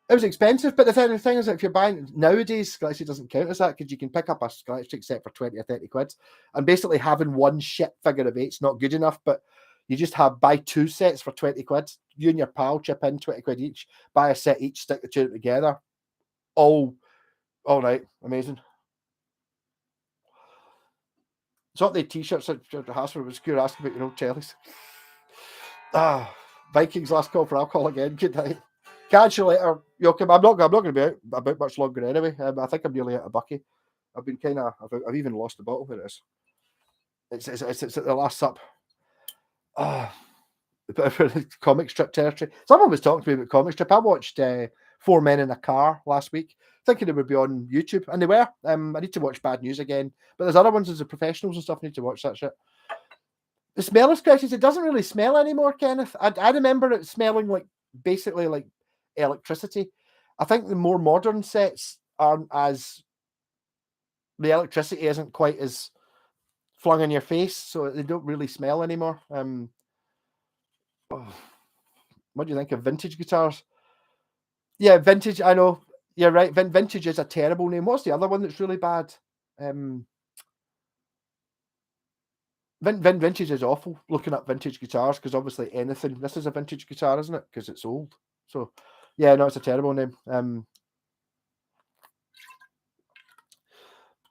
It was expensive, but the thing is that if you're buying nowadays, Scholastic doesn't count as that because you can pick up a Scholastic set for 20 or 30 quid. And basically having one shit figure of eight's not good enough, but you just buy two sets for 20 quid. You and your pal chip in 20 quid each, buy a set each, stick the two together. All right, amazing. It's not the t-shirts at the house where it was good asking about, tellies. Vikings last call for alcohol again. Good night. Catch you later, Joachim. I'm not going to be out about much longer anyway. I think I'm nearly at a bucky. I've been I've even lost the bottle. There it is. It's at the last sup. Comic strip territory. Someone was talking to me about comic strip. I watched Four Men in a Car last week, thinking it would be on YouTube, and they were. I need to watch Bad News again, but there's other ones as the professionals and stuff. I need to watch that shit. The smell of scratches, it doesn't really smell anymore, Kenneth. I remember it smelling basically like electricity. I think the more modern sets aren't as, the electricity isn't quite as flung in your face, so they don't really smell anymore. What do you think of vintage guitars? Yeah, vintage. I know you're right. Vintage is a terrible name. What's the other one that's really bad? Vintage is awful. Looking at vintage guitars because obviously anything. This is a vintage guitar, isn't it? Because it's old. So yeah, no, it's a terrible name.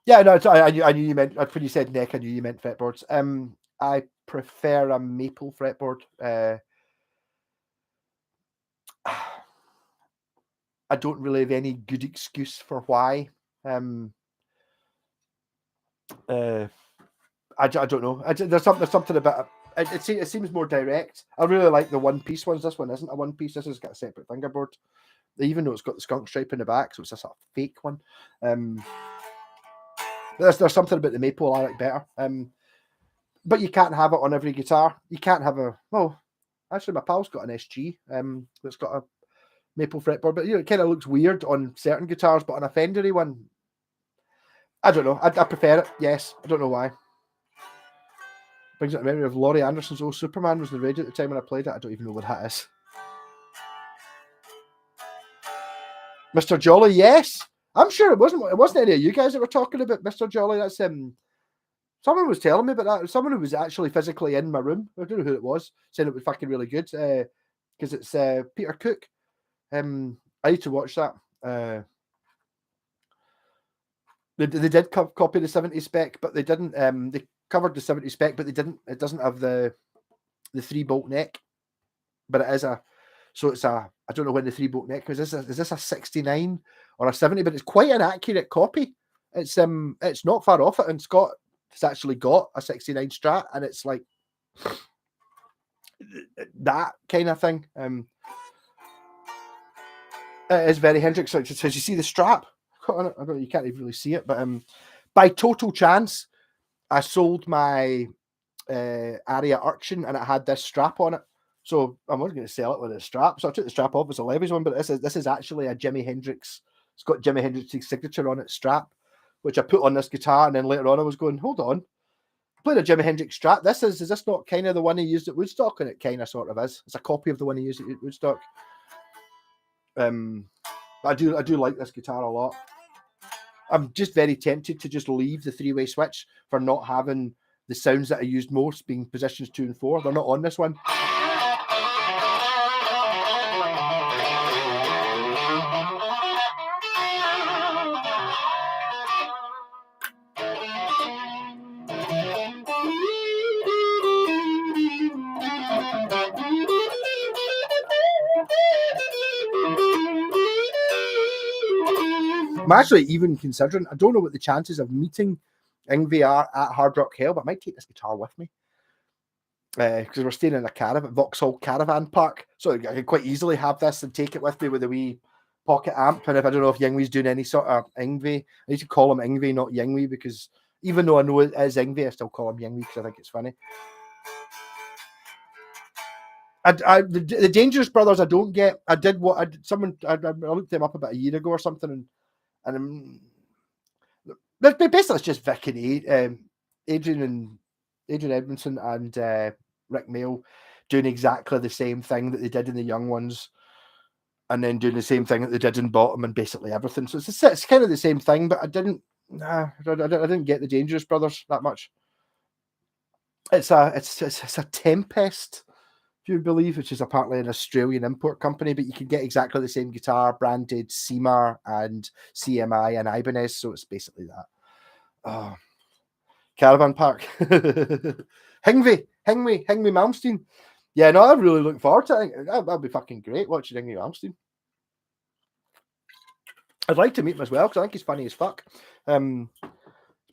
Yeah, no, I knew you meant when you said neck. I knew you meant fretboards. I prefer a maple fretboard. I don't really have any good excuse for why. I don't know. There's something about it. It seems more direct. I really like the one piece ones. This one isn't a one piece. This has got a separate fingerboard, even though it's got the skunk stripe in the back, so it's a sort of fake one. There's something about the maple I like better. But you can't have it on every guitar. You can't have actually my pal's got an SG that's got a maple fretboard, but it kind of looks weird on certain guitars, but on a Fendery one, I don't know. I prefer it. Yes, I don't know why. Brings up the memory of Laurie Anderson's old Superman was the radio at the time when I played it. I don't even know what that is. Mr. Jolly, yes. I'm sure it wasn't any of you guys that were talking about Mr. Jolly. That's someone was telling me about that. Someone who was actually physically in my room. I don't know who it was, saying it was fucking really good. Because it's Peter Cook. I need to watch that. They did copy the 70 spec, but they didn't. They covered the 70 spec, but they didn't. It doesn't have the 3-bolt neck, but it is a. So it's a. I don't know when the 3-bolt neck is. Is this a 69 or a 70? But it's quite an accurate copy. It's not far off it, and Scott has actually got a 69 Strat, and it's like that kind of thing. It is very Hendrix. So you see the strap. I don't know, you can't even really see it, but by total chance, I sold my Aria Urchin and it had this strap on it. So I was going to sell it with a strap. So I took the strap off. It's a Levy's one, but this is actually a Jimi Hendrix. It's got Jimi Hendrix's signature on it, strap, which I put on this guitar. And then later on, I was going, hold on, I played a Jimi Hendrix strap. Is this not kind of the one he used at Woodstock? And it kind of sort of is. It's a copy of the one he used at Woodstock. I do like this guitar a lot. I'm just very tempted to just leave the 3-way switch for not having the sounds that I used most, being positions 2 and 4. They're not on this one. I'm actually even considering, I don't know what the chances of meeting Yngwie are at Hard Rock Hell, but I might take this guitar with me. Because we're staying in a caravan, Vauxhall Caravan Park, so I could quite easily have this and take it with me with a wee pocket amp. And if I don't know if Yngwie's doing any sort of Yngwie, I need to call him Yngwie, not Yngwie, because even though I know it is Yngwie, I still call him Yngwie because I think it's funny. The Dangerous Brothers, I don't get. I did what I did. I looked them up about a year ago or something, and basically it's just Vic and Adrian Edmondson and Rick Mail doing exactly the same thing that they did in the Young Ones, and then doing the same thing that they did in Bottom and basically everything. So it's kind of the same thing, but I didn't get the Dangerous Brothers that much. It's a Tempest, if you believe, which is apparently an Australian import company, but you can get exactly the same guitar branded CMAR and CMI and Ibanez, so it's basically that. Oh. Caravan Park. Yngwie Malmsteen. Yeah, no, I really look forward to it. That'd be fucking great watching Yngwie Malmsteen. I'd like to meet him as well because I think he's funny as fuck. Especially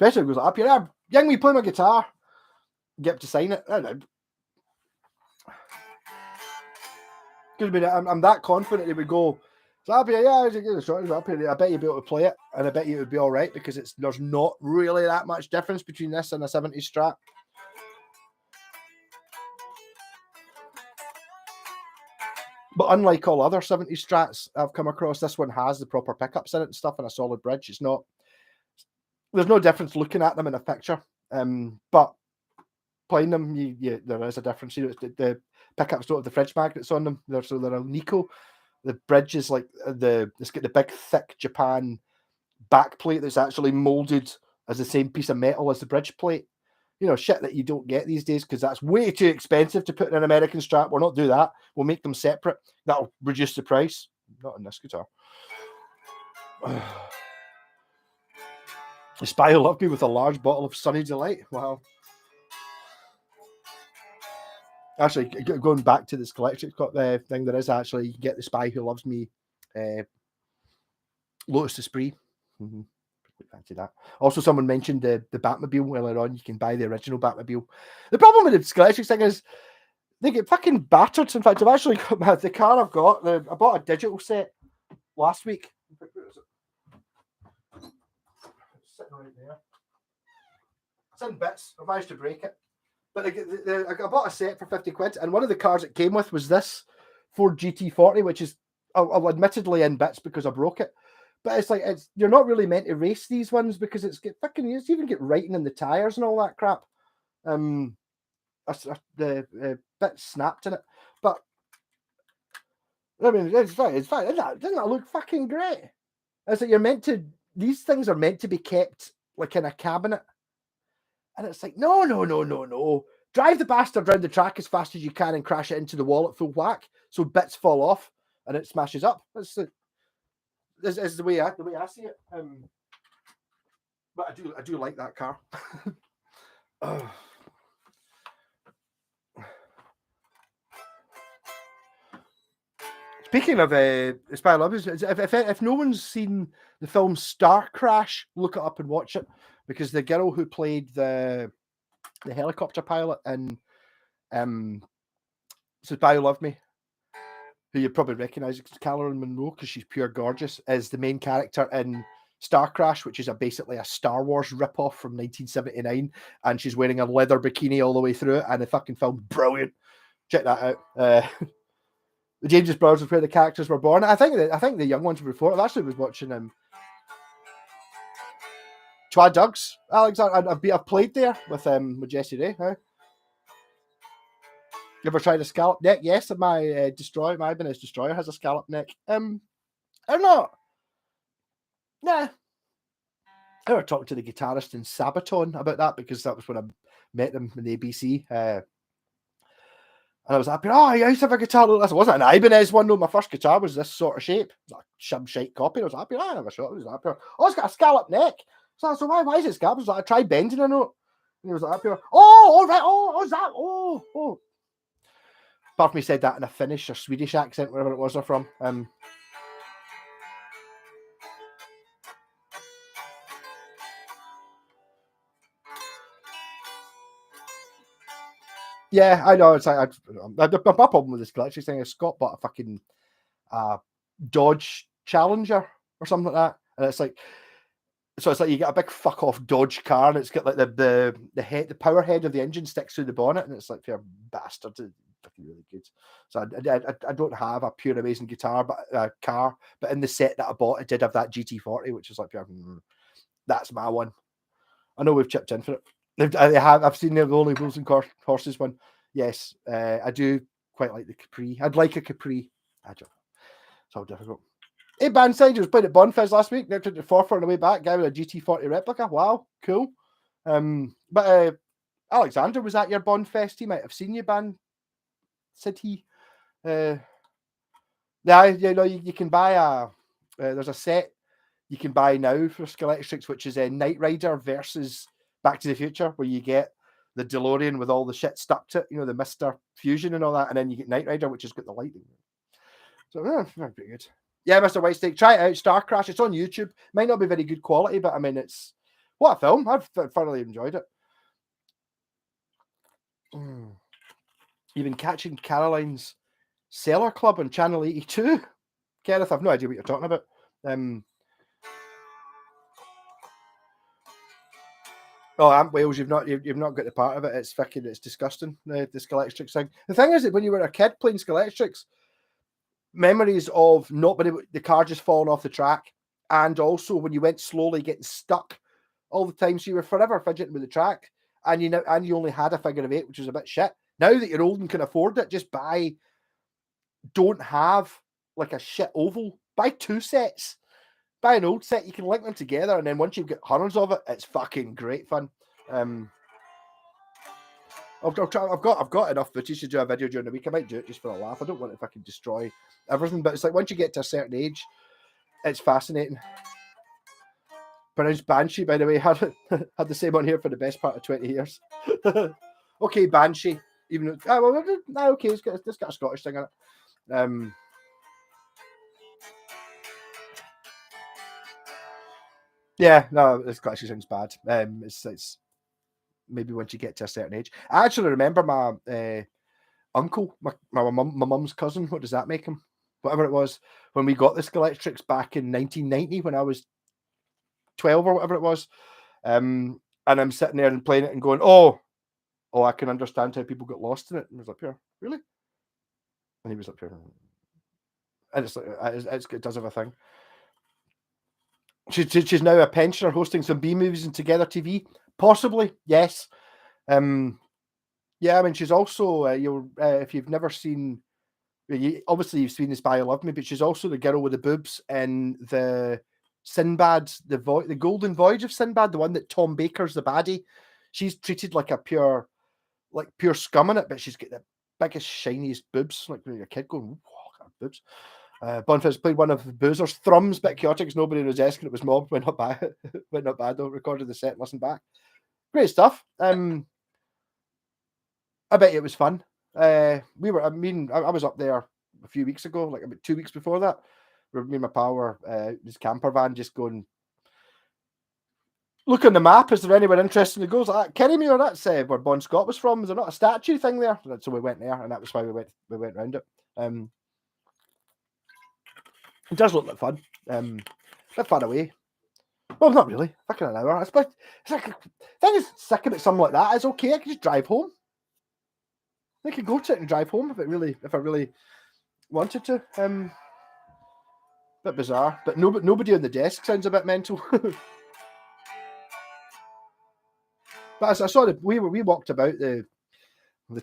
if he goes up here, Yngwie, play my guitar. Get up to sign it. Because I'm that confident he would go, up here, yeah, up here. I bet you'd be able to play it, and I bet you it would be all right because there's not really that much difference between this and a 70s Strat. But unlike all other 70s Strats I've come across, this one has the proper pickups in it and stuff and a solid bridge. There's no difference looking at them in a picture. But playing them, there is a difference. The pickups don't have the fridge magnets on them. They're a Nico. The bridge is like it's got the big, thick Japan back plate that's actually molded as the same piece of metal as the bridge plate. Shit that you don't get these days because that's way too expensive to put in an American Strat. We'll not do that. We'll make them separate. That'll reduce the price. Not in this guitar. The Spy Who Loved Me with a large bottle of Sunny Delight. Wow. Actually, going back to this collection thing, there is actually, you can get the Spy Who Loves Me Lotus Esprit. Mm-hmm. Fancy that. Also, someone mentioned the Batmobile earlier on. You can buy the original Batmobile. The problem with the Skeletrix thing is they get fucking battered. In fact, I've actually got the car I've got. I bought a digital set last week. It's sitting right there. It's in bits. I managed to break it. But I bought a set for 50 quid, and one of the cars it came with was this Ford GT40, which is admittedly in bits because I broke it. But it's like you're not really meant to race these ones because it's even get writing in the tires and all that crap. The bit snapped in it, but I mean it's fine. Doesn't that look fucking great? It's like these things are meant to be kept like in a cabinet, and it's like no. Drive the bastard around the track as fast as you can and crash it into the wall at full whack so bits fall off and it smashes up. This is the way I see it. But I do like that car. Speaking of Spy Love, if no one's seen the film Star Crash, look it up and watch it because the girl who played the helicopter pilot in Spy Who Loved Me, who you probably recognise as Caroline Munro because she's pure gorgeous, is the main character in Star Crash, which is basically a Star Wars ripoff from 1979, and she's wearing a leather bikini all the way through it, and the fucking film, brilliant. Check that out. The Dangerous Brothers was where the characters were born. I think the Young Ones were before. I actually was watching Twa Dugs, Alexander. I've played there with Jesse Ray. Huh? You ever tried a scallop neck? Yes, my Ibanez Destroyer has a scallop neck. I'm not. Nah. I ever talked to the guitarist in Sabaton about that because that was when I met them in the ABC. And I was happy. Oh, I used to have a guitar like this. It wasn't an Ibanez one though. My first guitar was this sort of shape. It was like a shite copy. I was happy. I never shot. I was happy. Oh, it's got a scallop neck. So why is it scallop? I was like, I tried bending a note. And he was like, happy. Oh, all right. Oh, is that? Oh. Apart from he said that in a Finnish or Swedish accent, wherever it was they're from. Yeah, I know. It's like my problem with this collection thing is Scott bought a fucking Dodge Challenger or something like that, and it's like, so it's like you get a big fuck off Dodge car, and it's got like the head, the power head of the engine sticks through the bonnet, and it's like, you're a bastard. It's fucking really good. So I don't have a pure amazing guitar, but car, but in the set that I bought, it did have that GT40, which is like, that's my one. I know we've chipped in for it. I've seen the Only Fools and Horses one. Yes, I do quite like the Capri. I'd like a Capri. I don't know. It's all difficult. Hey, Bandside, was playing at Bonfizz last week. Now took the forfeit on the way back. Guy with a GT40 replica. Wow, cool. But Alexander was at your Bonfest. He might have seen you, Ban. Said he. Yeah, you know, you can buy a. There's a set you can buy now for Skeletrix, which is a Knight Rider versus Back to the Future, where you get the DeLorean with all the shit stuck to it, you know, the Mr. Fusion and all that, and then you get Knight Rider, which has got the lighting. So, pretty good. Yeah, Mr. Whitesteak, try it out. Star Crash. It's on YouTube. Might not be very good quality, but I mean, it's what a film. I've thoroughly enjoyed it. You've been catching Caroline's Cellar Club on Channel 82. Kenneth, I've no idea what you're talking about. Oh, Amp Wales, you've not got the part of it. It's fucking, it's disgusting. The Skeletrix thing. The thing is that when you were a kid playing Skeletrix, memories of not being able, the car just falling off the track, and also when you went slowly getting stuck all the time, so you were forever fidgeting with the track, and you only had a figure of 8, which was a bit shit. Now that you're old and can afford it, just don't have like a shit oval. Buy 2 sets. Buy an old set, you can link them together, and then once you've got hundreds of it, it's fucking great fun. I've got enough footage to do a video during the week. I might do it just for a laugh. I don't want to fucking destroy everything, but it's like once you get to a certain age, it's fascinating. Pronounced Banshee, by the way, had the same on here for the best part of 20 years. Okay, Banshee. Even okay, it's got a Scottish thing in it. Yeah, no, this actually sounds bad. It's maybe once you get to a certain age. I actually remember my uncle, my mum's cousin. What does that make him? Whatever it was, when we got the Skeletrix back in 1990, when I was 12 or whatever it was. And I'm sitting there and playing it and going, oh, I can understand how people got lost in it. And I was like, here, really? And he was like, here. And it's like, it does have a thing. She's now a pensioner hosting some B movies and Together TV. Possibly, yes. Yeah, I mean, she's also if you've never seen, obviously you've seen This By Love Me, but she's also the girl with the boobs in the Sinbad, the Golden Voyage of Sinbad, the one that Tom Baker's the baddie. She's treated like a pure scum in it, but she's got the biggest, shiniest boobs, like a kid going, "Whoa, boobs." Bonfizz played one of Boozer's Thrums, bit chaotic, because nobody was asking, it was mobbed, went not bad though, recorded the set and listened back. Great stuff. I bet it was fun. I was up there a few weeks ago, like about 2 weeks before that, where me and my pal were this camper van just going, look on the map, is there anywhere interesting that goes like that? Kennymuir, that's where Bon Scott was from. Is there not a statue thing there? So we went there, and that was why we went around it. It does look like fun. A bit far away. Well, not really. Fucking an hour. It's like, thing is, sick about something like that. It's okay. I can just drive home. I could go to it and drive home if I really wanted to. Bit bizarre, but nobody on the desk sounds a bit mental. But as I saw we walked about the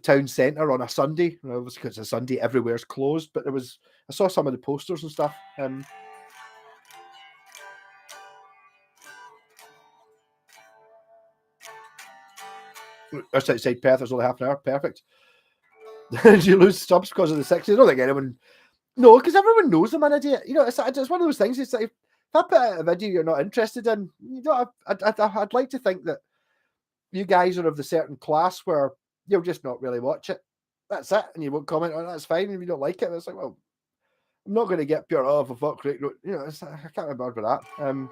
town centre on a Sunday. Obviously, because it's a Sunday, everywhere's closed. But I saw some of the posters and stuff. That's outside Perth. There's only half an hour. Perfect. Did you lose subs because of the 60s? I don't think anyone. No, because everyone knows I'm an idiot. You know, it's one of those things. It's like, if I put out a video you're not interested in, you know, I'd like to think that you guys are of the certain class where you'll just not really watch it. That's it, and you won't comment on it. That's fine. If you don't like it, it's like, well, I'm not going to get pure for fuck rate. You know, I can't remember that.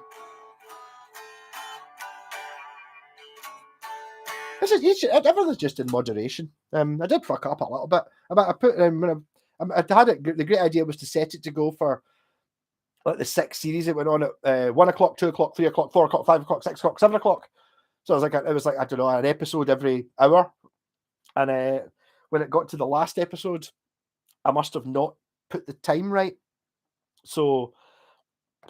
everything's just in moderation. I did fuck up a little bit. I put when I had it. The great idea was to set it to go for like the 6 series. It went on at 1 o'clock, 2 o'clock, 3 o'clock, 4 o'clock, 5 o'clock, 6 o'clock, 7 o'clock. So it was like I don't know, an episode every hour. And when it got to the last episode, I must have not put the time right. So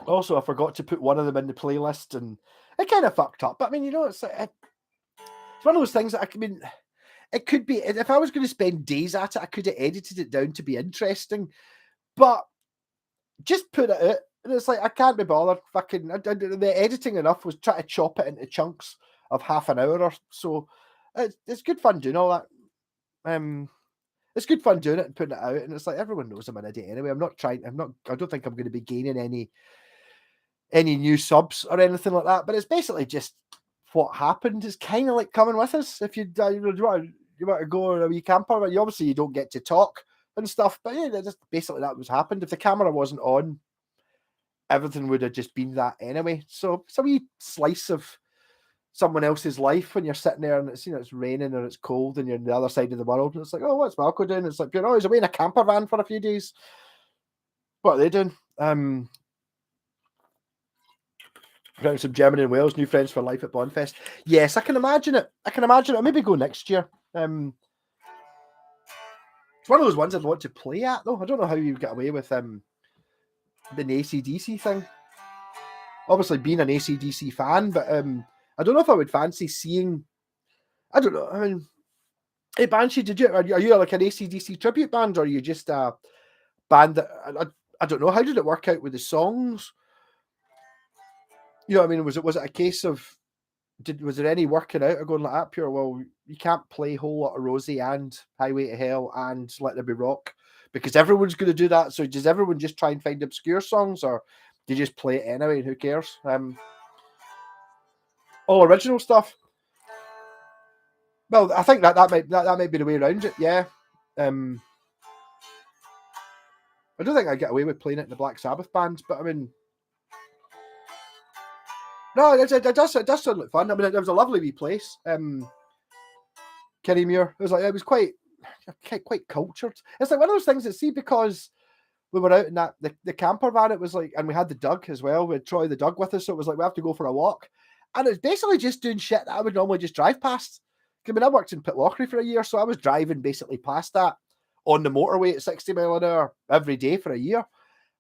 also I forgot to put one of them in the playlist, and it kind of fucked up. But I mean, it's like, it's one of those things that I mean, it could be, if I was going to spend days at it, I could have edited it down to be interesting, but just put it out. And it's like, I can't be bothered. Fucking, the editing enough was try to chop it into chunks of half an hour or so. It's good fun doing all that. It's good fun doing it and putting it out. And it's like, everyone knows I'm an idiot anyway. I don't think I'm going to be gaining any new subs or anything like that. But it's basically just what happened. It's kind of like coming with us. If you want to go on a wee camper, but obviously you don't get to talk and stuff. But yeah, just basically that was happened. If the camera wasn't on, everything would have just been that anyway. So it's a wee slice of someone else's life when you're sitting there and it's raining or it's cold and you're on the other side of the world. And it's like, oh, what's Malco doing? It's like, he's away in a camper van for a few days. What are they doing? Found some Germany and Wales, new friends for life at Bondfest. Yes, I can imagine it. I'll maybe go next year. It's one of those ones I'd want to play at, though. I don't know how you get away with the AC/DC thing. Obviously, being an AC/DC fan, but I don't know if I would fancy seeing. I don't know. I mean, hey Banshee, are you like an AC/DC tribute band, or are you just a band that I don't know? How did it work out with the songs? You know what I mean? Was it a case of was there any working out or going like that? Pure, well, you can't play Whole Lot of Rosie and Highway to Hell and Let There Be Rock because everyone's going to do that. So does everyone just try and find obscure songs, or do you just play it anyway and who cares? All original stuff. Well, I think that might be the way around it. Yeah. I don't think I get away with playing it in the Black Sabbath band, but I mean, no, it does sound like fun. I mean, it was a lovely wee place. Kirriemuir. It was quite cultured. It's like one of those things that because we were out in the camper van, it was like, and we had the Doug as well. We had Troy the Doug with us, so it was like we have to go for a walk, and it's basically just doing shit that I would normally just drive past. I mean, I worked in Pitlochry for a year, so I was driving basically past that on the motorway at 60 mile an hour every day for a year.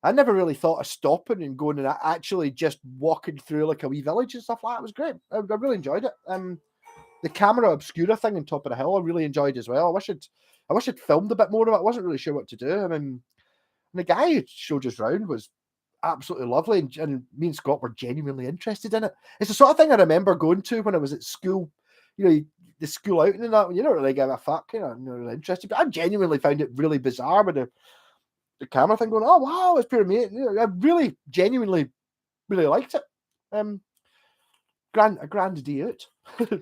I never really thought of stopping and going and actually just walking through like a wee village and stuff like that. It was great. I really enjoyed it. The camera obscura thing on top of the hill, I really enjoyed as well. I wish I'd filmed a bit more of it. I wasn't really sure what to do. I mean, the guy who showed us round was absolutely lovely, and me and Scott were genuinely interested in it. It's the sort of thing I remember going to when I was at school. The school outing and that, when you don't really give a fuck, I'm not really interested. But I genuinely found it really bizarre with the camera thing going, oh wow, it's pure mate. I really genuinely really liked it. A grand day out.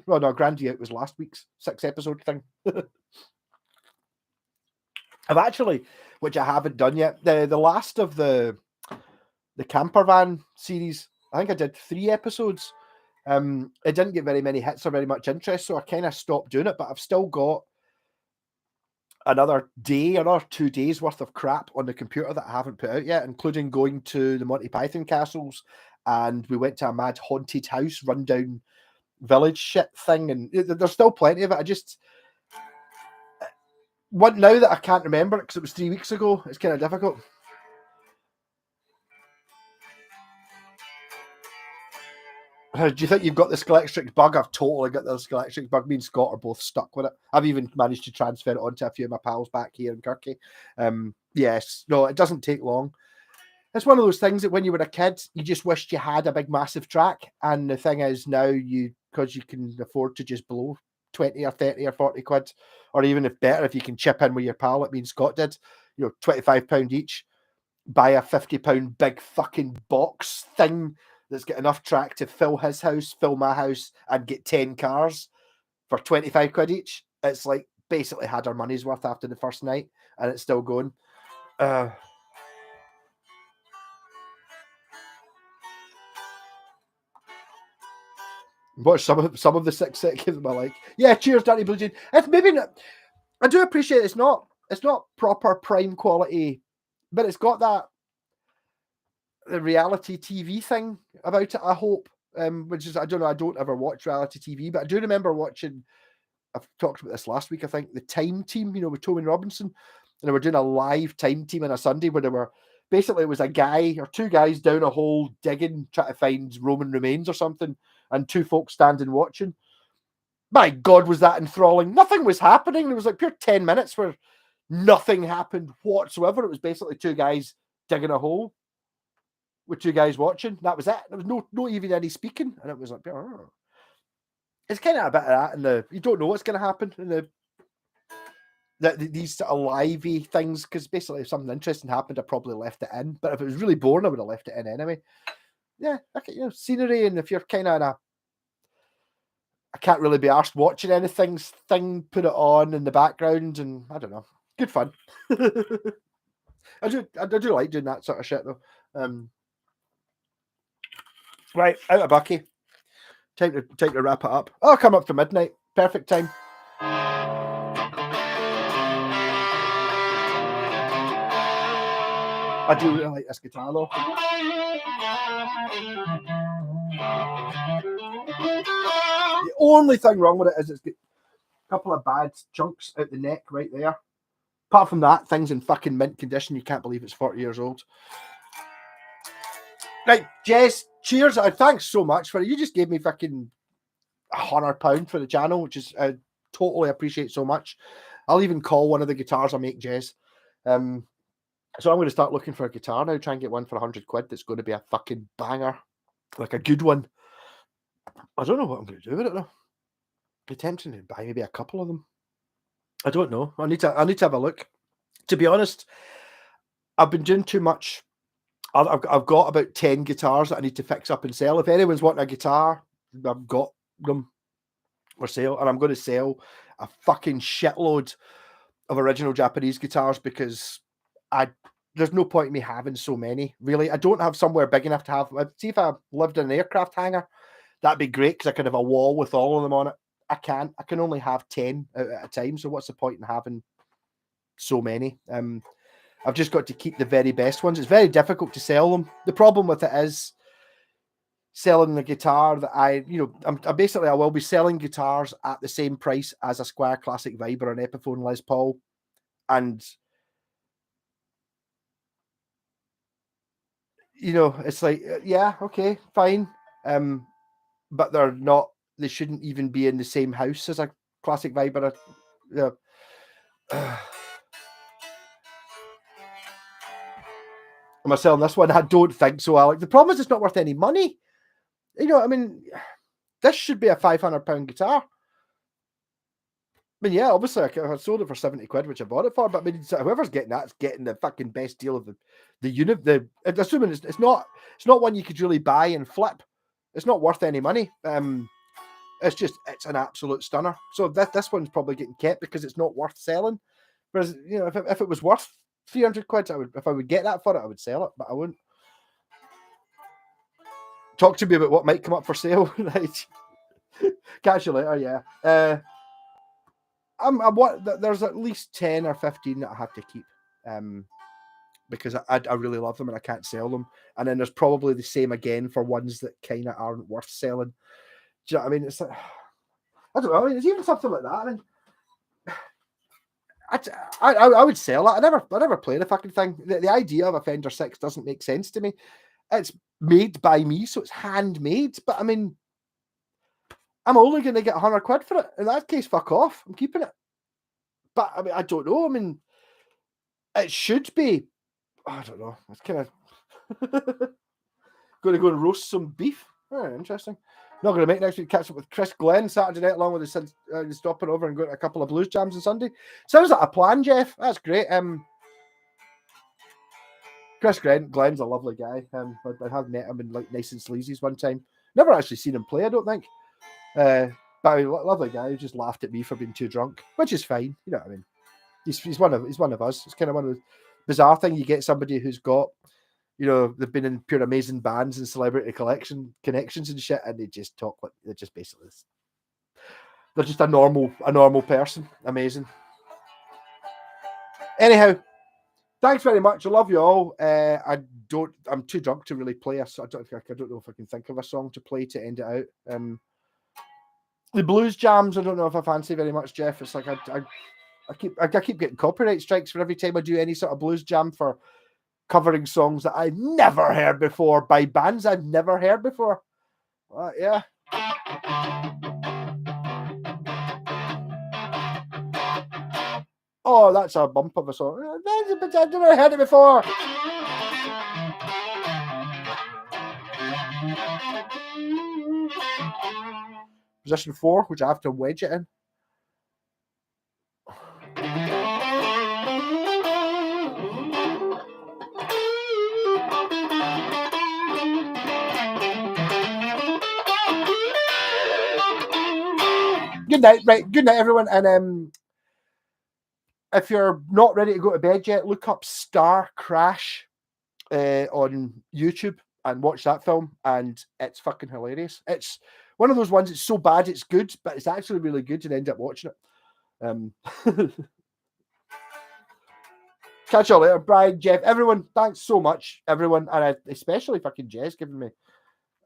Well, no, grand day out was last week's 6-episode thing. I've actually, which I haven't done yet, the last of the camper van series, I think I did 3 episodes. It didn't get very many hits or very much interest, so I kind of stopped doing it, but I've still got another 2 days worth of crap on the computer that I haven't put out yet, including going to the Monty Python castles, and we went to a mad haunted house rundown village shit thing, and there's still plenty of it. I just now that I can't remember it because it was 3 weeks ago, it's kind of difficult. Do you think you've got the Scalextric bug? I've totally got the Scalextric bug. Me and Scott are both stuck with it. I've even managed to transfer it onto a few of my pals back here in Kirky. Yes, no, it doesn't take long. It's one of those things that when you were a kid, you just wished you had a big, massive track. And the thing is now because you can afford to just blow 20 or 30 or 40 quid, or even if better, if you can chip in with your pal, like me and Scott did, £25 each, buy a £50 big fucking box thing that's got enough track to fill his house, fill my house, and get 10 cars for 25 quid each. It's like basically had our money's worth after the first night, and it's still going. Watch some of the 6 seconds of my like, yeah, cheers, Dirty Blue Jean. It's maybe not, I do appreciate it's not proper prime quality, but it's got that the reality TV thing about it, I hope. Which is, I don't know, I don't ever watch reality TV, but I do remember watching, I've talked about this last week, I think, the Time Team, with Tobin Robinson. And they were doing a live Time Team on a Sunday where they were, basically it was a guy or two guys down a hole digging, trying to find Roman remains or something, and two folks standing watching. My God, was that enthralling. Nothing was happening. There was like pure 10 minutes where nothing happened whatsoever. It was basically two guys digging a hole with two guys watching. That was it. There was no even any speaking. And it was like, oh. It's kind of a bit of that, and you don't know what's going to happen in these sort of livey things, because basically if something interesting happened, I probably left it in. But if it was really boring, I would have left it in anyway. Yeah, okay, scenery, and if you're kind of I can't really be arsed watching anything, put it on in the background, and I don't know, good fun. I do like doing that sort of shit though. Right, out of Bucky. Time to wrap it up. Oh, come up to midnight. Perfect time. I do really like this guitar though. The only thing wrong with it is it's got a couple of bad chunks out the neck right there. Apart from that, thing's in fucking mint condition. You can't believe it's 40 years old. Right, Jess, cheers. Thanks so much for it. You just gave me fucking £100 for the channel, which is I totally appreciate so much. I'll even call one of the guitars I make Jess. So I'm going to start looking for a guitar now, try and get one for £100 that's going to be a fucking banger. Like a good one. I don't know what I'm going to do with it though. I'm tempted to buy maybe a couple of them. I don't know. I need to have a look. To be honest, I've been doing too much. I've got about 10 guitars that I need to fix up and sell. If anyone's wanting a guitar, I've got them for sale, and I'm going to sell a fucking shitload of original Japanese guitars because there's no point in me having so many. Really, I don't have somewhere big enough to have. See, if I lived in an aircraft hangar, that'd be great because I could have a wall with all of them on it. I can't. I can only have 10 out at a time. So what's the point in having so many? I've just got to keep the very best ones. It's very difficult to sell them. The problem with it is selling the guitar that I will be selling guitars at the same price as a Squire Classic Vibe or an Epiphone Les Paul. And, it's like, yeah, okay, fine. But they shouldn't even be in the same house as a Classic Vibe or Am I selling this one? I don't think so, Alec. The problem is it's not worth any money. This should be a £500 guitar. Yeah, obviously I sold it for £70, which I bought it for. But whoever's getting that's getting the fucking best deal of the unit. Assuming it's not one you could really buy and flip. It's not worth any money. It's an absolute stunner. So this one's probably getting kept because it's not worth selling. Whereas if it was worth £300, if I would get that for it, I would sell it, but I wouldn't. Talk to me about what might come up for sale. Right. Catch you later. Yeah. There's at least 10 or 15 that I have to keep. Because I really love them and I can't sell them. And then there's probably the same again for ones that kind of aren't worth selling. Do you know what I mean? It's like, I don't know. It's even something like that. I mean, I would sell it. I never play the fucking thing. The idea of a Fender 6 doesn't make sense to me. It's made by me, so it's handmade. But I mean, I'm only going to get £100 for it. In that case, fuck off. I'm keeping it. But I mean, I don't know. I mean, it should be. I don't know. It's kind of going to go and roast some beef. Oh, interesting. Not going to make next week. Catch up with Chris Glenn Saturday night, along with his stopping over and going to a couple of blues jams on Sunday. Sounds like a plan, Jeff. That's great. Chris Glenn's a lovely guy. I have met him in like Nice and Sleazy's one time. Never actually seen him play, I don't think. But a lovely guy who just laughed at me for being too drunk, which is fine. You know what I mean? He's one of us. It's kind of one of the bizarre thing. You get somebody who's got you know, they've been in pure amazing bands and celebrity connections and shit, and they just talk like they're just basically they're just a normal person. Amazing. Anyhow, thanks very much. I love you all. I'm too drunk to really play I don't know if I can think of a song to play to end it out. The blues jams, I don't know if I fancy very much, Jeff. It's like I keep getting copyright strikes for every time I do any sort of blues jam for covering songs that I've never heard before by bands I've never heard before. Yeah. Oh, that's a bump of a song. I've never heard it before. Position 4, which I have to wedge it in. Good night, right? Good night, everyone. And if you're not ready to go to bed yet, look up Star Crash on YouTube and watch that film, and it's fucking hilarious. It's one of those ones. It's so bad it's good, but it's actually really good, and end up watching it. Catch you later, Brian, Jeff, everyone. Thanks so much, everyone, and especially fucking Jess giving me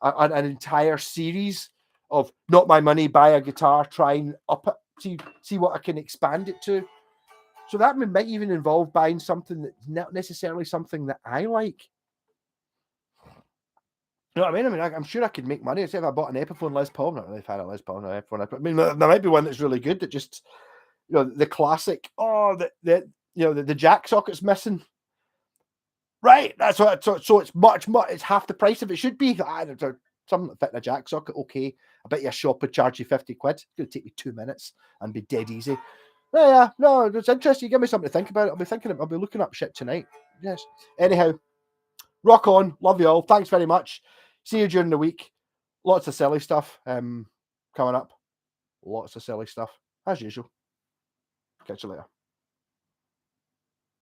an entire series of not my money, buy a guitar, try and up it, see what I can expand it to. So that might even involve buying something that's not necessarily something that I like. You know what I mean? I'm sure I could make money. Say if I bought an Epiphone Les Paul, I'm not really a fan of Les Paul, no Epiphone. I mean, there might be one that's really good that just, you know, the classic. Oh, the jack socket's missing. Right, that's what. So it's much. It's half the price of it should be. Something that fit in a jack socket. Okay, I bet you a shop would charge you 50 quid. It's going to take me 2 minutes and be dead easy. Yeah, no, it's interesting. You give me something to think about. I'll be looking up shit tonight. Yes. Anyhow, rock on. Love you all. Thanks very much. See you during the week. Lots of silly stuff coming up. Lots of silly stuff as usual. Catch you later.